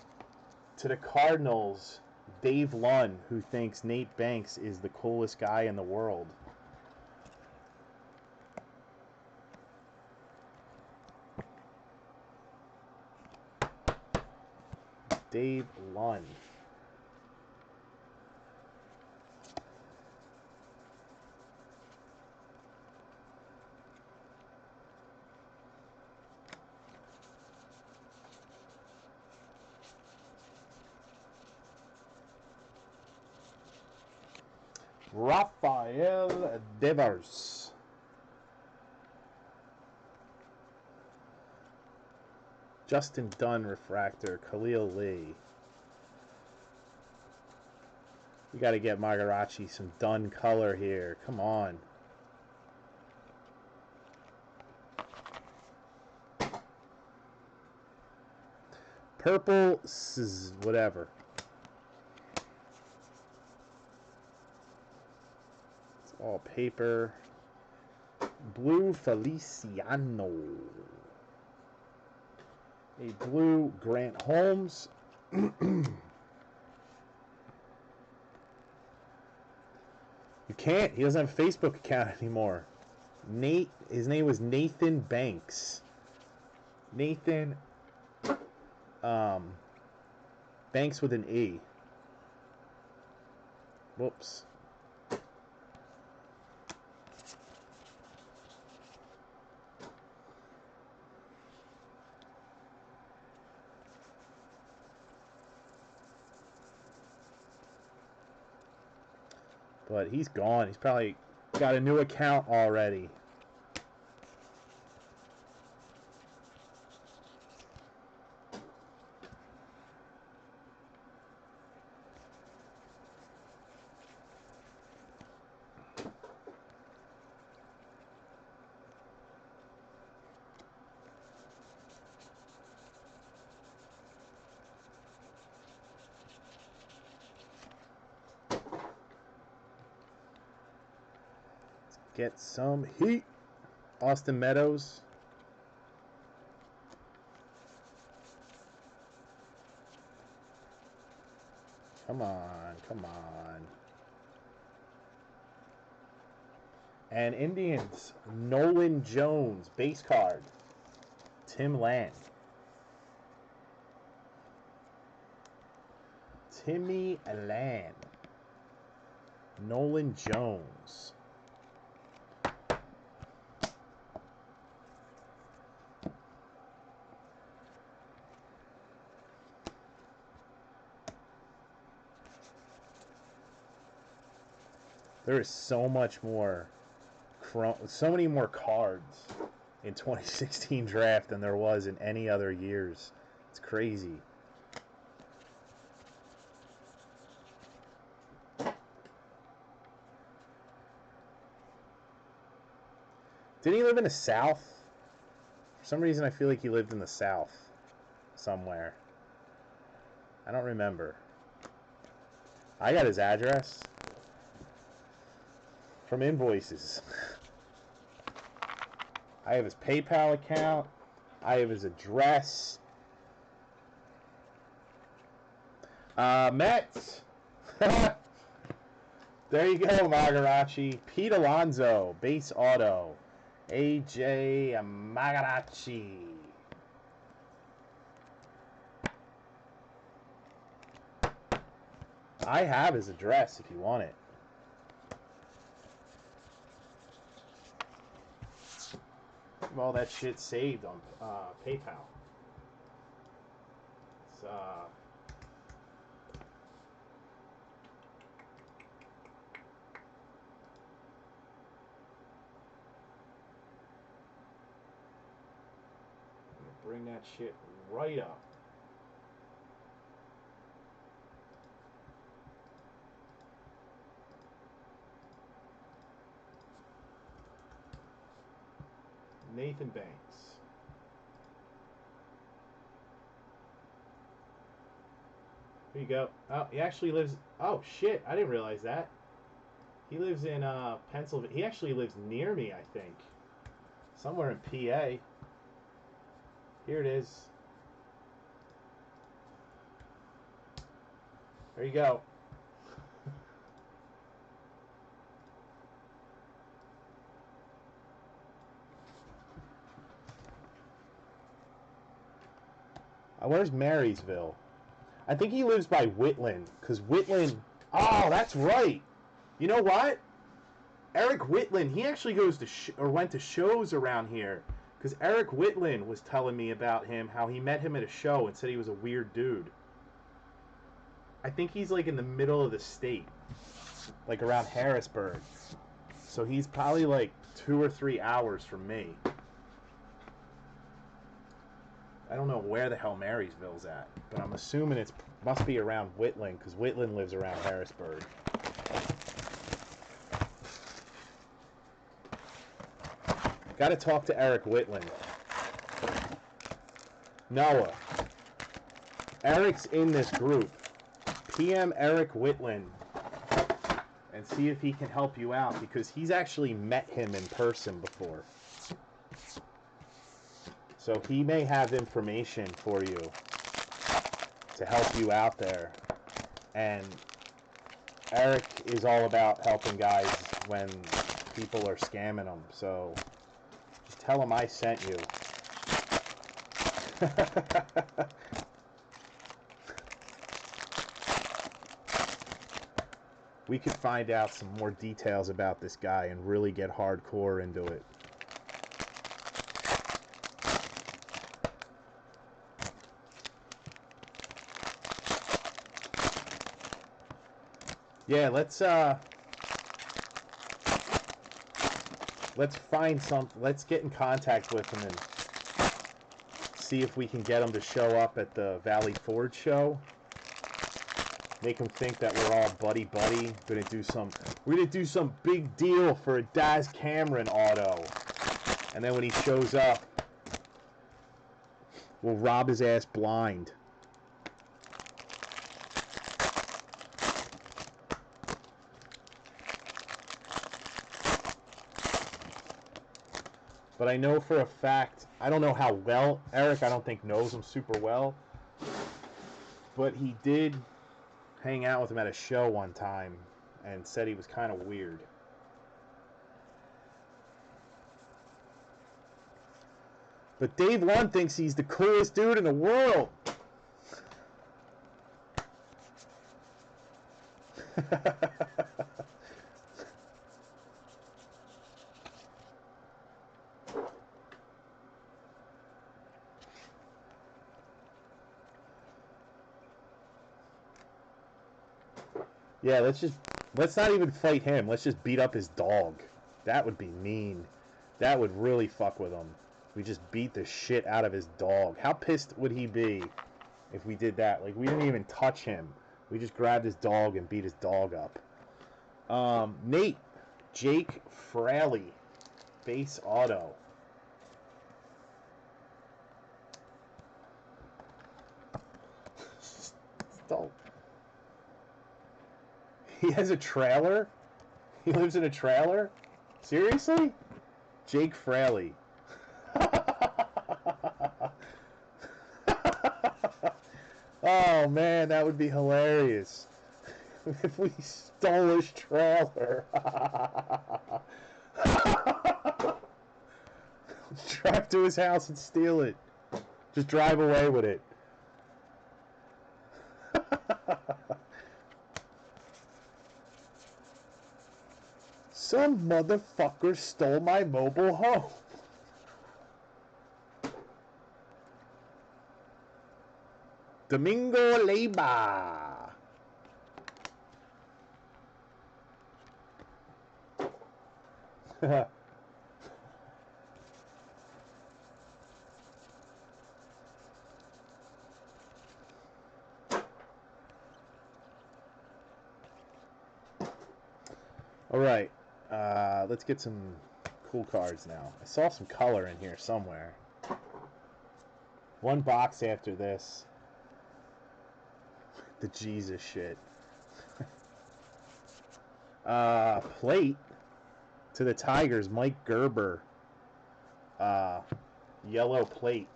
to the Cardinals, Dave Lunn, who thinks Nate Banks is the coolest guy in the world. Dave Lunn. Rafael Devers. Justin Dunn refractor, Khalil Lee. We got to get Magarachi some Dunn color here. Come on. Purple, whatever. It's all paper. Blue Feliciano. A blue Grant Holmes. You can't. He doesn't have a Facebook account anymore. His name was Nathan Banks. Nathan Banks with an E. Whoops. But he's gone. He's probably got a new account already. Get some heat. Austin Meadows. Come on, come on. And Indians, Nolan Jones, base card. Tim Land. Timmy Land. Nolan Jones. There is so much more, so many more cards in 2016 draft than there was in any other years. It's crazy. Didn't he live in the South? For some reason, I feel like he lived in the South somewhere. I don't remember. I got his address from invoices. I have his PayPal account. I have his address. Mets. There you go, Magarachi. Pete Alonso, base auto. AJ Magarachi. I have his address if you want it. All that shit saved on PayPal. It's, bring that shit right up. Nathan Banks. Here you go. Oh, he actually lives... Oh, shit. I didn't realize that. He lives in Pennsylvania. He actually lives near me, I think. Somewhere in PA. Here it is. There you go. Where's Marysville? I think he lives by Whitland, because Whitland... Oh, that's right. You know what? Eric Whitland, he actually goes to went to shows around here, because Eric Whitland was telling me about him, how he met him at a show and said he was a weird dude. I think he's like in the middle of the state, like around Harrisburg. So he's probably like 2 or 3 hours from me. I don't know where the hell Marysville's at, but I'm assuming it must be around Whitland, because Whitland lives around Harrisburg. Got to talk to Eric Whitland. Noah. Eric's in this group. PM Eric Whitland and see if he can help you out, because he's actually met him in person before. So he may have information for you to help you out there. And Eric is all about helping guys when people are scamming them. So just tell him I sent you. We could find out some more details about this guy and really get hardcore into it. Yeah, let's let's find some. Let's get in contact with him and see if we can get him to show up at the Valley Forge show. Make him think that we're all buddy. We're gonna do some big deal for a Daz Cameron auto, and then when he shows up, we'll rob his ass blind. But I know for a fact, I don't know how well, Eric I don't think knows him super well, but he did hang out with him at a show one time and said he was kind of weird. But Dave One thinks he's the coolest dude in the world. Yeah, let's not even fight him. Let's just beat up his dog. That would be mean. That would really fuck with him. We just beat the shit out of his dog. How pissed would he be if we did that? Like, we didn't even touch him. We just grabbed his dog and beat his dog up. Nate, Jake Fraley, base auto. Stop. He has a trailer? He lives in a trailer? Seriously? Jake Fraley. Oh man, that would be hilarious. If we stole his trailer. Drive to his house and steal it. Just drive away with it. Some motherfucker stole my mobile home. Domingo Leyba. All right. Let's get some cool cards now. I saw some color in here somewhere. One box after this. The Jesus shit. Plate to the Tigers, Mike Gerber. Yellow plate.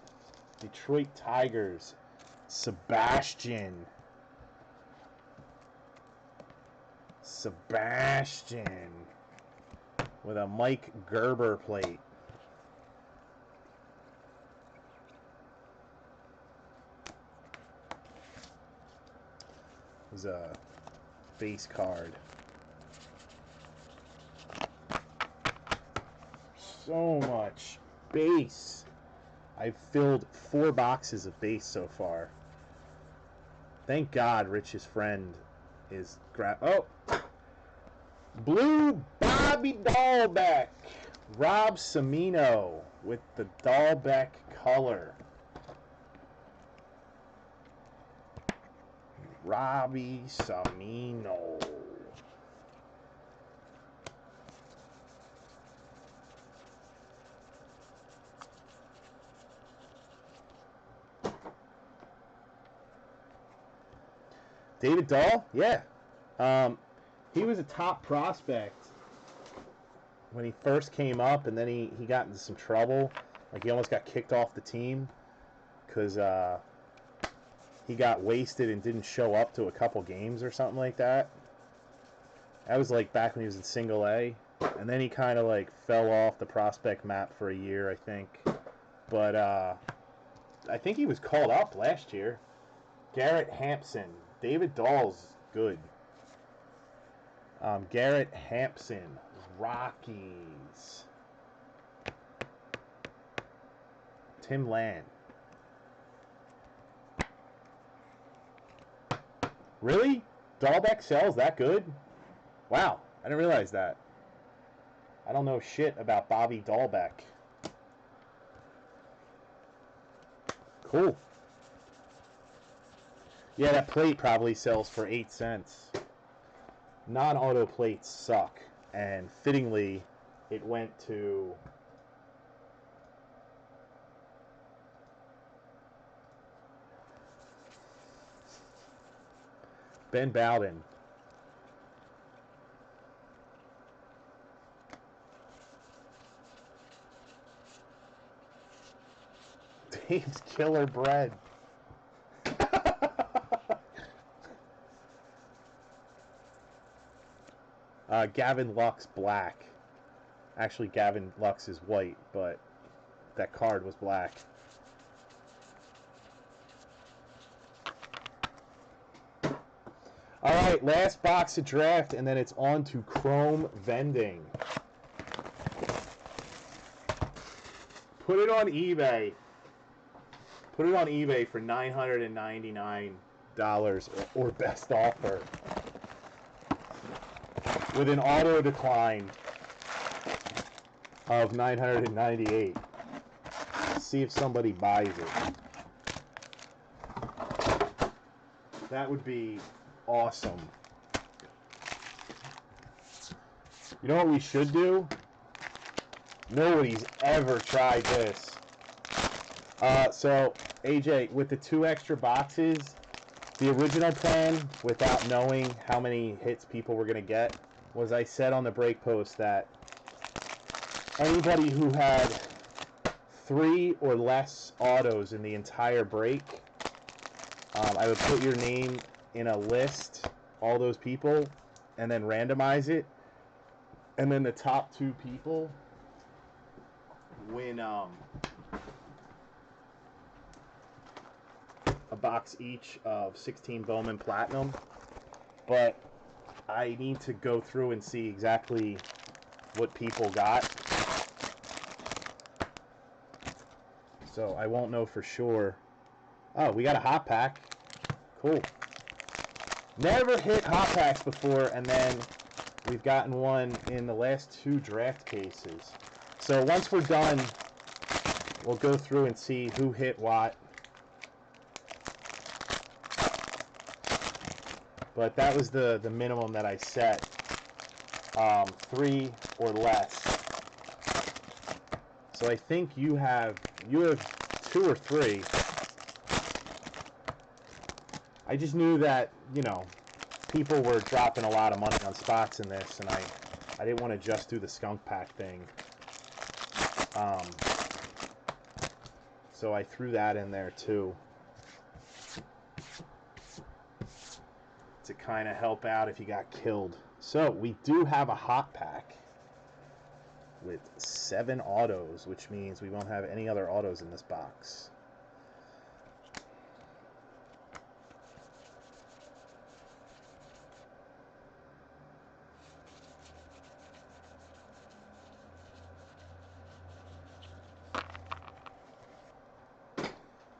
Detroit Tigers, Sebastian with a Mike Gerber plate. It was a base card. So much base. I've filled 4 boxes of base so far. Thank God Rich's friend is oh! Blue Bobby Dahlbeck. Rob Cimino with the Dahlbeck color. Robbie Cimino. David Dahl? Yeah. He was a top prospect when he first came up, and then he got into some trouble. Like, he almost got kicked off the team because he got wasted and didn't show up to a couple games or something like that. That was like back when he was in single A. And then he kind of like fell off the prospect map for a year, I think. But I think he was called up last year. Garrett Hampson. David Dahl's good. Garrett Hampson, Rockies. Tim Land. Really? Dahlbeck sells that good? Wow, I didn't realize that. I don't know shit about Bobby Dahlbeck. Cool. Yeah, that plate probably sells for 8 cents. Non-auto plates suck, and fittingly, it went to Ben Bowden. Dave's Killer Bread. Gavin Lux black. Actually, Gavin Lux is white, but that card was black. All right, last box of draft, and then it's on to Chrome vending. Put it on eBay. Put it on eBay for $999 or best offer. With an auto decline of $998. See if somebody buys it. That would be awesome. You know what we should do? Nobody's ever tried this. So, AJ, with the 2 extra boxes, the original plan, without knowing how many hits people were going to get, was I said on the break post that anybody who had 3 or less autos in the entire break, I would put your name in a list, all those people, and then randomize it. And then the top 2 people win a box each of 16 Bowman Platinum. But I need to go through and see exactly what people got. So I won't know for sure. Oh, we got a hot pack. Cool. Never hit hot packs before, and then we've gotten one in the last 2 draft cases. So once we're done, we'll go through and see who hit what. But that was the minimum that I set. 3 or less. So I think you have 2 or 3. I just knew that, you know, people were dropping a lot of money on spots in this, and I didn't want to just do the skunk pack thing. So I threw that in there too, to kind of help out if you got killed. So we do have a hot pack with 7 autos, which means we won't have any other autos in this box.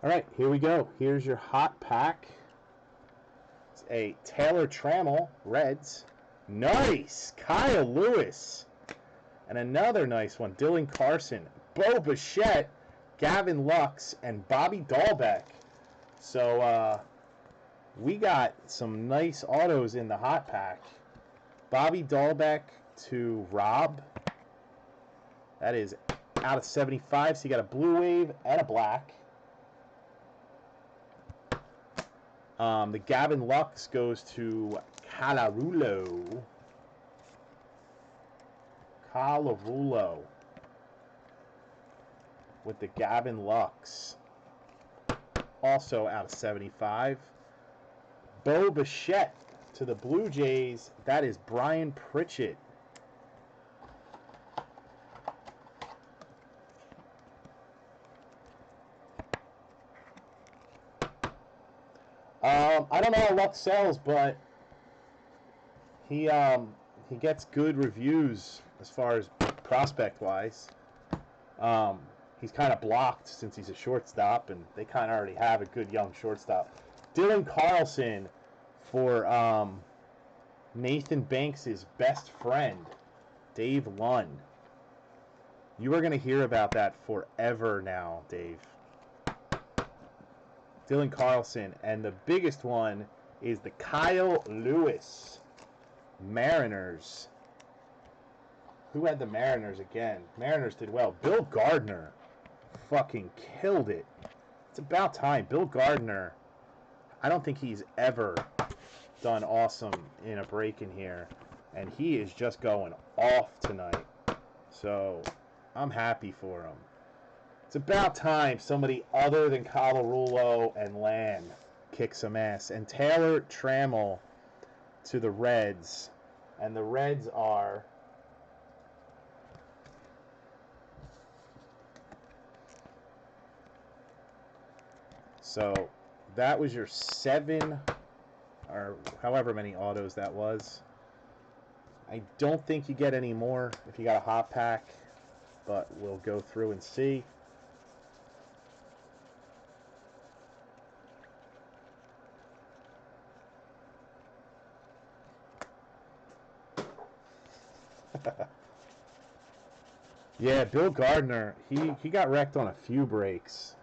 All right, here we go. Here's your hot pack. It's a Taylor Trammell, Reds. Nice! Kyle Lewis. And another nice one, Dylan Carson, Bo Bichette, Gavin Lux, and Bobby Dahlbeck. So we got some nice autos in the hot pack. Bobby Dahlbeck to Rob. That is out of 75, so you got a blue wave and a black. The Gavin Lux goes to Calarulo. With the Gavin Lux. Also out of 75. Bo Bichette to the Blue Jays. That is Brian Pritchett. I don't know how Lux sells, but he gets good reviews as far as prospect-wise. He's kind of blocked since he's a shortstop, and they kind of already have a good young shortstop. Dylan Carlson for Nathan Banks' best friend, Dave Lunn. You are going to hear about that forever now, Dave. Dylan Carlson. And the biggest one is the Kyle Lewis Mariners. Who had the Mariners again? Mariners did well. Bill Gardner fucking killed it. It's about time. Bill Gardner, I don't think he's ever done awesome in a break in here. And he is just going off tonight. So I'm happy for him. It's about time somebody other than Colarulo and Land kicks some ass. And Taylor Trammell to the Reds. And the Reds are... So that was your 7, or however many autos that was. I don't think you get any more if you got a hot pack, but we'll go through and see. Yeah, Bill Gardner, he got wrecked on a few breaks.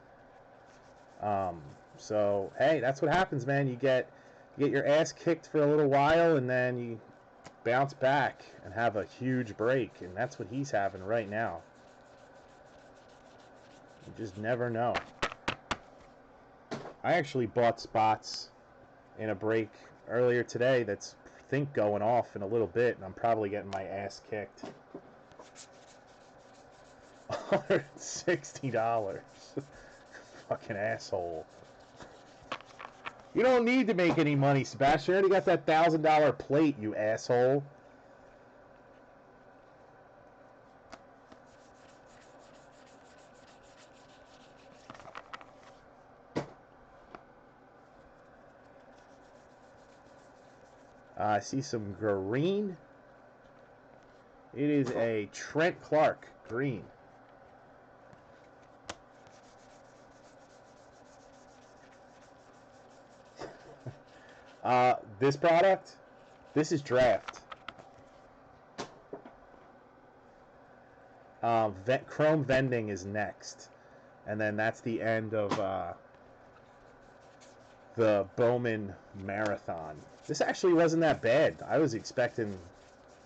So hey, that's what happens, man. You get your ass kicked for a little while, and then you bounce back and have a huge break, and that's what he's having right now. You just never know. I actually bought spots in a break earlier today that's I think going off in a little bit, and I'm probably getting my ass kicked. $160. Fucking asshole. You don't need to make any money, Sebastian. You already got that $1,000 plate, you asshole. I see some green. It is a Trent Clark green. This product, this is draft. Chrome vending is next. And then that's the end of the Bowman Marathon. This actually wasn't that bad. I was expecting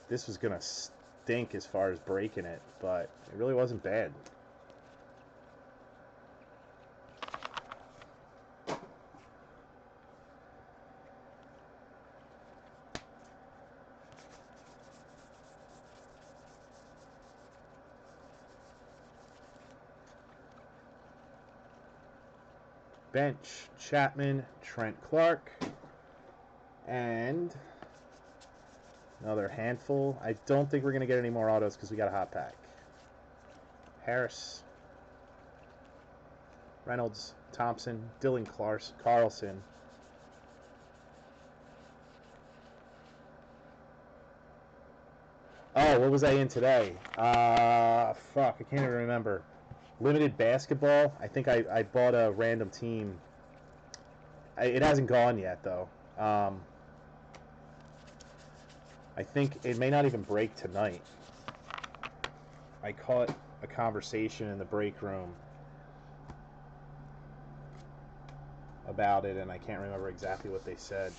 this was going to stink as far as breaking it, but it really wasn't bad. Bench, Chapman, Trent Clark, and another handful. I don't think we're going to get any more autos because we got a hot pack. Harris, Reynolds, Thompson, Dylan Carlson. Oh, what was I in today? Fuck, I can't even remember. Limited basketball. I think I bought a random team. It hasn't gone yet, though. I think it may not even break tonight. I caught a conversation in the break room about it, and I can't remember exactly what they said.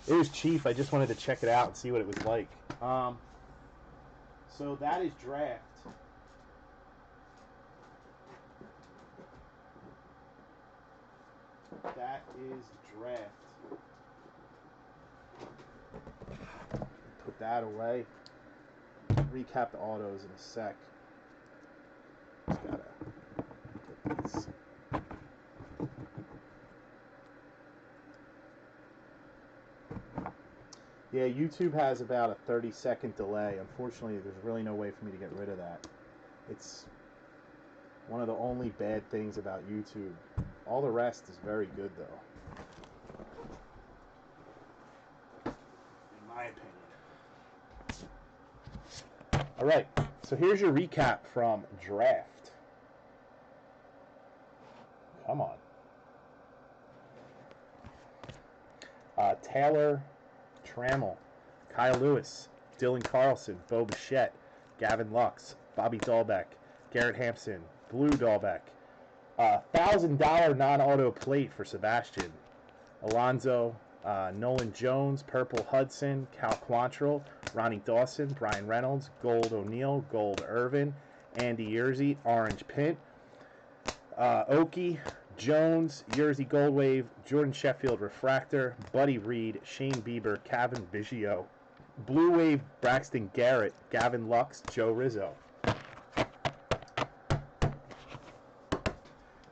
It was cheap. I just wanted to check it out and see what it was like. So that is draft. That is draft. Put that away. Recap the autos in a sec. Just gotta get these. Yeah, YouTube has about a 30-second delay. Unfortunately, there's really no way for me to get rid of that. It's one of the only bad things about YouTube. All the rest is very good, though. In my opinion. All right, so here's your recap from draft. Come on. Taylor Trammell, Kyle Lewis, Dylan Carlson, Bo Bichette, Gavin Lux, Bobby Dahlbeck, Garrett Hampson, blue Dahlbeck. $1,000 non-auto plate for Sebastian. Alonzo, Nolan Jones, purple Hudson, Cal Quantrill, Ronnie Dawson, Brian Reynolds, gold O'Neal, gold Irvin, Andy Yerzy, orange Pint, Oki, Jones, Yerzy Gold Wave, Jordan Sheffield Refractor, Buddy Reed, Shane Bieber, Kevin Biggio, Blue Wave Braxton Garrett, Gavin Lux, Joe Rizzo.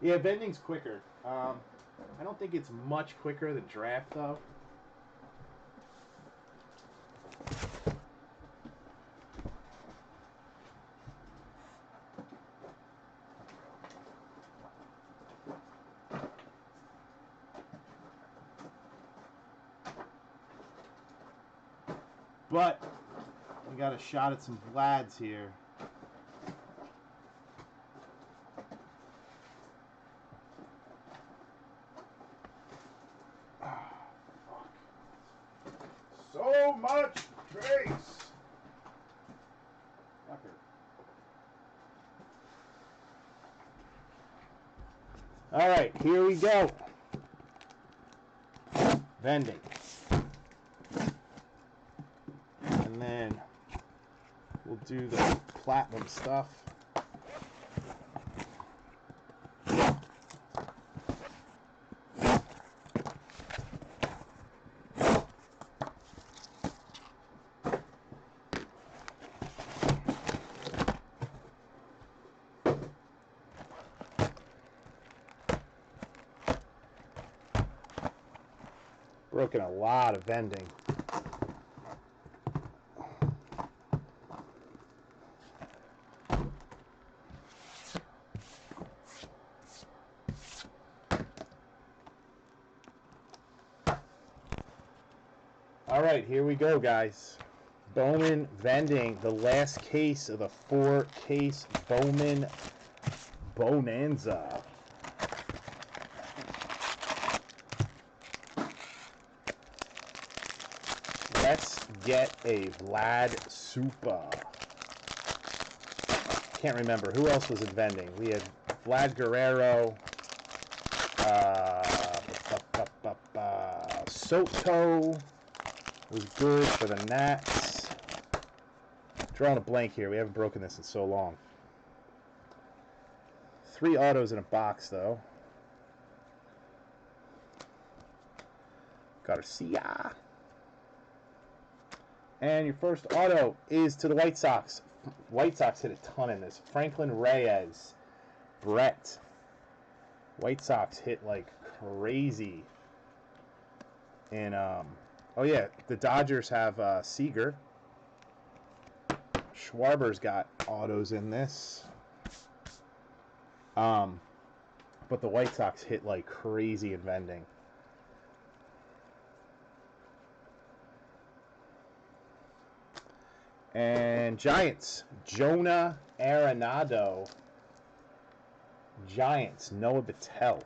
Yeah, vending's quicker. I don't think it's much quicker than draft, though. But we got a shot at some Vlads here. So much trace. All right, here we go. Vending. And then we'll do the platinum stuff. Broken a lot of vending. All right, here we go, guys. Bowman vending, the last case of the 4-case Bowman Bonanza. Let's get a Vlad Super. Can't remember. Who else was in vending? We had Vlad Guerrero, Soto was good for the Nats. Drawing a blank here. We haven't broken this in so long. 3 autos in a box, though. Garcia. And your first auto is to the White Sox. White Sox hit a ton in this. Franklin Reyes. Brett. White Sox hit like crazy. And, oh yeah, the Dodgers have Seager. Schwarber's got autos in this. But the White Sox hit like crazy in vending. And Giants, Jonah Arenado. Giants, Noah Battelle.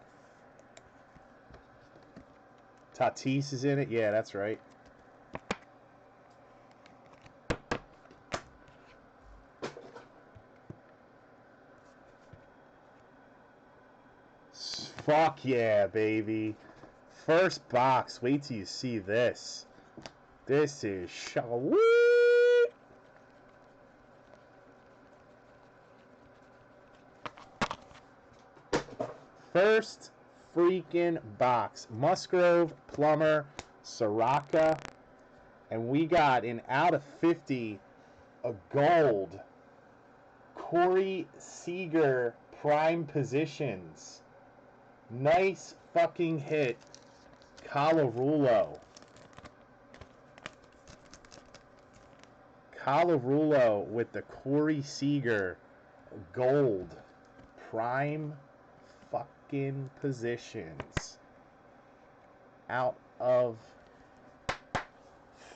Tatis is in it? Yeah, that's right. Fuck yeah, baby. First box. Wait till you see this. This is sweet. First freaking box. Musgrove, Plummer, Soraka. And we got in out of 50 a gold. Corey Seager prime positions. Nice fucking hit. Colarulo. Colarulo with the Corey Seager gold prime fucking positions. Out of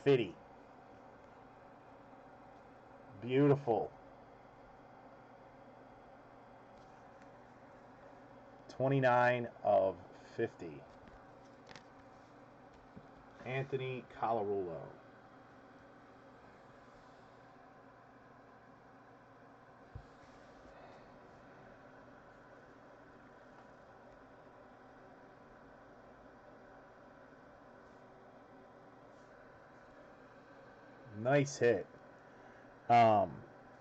50. Beautiful. 29 of 50. Anthony Colarulo. Nice hit.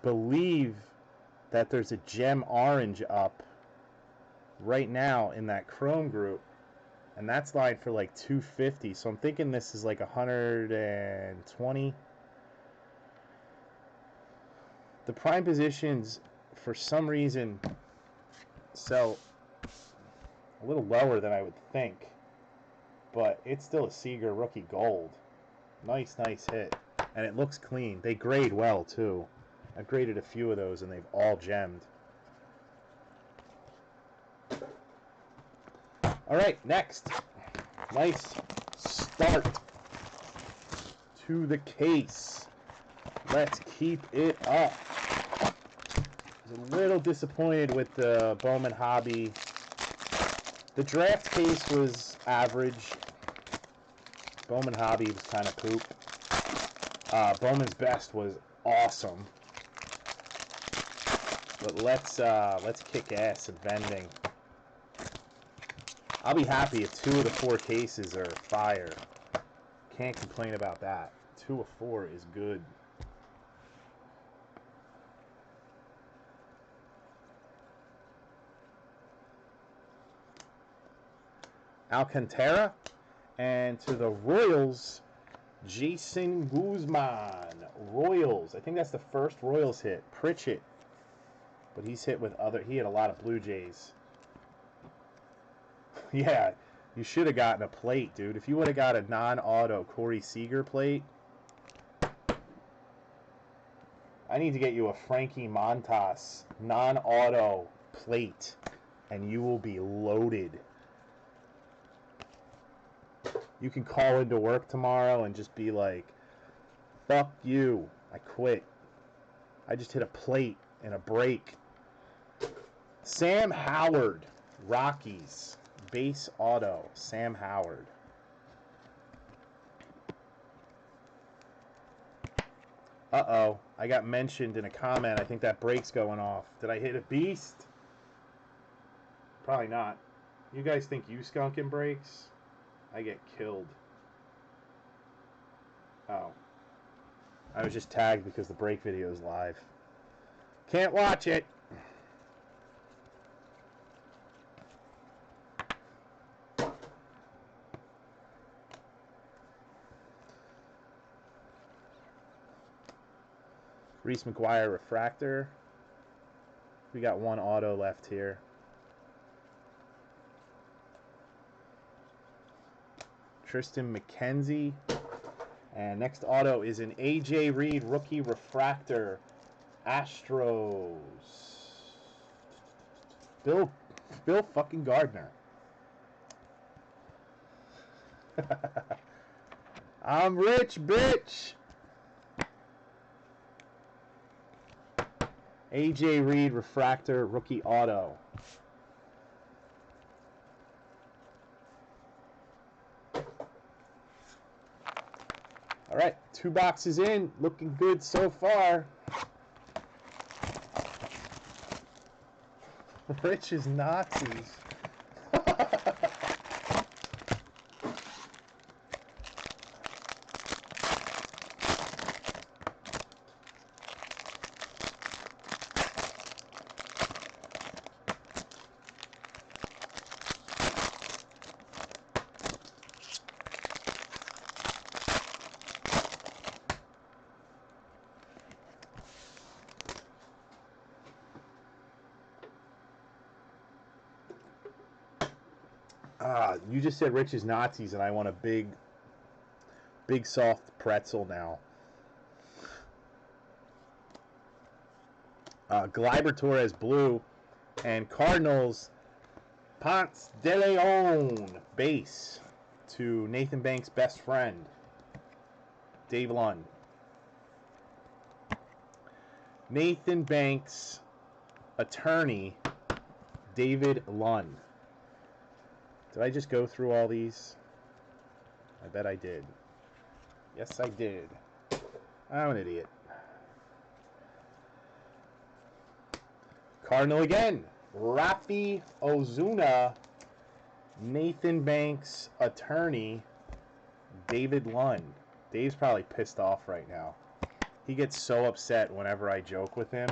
Believe that there's a gem orange up right now in that chrome group, and that's lined for like 250. So I'm thinking this is like 120. The prime positions, for some reason, sell a little lower than I would think, but it's still a Seager rookie gold. Nice hit, and it looks clean. They grade well too. I've graded a few of those, and they've all gemmed. All right, next. Nice start to the case. Let's keep it up. I was a little disappointed with the Bowman Hobby. The draft case was average. Bowman Hobby was kind of poop. Bowman's Best was awesome. But let's kick ass at vending. I'll be happy if 2 of the 4 cases are fire. Can't complain about that. 2 of 4 is good. Alcantara, and to the Royals, Jason Guzman. Royals. I think that's the first Royals hit. Pritchett. But he's hit with other... He had a lot of Blue Jays. Yeah, you should have gotten a plate, dude. If you would have got a non-auto Corey Seager plate... I need to get you a Frankie Montas non-auto plate, and you will be loaded. You can call into work tomorrow and just be like, fuck you, I quit. I just hit a plate and a break. Sam Howard, Rockies, base auto, Sam Howard. Uh-oh, I got mentioned in a comment. I think that break's going off. Did I hit a beast? Probably not. You guys think you skunking breaks? I get killed. Oh. I was just tagged because the break video is live. Can't watch it. Reese McGuire refractor. We got 1 auto left here. Tristan McKenzie. And next auto is an A.J. Reed rookie refractor. Astros. Bill fucking Gardner. I'm rich, bitch. A.J. Reed refractor rookie auto. All right, 2 boxes in, looking good so far. Rich is Nazis. You just said Rich is Nazis, and I want a big soft pretzel now. Gleyber Torres blue, and Cardinals Ponce de Leon base to Nathan Banks' best friend, Dave Lund. Nathan Banks' attorney, David Lund. Did I just go through all these? I bet I did. Yes, I did. I'm an idiot. Cardinal again. Rafi Ozuna, Nathan Banks' attorney, David Lund. Dave's probably pissed off right now. He gets so upset whenever I joke with him.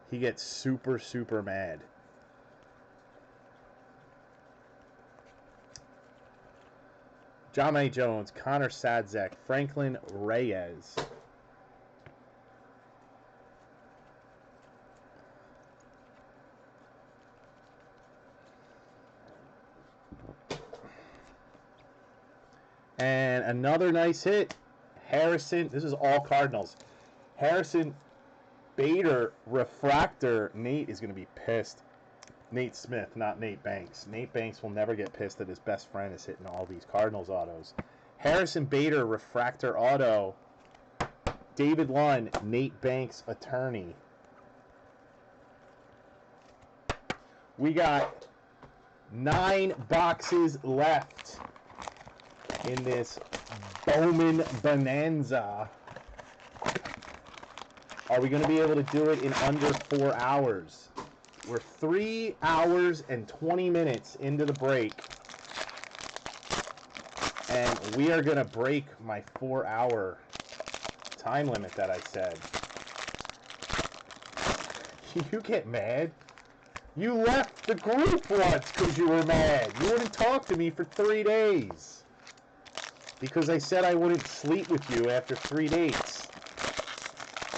He gets super, super mad. John A. Jones, Connor Sadzek, Franklin Reyes. And another nice hit. Harrison, this is all Cardinals. Harrison Bader refractor. Nate is going to be pissed. Nate Smith, not Nate Banks. Nate Banks will never get pissed that his best friend is hitting all these Cardinals autos. Harrison Bader refractor auto. David Lund, Nate Banks attorney. We got 9 boxes left in this Bowman Bonanza. Are we going to be able to do it in under 4 hours? We're 3 hours and 20 minutes into the break. And we are going to break my 4-hour time limit that I said. You get mad? You left the group once because you were mad. You wouldn't talk to me for 3 days. Because I said I wouldn't sleep with you after 3 dates.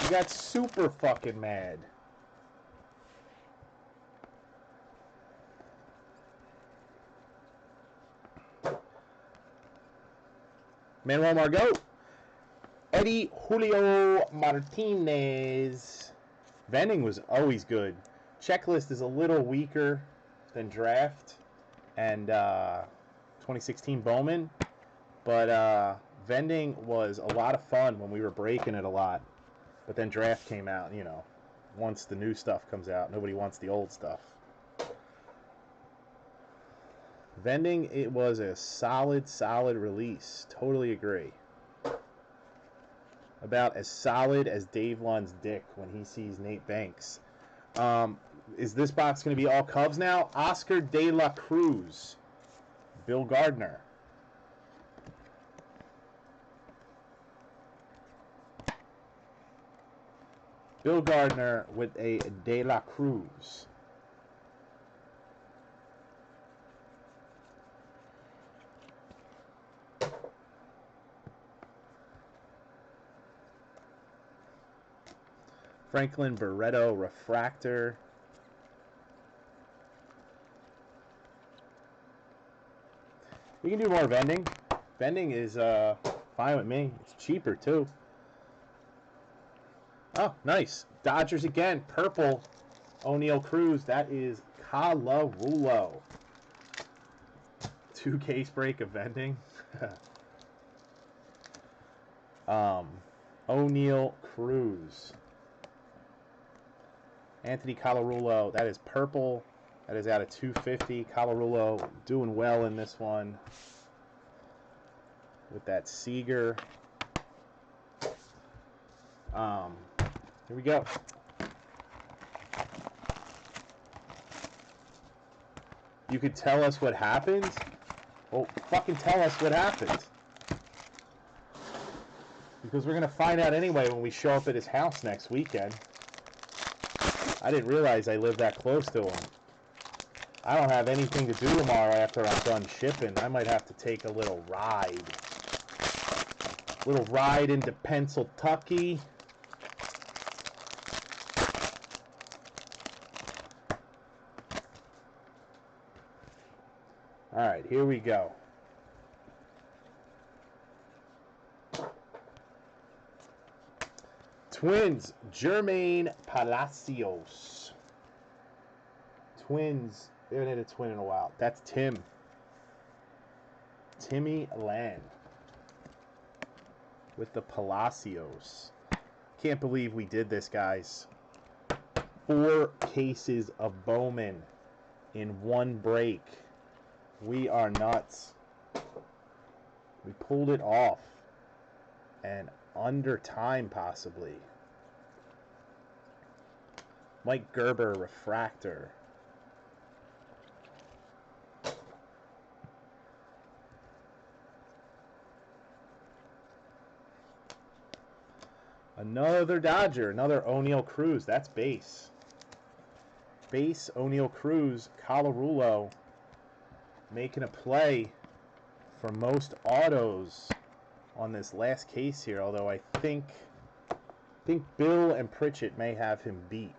You got super fucking mad. Manuel Margot. Eddie Julio Martinez. Vending was always good. Checklist is a little weaker than draft and 2016 Bowman. But vending was a lot of fun when we were breaking it a lot. But then draft came out, you know. Once the new stuff comes out, nobody wants the old stuff. Vending, it was a solid release. Totally agree. About as solid as Dave Lund's dick when he sees Nate Banks. Is this box going to be all Cubs now? Oscar De La Cruz. Bill Gardner. Bill Gardner with a De La Cruz. Franklin Barreto refractor. We can do more vending. Vending is fine with me. It's cheaper too. Oh, nice. Dodgers again. Purple. O'Neal Cruz. That is Calarulo. 2 case break of vending. O'Neal Cruz. Anthony Calarulo. That is purple. That is out of 250. Calarulo doing well in this one. With that Seager. Here we go. You could tell us what happened? Well, fucking tell us what happened. Because we're going to find out anyway when we show up at his house next weekend. I didn't realize I lived that close to him. I don't have anything to do tomorrow after I'm done shipping. I might have to take a little ride. Little ride into Pennsylvania. All right, here we go. Twins, Jermaine Palacios. Twins, they haven't had a twin in a while. That's Tim. Timmy Land. With the Palacios. Can't believe we did this, guys. 4 cases of Bowman in 1 break. We are nuts. We pulled it off. And under time, possibly. Mike Gerber, refractor. Another Dodger, another O'Neal Cruz. That's base. Base O'Neal Cruz, Colorulo, making a play for most autos on this last case here. Although I think Bill and Pritchett may have him beat.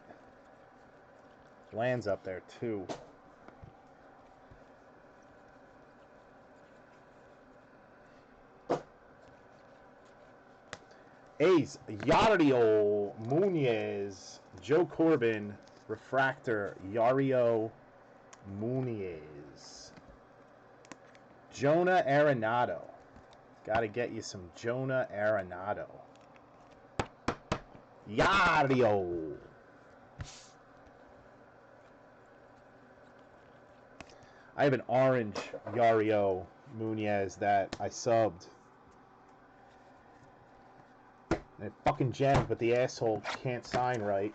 Lands up there too. A's, Yariel Munoz, Joe Corbin, refractor, Yariel Munoz. Jonah Arenado. Got to get you some Jonah Arenado. Yariel. I have an orange Yariel Munoz that I subbed. And it fucking jammed, but the asshole can't sign right.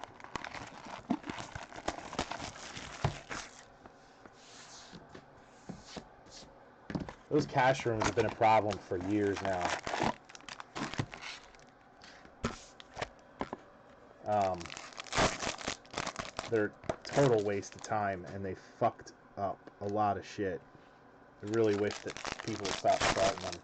Those cash rooms have been a problem for years now. They're total waste of time, and they fucked up a lot of shit. I really wish that people would stop starting them.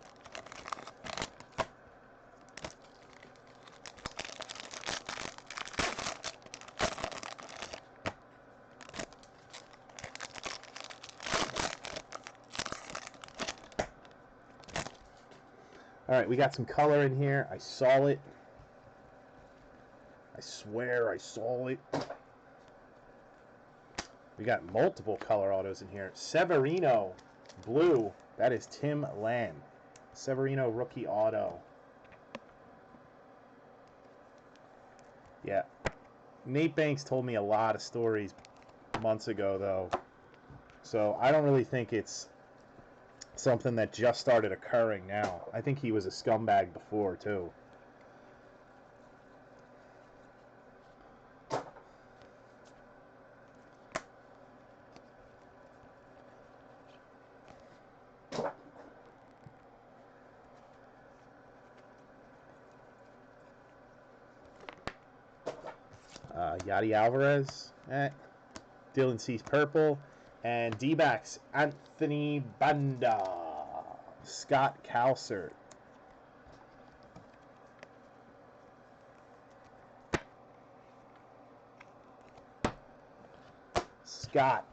All right, we got some color in here. I saw it. I swear I saw it. We got multiple color autos in here. Severino, blue. That is Tim Lamb. Severino rookie auto. Yeah. Nate Banks told me a lot of stories months ago, though. So I don't really think it's something that just started occurring now. I think he was a scumbag before, too. Yadi Alvarez. Dylan Cease purple. And D-backs, Anthony Banda. Scott Calcert. Scott.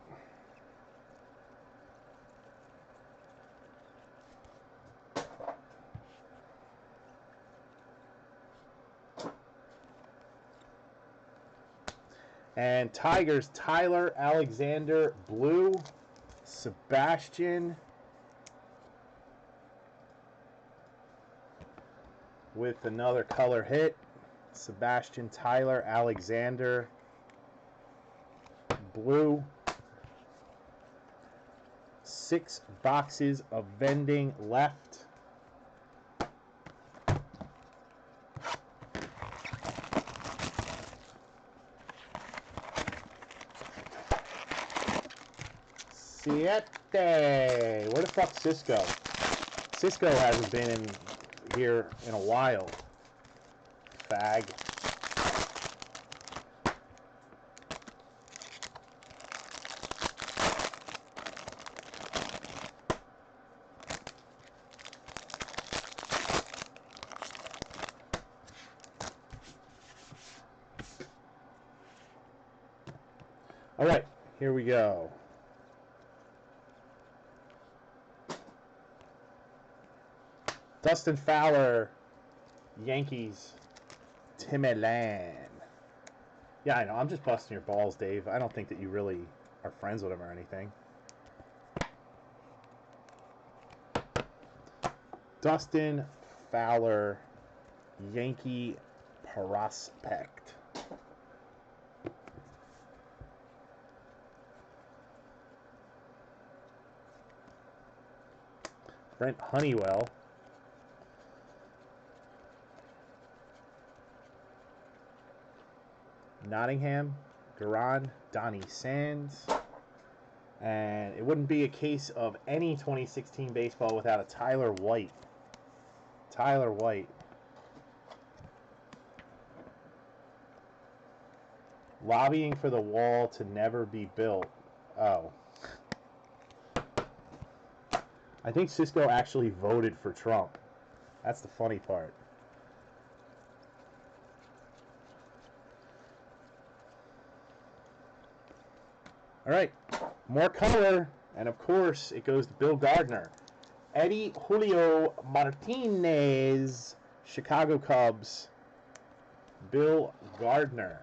And Tigers, Tyler Alexander, blue. Sebastian with another color hit. Sebastian Tyler Alexander, blue. 6 boxes of vending left. Siete. Where the fuck's Cisco? Cisco hasn't been in here in a while. Fag. All right, here we go. Dustin Fowler, Yankees, Timmerland. Yeah, I know. I'm just busting your balls, Dave. I don't think that you really are friends with him or anything. Dustin Fowler, Yankee prospect. Brent Honeywell. Nottingham, Garon, Donnie Sands. And it wouldn't be a case of any 2016 baseball without a Tyler White. Tyler White. Lobbying for the wall to never be built. Oh. I think Cisco actually voted for Trump. That's the funny part. All right, more color, and of course, it goes to Bill Gardner. Eddie Julio Martinez, Chicago Cubs. Bill Gardner.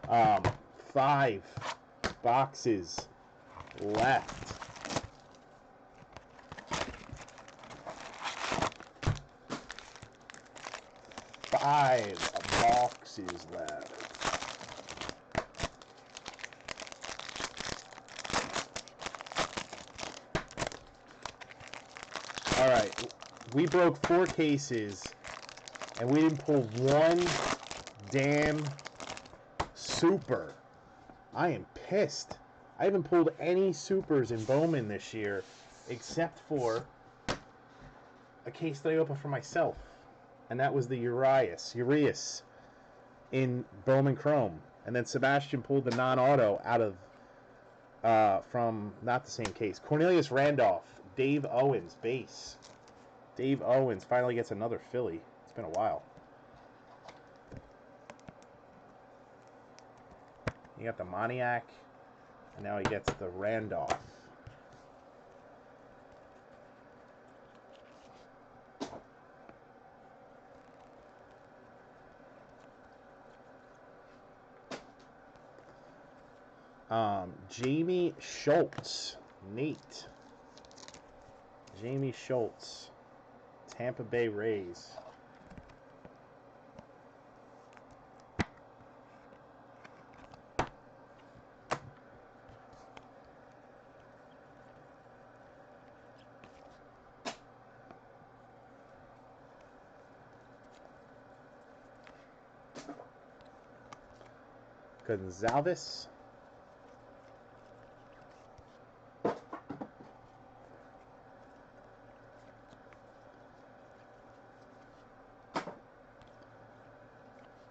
Um, 5 boxes left. Five boxes left. All right, we broke 4 cases, and we didn't pull one damn super. I am pissed. I haven't pulled any supers in Bowman this year, except for a case that I opened for myself. And that was the Urias in Bowman Chrome. And then Sebastian pulled the non-auto out of, from not the same case. Cornelius Randolph, Dave Owens, base. Dave Owens finally gets another Philly. It's been a while. He got the Moniak, and now he gets the Randolph. Jamie Schultz, Nate. Jamie Schultz, Tampa Bay Rays. Gonzalez.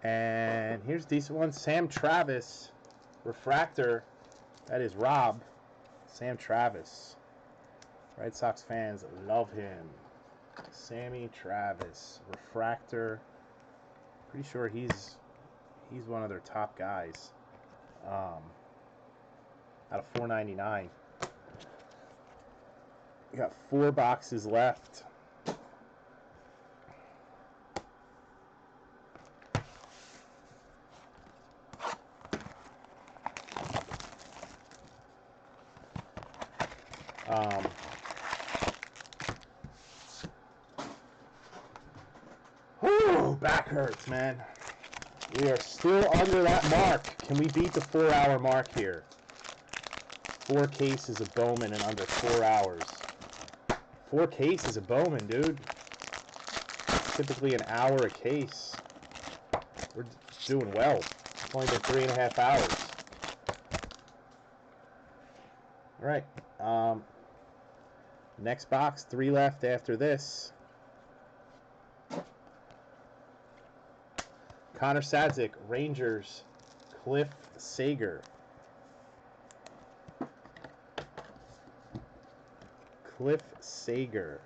And here's a decent one. Sam Travis, refractor. That is Rob. Sam Travis. Red Sox fans love him. Sammy Travis, refractor. Pretty sure he's one of their top guys. Out of 499. We got 4 boxes left. Whew, back hurts, man. We are still under that mark. Can we beat the 4-hour mark here? 4 cases of Bowman in under 4 hours. 4 cases of Bowman, dude. Typically an hour a case. We're doing well. It's only been 3.5 hours. All right. Next box, 3 left after this. Connor Sadzik, Rangers, Cliff Sager. Cliff Sager.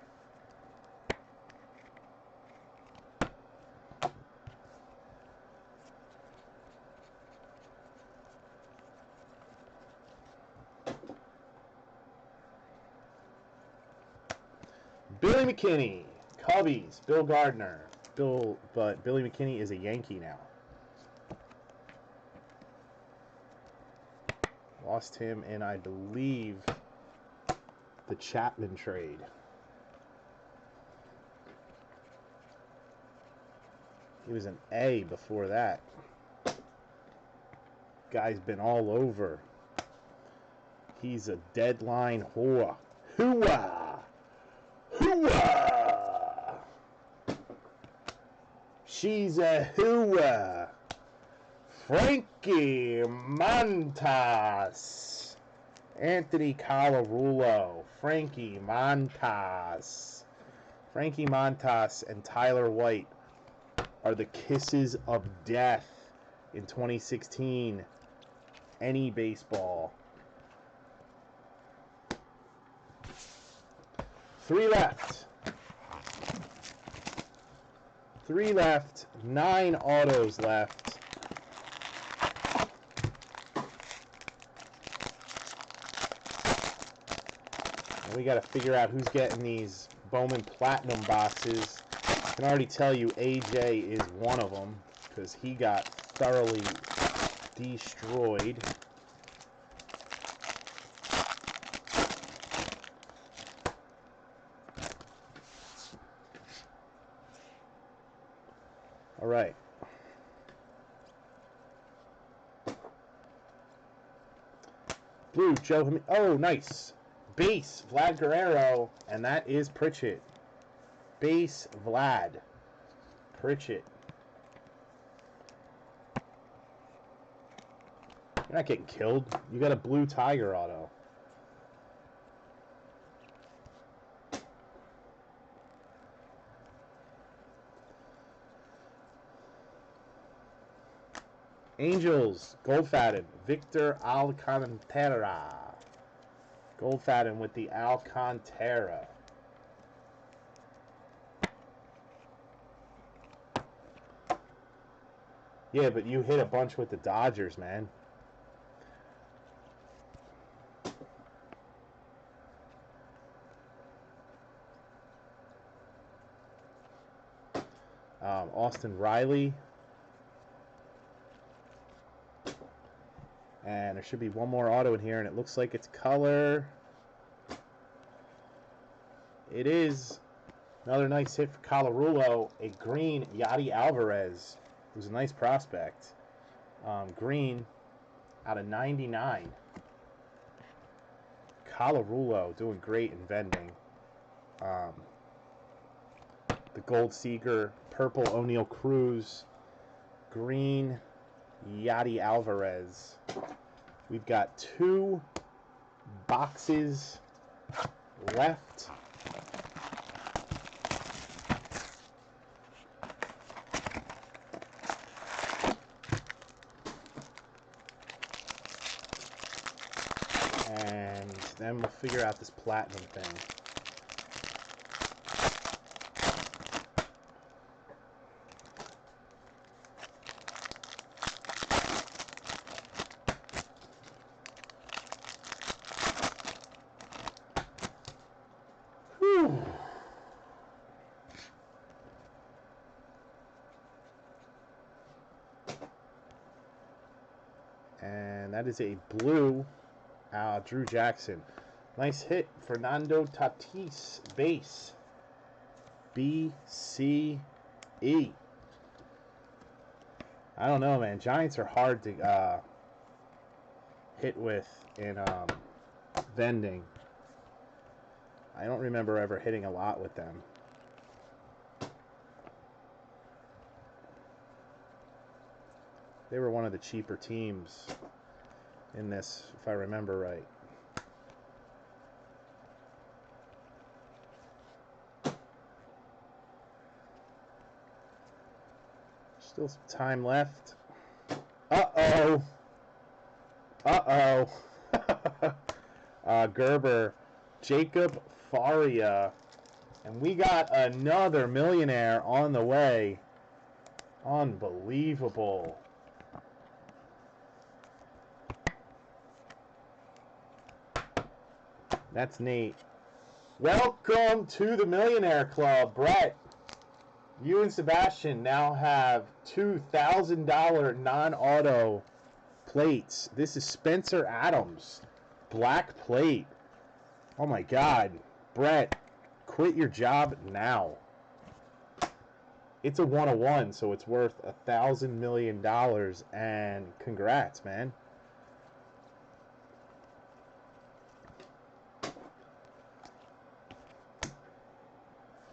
Billy McKinney, Cubbies, Bill Gardner. But Billy McKinney is a Yankee now. Lost him in, I believe, the Chapman trade. He was an A before that. Guy's been all over. He's a deadline whore. Hooah! Hooah! She's a hooah. Frankie Montas. Anthony Colarulo, Frankie Montas. Frankie Montas and Tyler White are the kisses of death in 2016. Any baseball. 3 left. 3 left. 9 autos left. And we got to figure out who's getting these Bowman Platinum boxes. I can already tell you AJ is one of them because he got thoroughly destroyed. All right. Blue, Joe. Oh, nice. Base, Vlad Guerrero, and that is Pritchett. Base, Vlad. Pritchett. You're not getting killed. You got a blue Tiger auto. Angels, Goldfaden, Victor Alcantara. Goldfaden with the Alcantara. Yeah, but you hit a bunch with the Dodgers, man. Austin Riley. And there should be one more auto in here, and it looks like it's color. It is. Another nice hit for Colarulo. A green Yadi Alvarez, who's a nice prospect. Green out of 99. Colarulo doing great in vending. The Gold Seeger, purple O'Neal Cruz, green Yadi Alvarez. We've got 2 boxes left. And then we'll figure out this platinum thing. And that is a blue Drew Jackson. Nice hit. Fernando Tatis, base. BCE. I don't know, man. Giants are hard to hit with in vending. I don't remember ever hitting a lot with them. They were one of the cheaper teams in this, if I remember right. Still some time left. Uh-oh. Uh-oh. Gerber, Jacob Faria. And we got another millionaire on the way. Unbelievable. That's neat. Welcome to the Millionaire Club, Brett. You and Sebastian now have $2,000 non-auto plates. This is Spencer Adams, black plate. Oh my God, Brett, quit your job now. It's a 101, so it's worth $1,000 million, and congrats, man.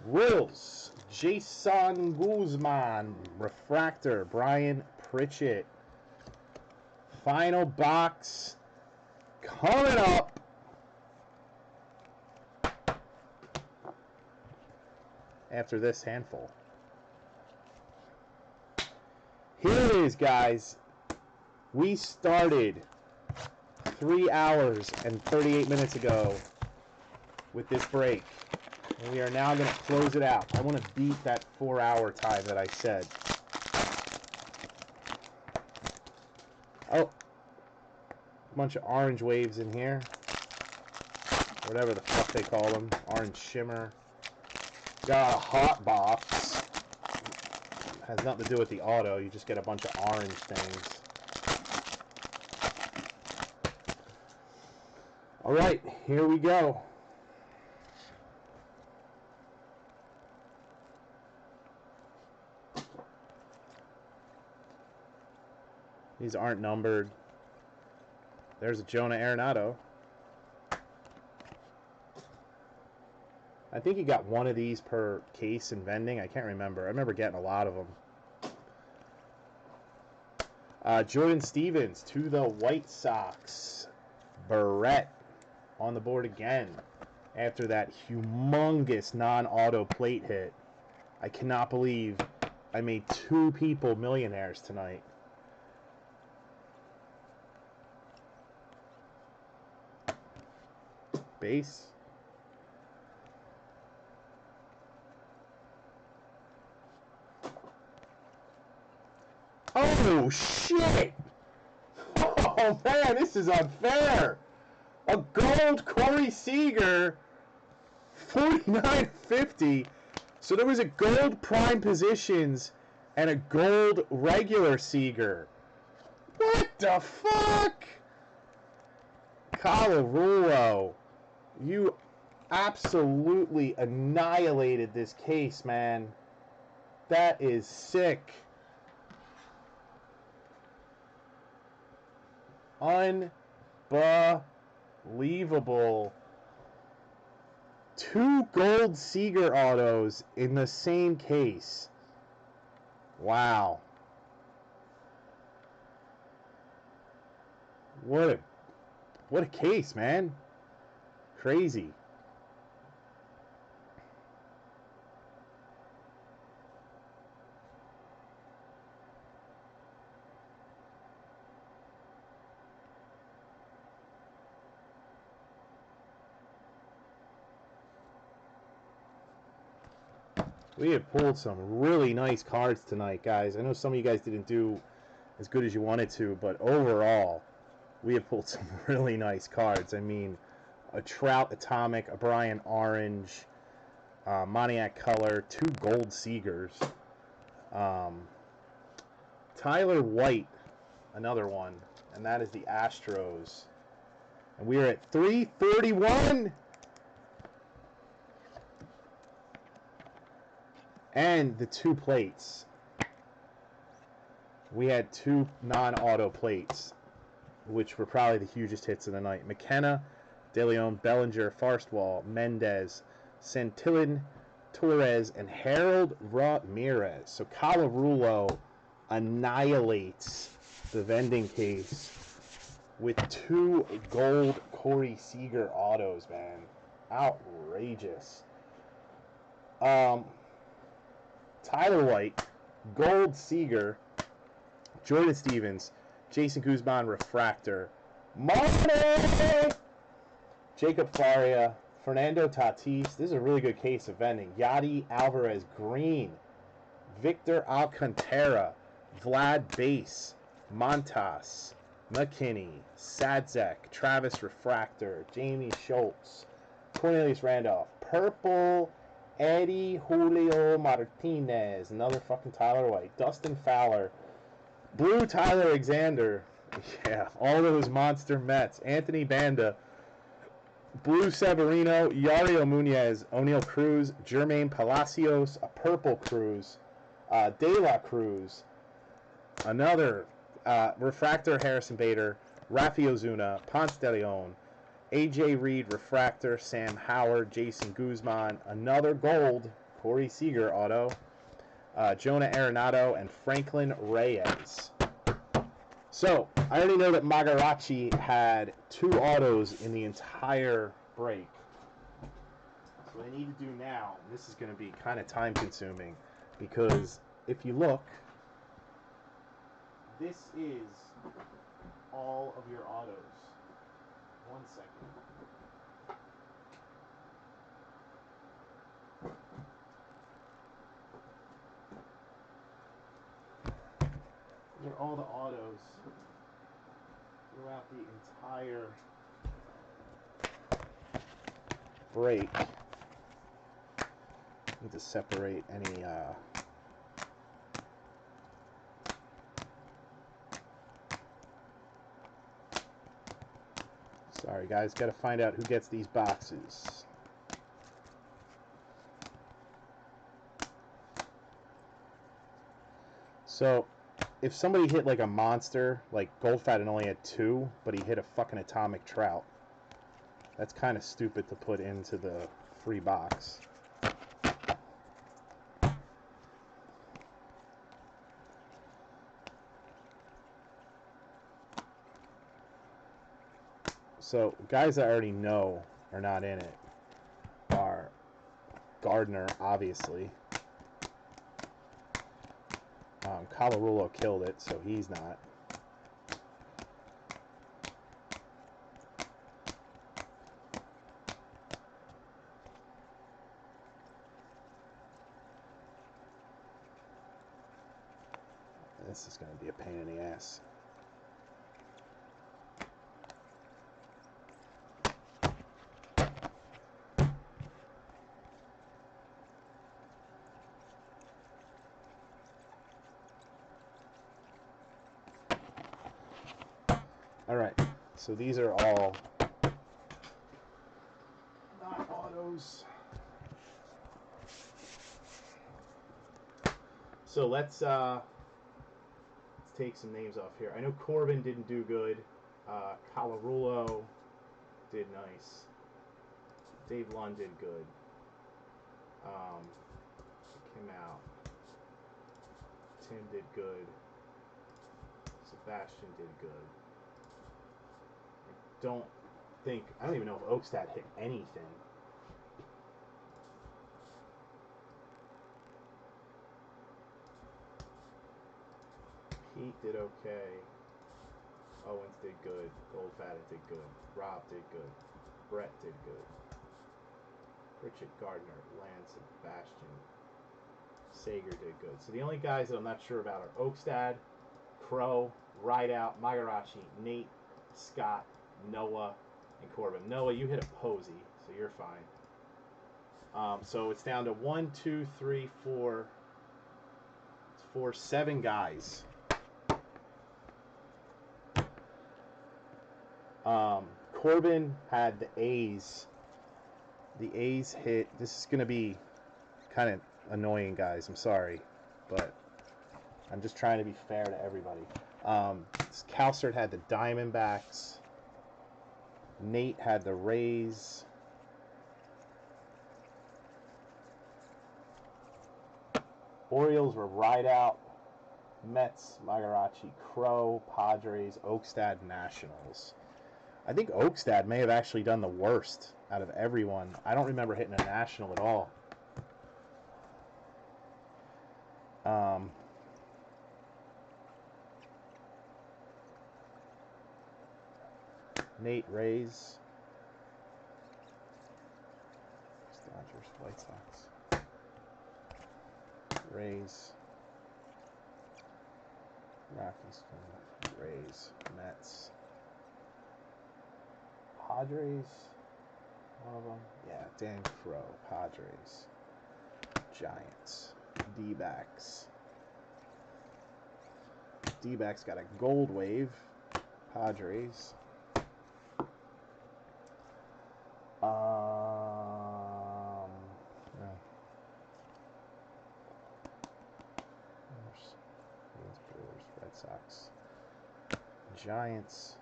Wills, Jason Guzman, refractor, Brian Pritchett. Final box, Coming up. After this handful. Here it is, guys. We started 3 hours and 38 minutes ago with this break. And we are now going to close it out. I want to beat that 4-hour time that I said. Oh. A bunch of orange waves in here. Whatever the fuck they call them. Orange shimmer. Got a hot box. Has nothing to do with the auto. You just get a bunch of orange things. Alright, here we go. These aren't numbered. There's a Jonah Arenado. I think you got one of these per case in vending. I can't remember. I remember getting a lot of them. Jordan Stevens to the White Sox. Barrett on the board again after that humongous non-auto plate hit. I cannot believe I made 2 people millionaires tonight. Base. Oh, shit! Oh, man, this is unfair! A gold Corey Seager, 49.50. So there was a gold prime positions and a gold regular Seager. What the fuck? Colorado, you absolutely annihilated this case, man. That is sick. Unbelievable. 2 gold Seager autos in the same case. Wow. What a case, man. Crazy. We have pulled some really nice cards tonight, guys. I know some of you guys didn't do as good as you wanted to, but overall, we have pulled some really nice cards. I mean, a Trout Atomic, a Brian Orange, Moniac Color, 2 gold Seagers, Tyler White, another one, and that is the Astros. And we are at 331. And the 2 plates. We had 2 non-auto plates, which were probably the hugest hits of the night. McKenna, De Leon, Bellinger, Farstwall, Mendez, Santillan, Torres, and Harold Ramirez. So Colarulo annihilates the vending case with 2 gold Corey Seager autos, man. Outrageous. Tyler White, gold Seager, Jordan Stevens, Jason Guzman Refractor, Money, Jacob Faria, Fernando Tatis. This is a really good case of vending. Yadi Alvarez Green, Victor Alcantara, Vlad Base, Montas, McKinney, Sadzek, Travis Refractor, Jamie Schultz, Cornelius Randolph, Purple Eddie Julio Martinez, another fucking Tyler White, Dustin Fowler, Blue Tyler Alexander, yeah, all those monster Mets, Anthony Banda, Blue Severino, Yariel Munoz, O'Neal Cruz, Jermaine Palacios, a Purple Cruz, De La Cruz, another Refractor Harrison Bader, Rafi Ozuna, Ponce de Leon, AJ Reed Refractor, Sam Howard, Jason Guzman, another gold Corey Seager auto, Jonah Arenado, and Franklin Reyes. So, I already know that Magarachi had 2 autos in the entire break. So what I need to do now, and this is going to be kind of time consuming, because if you look, this is all of your autos. 1 second. These are all the autos throughout the entire break. Need to separate any sorry guys, gotta find out who gets these boxes. So if somebody hit like a monster, like Goldfaden only had 2, but he hit a fucking atomic trout, that's kind of stupid to put into the free box. So guys that I already know are not in it are Gardner, obviously. Colarulo killed it, so he's not. This is going to be a pain in the ass. Alright, so these are all not autos. So let's take some names off here. I know Corbin didn't do good. Colarulo did nice. Dave Lund did good. Came out. Tim did good. Sebastian did good. I don't even know if Oakstad hit anything. Pete did okay. Owens did good. Goldfaden did good. Rob did good. Brett did good. Richard Gardner, Lance, Sebastian, Sager did good. So the only guys that I'm not sure about are Oakstad, Crow, Rideout, Magarachi, Nate, Scott, Noah, and Corbin. Noah, you hit a posy, so you're fine. So it's down to 1, 2, 3, 4, 7 guys. Corbin had the A's. The A's hit. This is going to be kind of annoying, guys. I'm sorry, but I'm just trying to be fair to everybody. Calcert had the Diamondbacks. Nate had the Rays. Orioles were Rideout, Mets, Magarachi, Crow, Padres, Oakstad, Nationals. I think Oakstad may have actually done the worst out of everyone. I don't remember hitting a National at all. Nate, Rays. Dodgers, White Sox. Rays. Rockies, Rays, Mets. Padres. One of them. Yeah, Dan Crow. Padres. Giants. D-backs. D-backs got a gold wave. Padres. No. Brewers, Red Sox. Giants.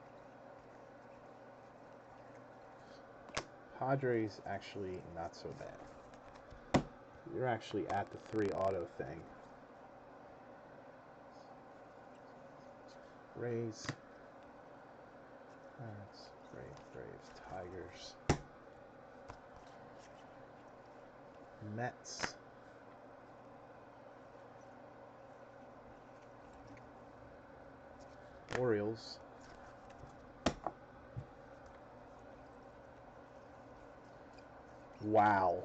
Padres, actually not so bad. You're actually at the 3 auto thing. Rays. Pirates, Braves, Tigers. Mets. Orioles. Wow.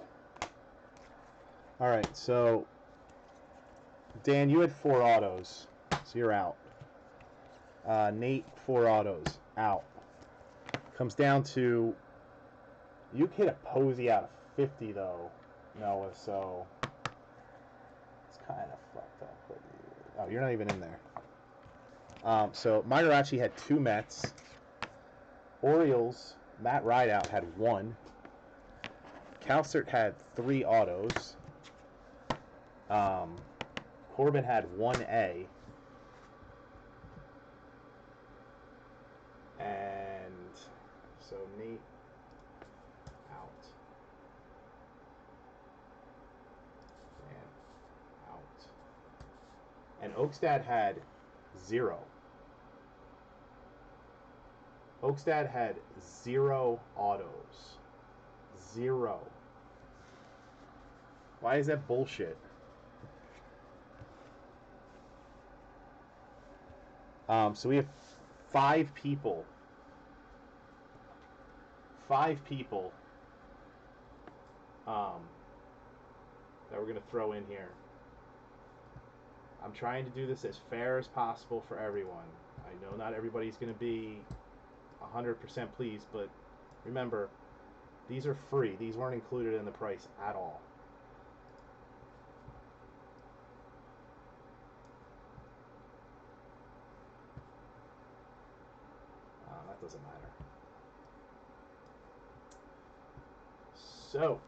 All right, so Dan, you had 4 autos, so you're out. Nate, 4 autos, out. Comes down to, you hit a Posey out of 50 though, Noah, so it's kind of fucked up. But, oh, you're not even in there. So Magarachi had 2 Mets. Orioles, Matt Rideout had 1. Calcert had 3 autos. Corbin had 1A. And so Nate out. Dan out. And Oakstad had 0. Oakstad had 0 autos. 0. Why is that bullshit? So we have 5 people. 5 people that we're going to throw in here. I'm trying to do this as fair as possible for everyone. I know not everybody's going to be 100% pleased, but remember, these are free. These weren't included in the price at all. That doesn't matter. So,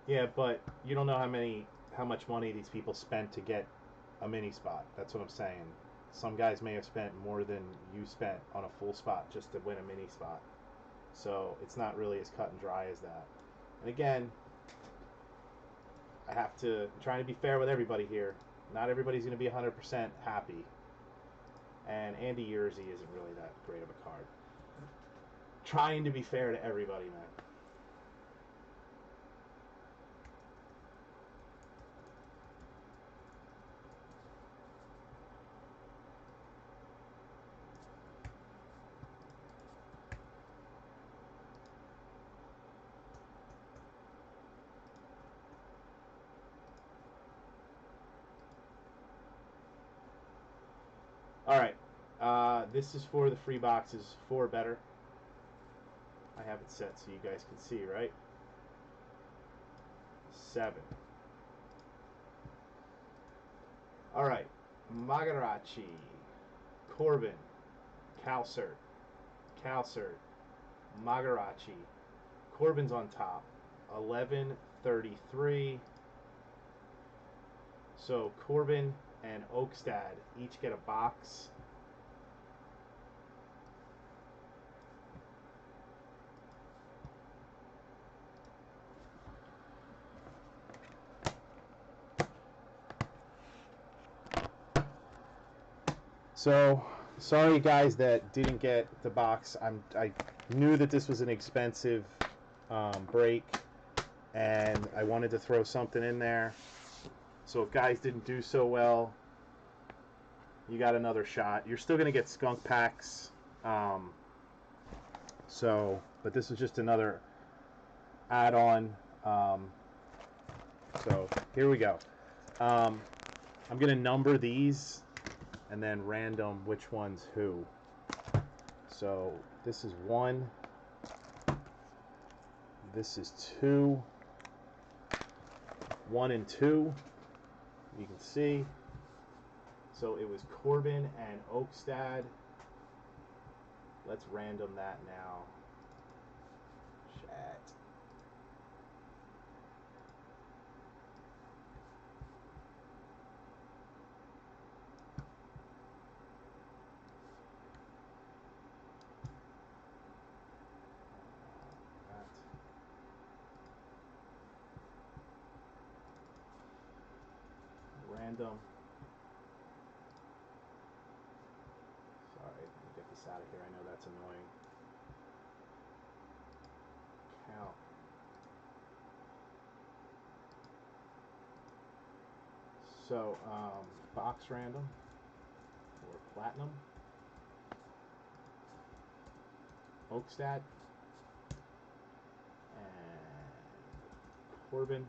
yeah, but you don't know how much money these people spent to get a mini spot. That's what I'm saying. Some guys may have spent more than you spent on a full spot just to win a mini spot. So it's not really as cut and dry as that. And again, I'm trying to be fair with everybody here. Not everybody's going to be 100% happy. And Andy Yerzy isn't really that great of a card. Trying to be fair to everybody, man. Alright, this is for the free boxes, 4 better. I have it set so you guys can see, right? 7. Alright, Magarachi, Corbin, Calcert, Magarachi. Corbin's on top, 1133. So Corbin and Oakstad each get a box. So sorry guys that didn't get the box. I knew that this was an expensive break, and I wanted to throw something in there. So if guys didn't do so well, you got another shot. You're still going to get skunk packs. But this was just another add-on. So here we go. I'm going to number these and then random which one's who. So this is 1. This is 2. 1 and 2. You can see. So it was Corbin and Oakstad. Let's random that now. Chat. random. Sorry, let me get this out of here. I know that's annoying. Count. So, box random or platinum. Oakstad. And Corbin.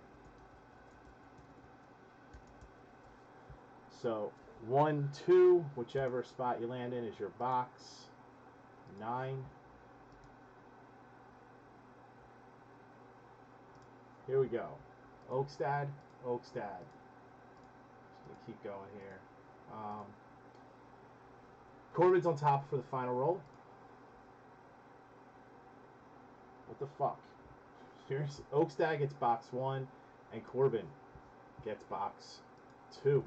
So 1, 2, whichever spot you land in is your box. 9. Here we go. Oakstad, Oakstad. Just gonna keep going here. Corbin's on top for the final roll. What the fuck? Seriously, Oakstad gets box 1, and Corbin gets box 2.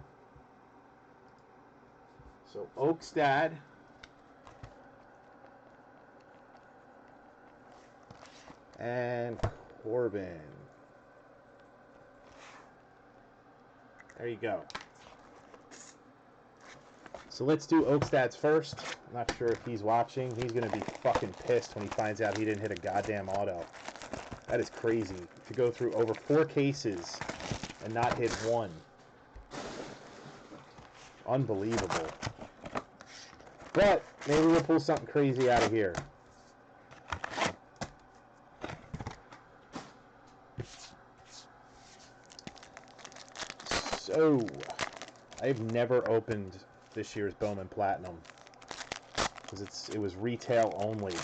So Oakstad and Corbin. There you go. So let's do Oakstad's first. I'm not sure if he's watching. He's going to be fucking pissed when he finds out he didn't hit a goddamn auto. That is crazy. To go through over 4 cases and not hit 1. Unbelievable. But maybe we'll pull something crazy out of here. So, I've never opened this year's Bowman Platinum because it was retail only.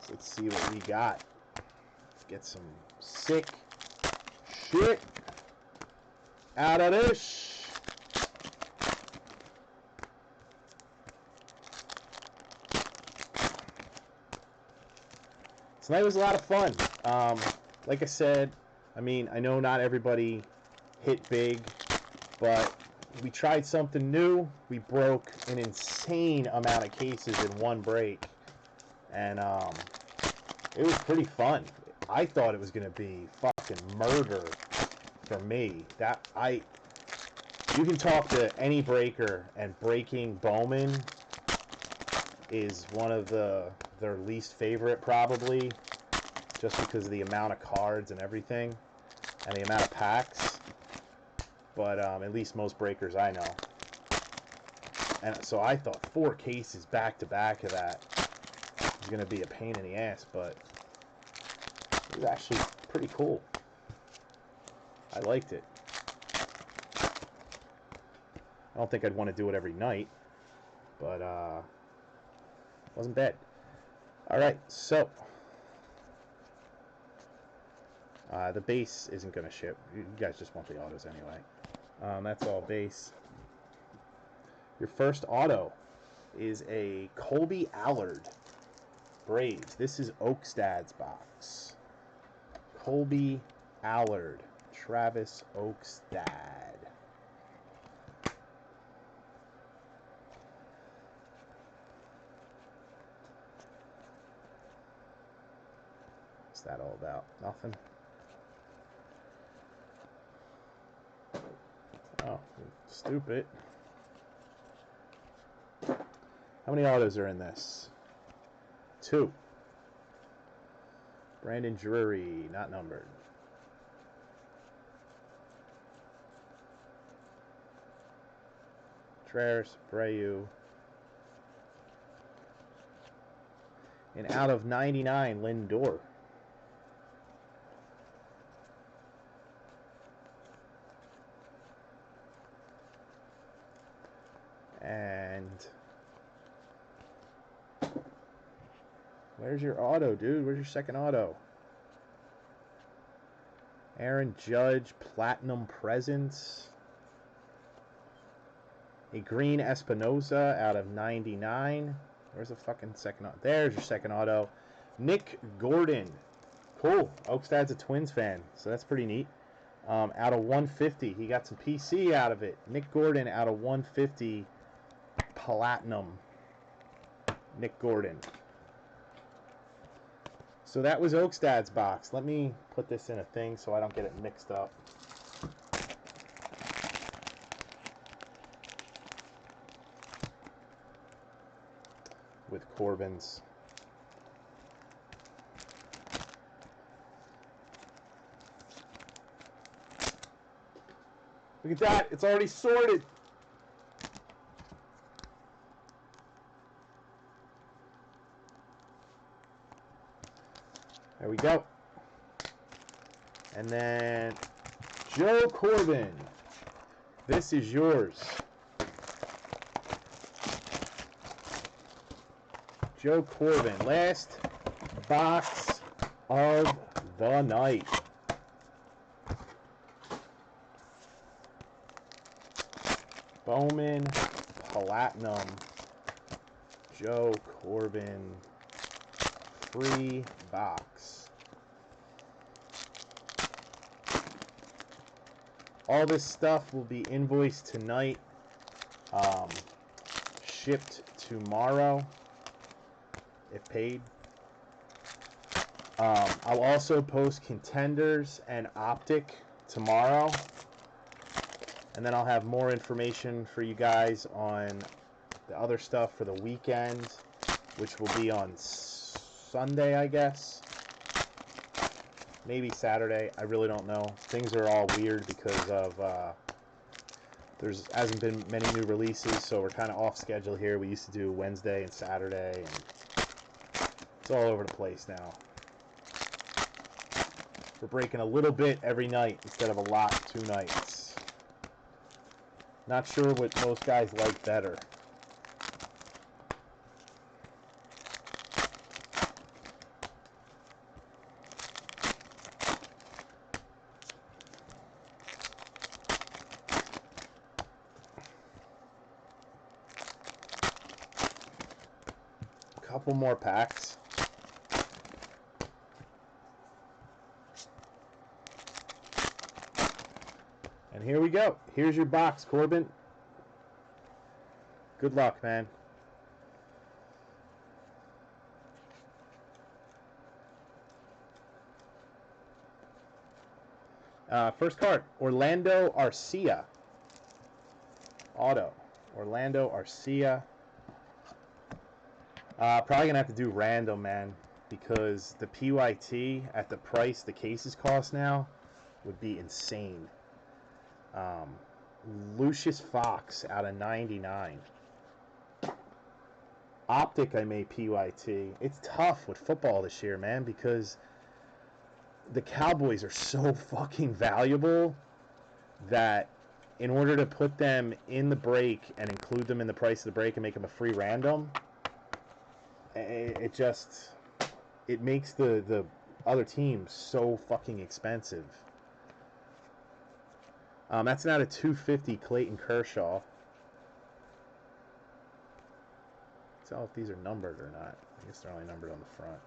So let's see what we got. Let's get some sick shit out of this. Tonight was a lot of fun. Like I said, I mean, I know not everybody hit big, but we tried something new. We broke an insane amount of cases in one break, and it was pretty fun. I thought it was going to be fucking murder for me. You can talk to any breaker, and breaking Bowman is one of their least favorite, probably, just because of the amount of cards and everything and the amount of packs. But at least most breakers I know. And so I thought 4 cases back to back of that was going to be a pain in the ass, but it was actually pretty cool. I liked it. I don't think I'd want to do it every night, but wasn't bad. Alright, so the base isn't going to ship. You guys just want the autos anyway. That's all base. Your first auto is a Colby Allard Braves. This is Oakstad's box. Colby Allard. Travis Oakstad. What's that all about? Nothing. Oh, stupid. How many autos are in this? 2. Brandon Drury, not numbered. Travis Brayu. And out of 99, Lindor. And where's your auto, dude? Where's your second auto? Aaron Judge, Platinum Presence. A green Espinosa out of 99. Where's the fucking second auto? There's your second auto. Nick Gordon. Cool. Oakstad's a Twins fan, so that's pretty neat. Out of 150. He got some PC out of it. Nick Gordon out of 150. Platinum. Nick Gordon. So that was Oakstad's box. Let me put this in a thing so I don't get it mixed up. With Corbin's. Look at that. It's already sorted. There we go. And then Joe Corbin. This is yours. Joe Corbin. Last box of the night. Bowman Platinum. Joe Corbin. Free box. All this stuff will be invoiced tonight, shipped tomorrow if paid. I'll also post contenders and optic tomorrow, and then I'll have more information for you guys on the other stuff for the weekend, which will be on Sunday, I guess. Maybe Saturday. I really don't know. Things are all weird because of there's hasn't been many new releases, so we're kind of off schedule here. We used to do Wednesday and Saturday, and it's all over the place now. We're breaking a little bit every night instead of a lot 2 nights. Not sure what most guys like better. Couple more packs. And here we go. Here's your box, Corbin. Good luck, man. First card, Orlando Arcia. Auto. Orlando Arcia. Probably going to have to do random, man, because the PYT at the price the cases cost now would be insane. Lucius Fox out of 99. Optic, I made PYT. It's tough with football this year, man, because the Cowboys are so fucking valuable that in order to put them in the break and include them in the price of the break and make them a free random, it makes the other teams so fucking expensive. That's not a 250 Clayton Kershaw. Let's tell if these are numbered or not. I guess they're only numbered on the front.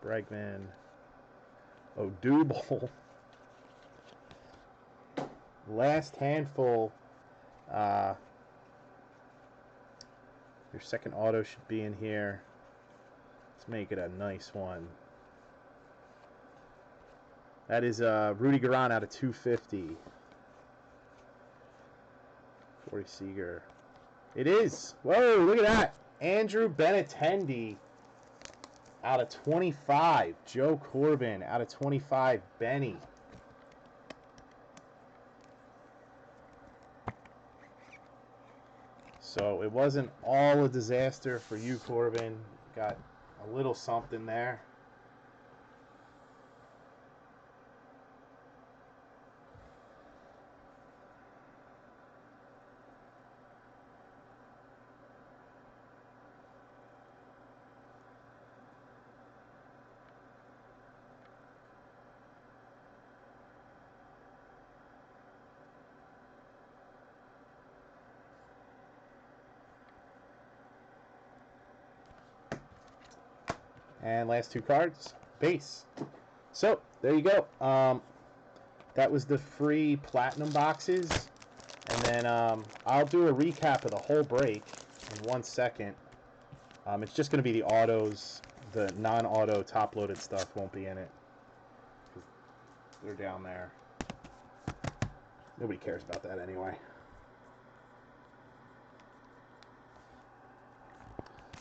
Bregman. Oh, Double. Last handful. Your second auto should be in here. Let's make it a nice one. That is Rudy Garan out of 250. Corey Seager. It is. Whoa, look at that. Andrew Benintendi out of 25. Joe Corbin out of 25. Benny. So it wasn't all a disaster for you, Corbin. Got a little something there. And last 2 cards, base. So, there you go. That was the free platinum boxes. And then I'll do a recap of the whole break. in 1 second. It's just going to be the autos. The non-auto top-loaded stuff won't be in it. They're down there. Nobody cares about that anyway.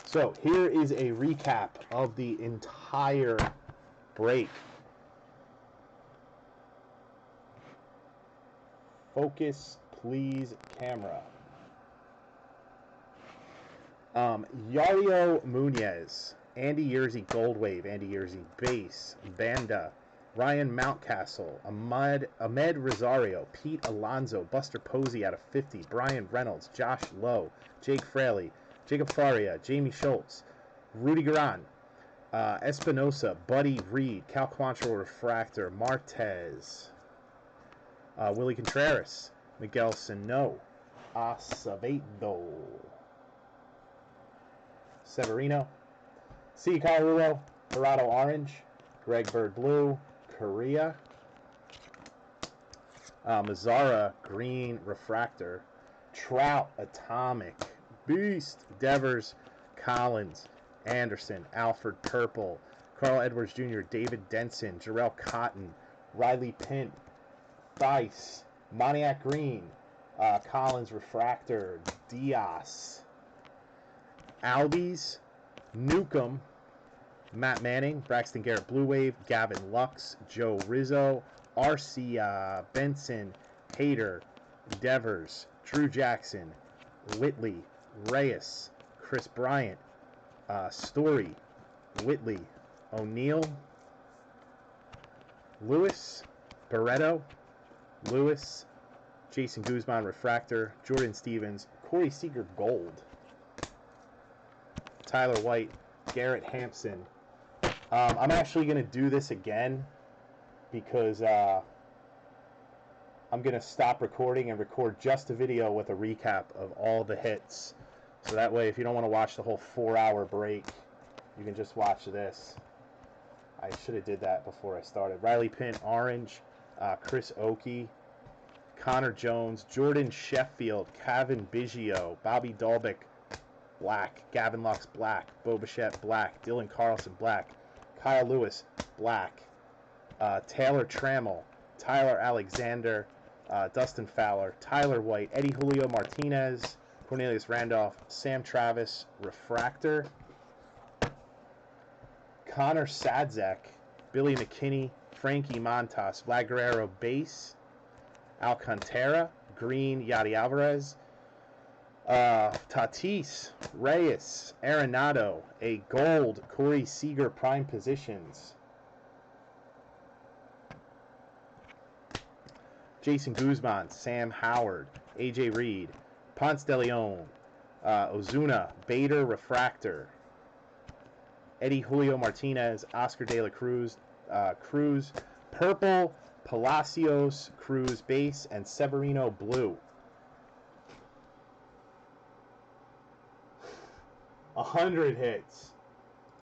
So here is a recap of the entire break. Focus, please, camera. Yario Munoz, Andy Yerzy Gold Wave, Andy Yerzy Base, Banda, Ryan Mountcastle, Ahmed Rosario, Pete Alonso, Buster Posey out of 50, Brian Reynolds, Josh Lowe, Jake Fraley, Jacob Faria, Jamie Schultz, Rudy Garan, Espinosa, Buddy Reed, Cal Quantrill Refractor, Martez, Willie Contreras, Miguel Sano, Acevedo, Severino, C. Colarulo, Dorado Orange, Greg Bird Blue, Korea, Mazzara Green Refractor, Trout Atomic, Beast, Devers, Collins, Anderson, Alfred Purple, Carl Edwards Jr., David Denson, Jarrell Cotton, Riley Pint, Dice, Moniac Green, Collins Refractor, Diaz, Albies, Newcomb, Matt Manning, Braxton Garrett Blue Wave, Gavin Lux, Joe Rizzo, Arcia, Benson, Hader, Devers, Drew Jackson, Whitley, Reyes, Chris Bryant, Story, Whitley, O'Neill, Lewis, Barreto, Lewis, Jason Guzman Refractor, Jordan Stevens, Corey Seager Gold, Tyler White, Garrett Hampson. I'm actually going to do this again because I'm going to stop recording and record just a video with a recap of all the hits. So that way, if you don't want to watch the whole 4-hour break, you can just watch this. I should have did that before I started. Riley Pint, Orange, Chris Oakey, Connor Jones, Jordan Sheffield, Kevin Biggio, Bobby Dalbec, Black, Gavin Lux, Black, Bo Bichette, Black, Dylan Carlson, Black, Kyle Lewis, Black, Taylor Trammell, Tyler Alexander, Dustin Fowler, Tyler White, Eddie Julio Martinez, Cornelius Randolph, Sam Travis, Refractor, Connor Sadzek, Billy McKinney, Frankie Montas, Vlad Guerrero Base, Alcantara, Green, Yadi Alvarez, Tatis, Reyes, Arenado, a gold, Corey Seager Prime Positions, Jason Guzman, Sam Howard, AJ Reed, Ponce de Leon, Ozuna, Bader Refractor, Eddie Julio Martinez, Oscar De La Cruz, Cruz, Purple, Palacios, Cruz Base, and Severino Blue. 100 hits.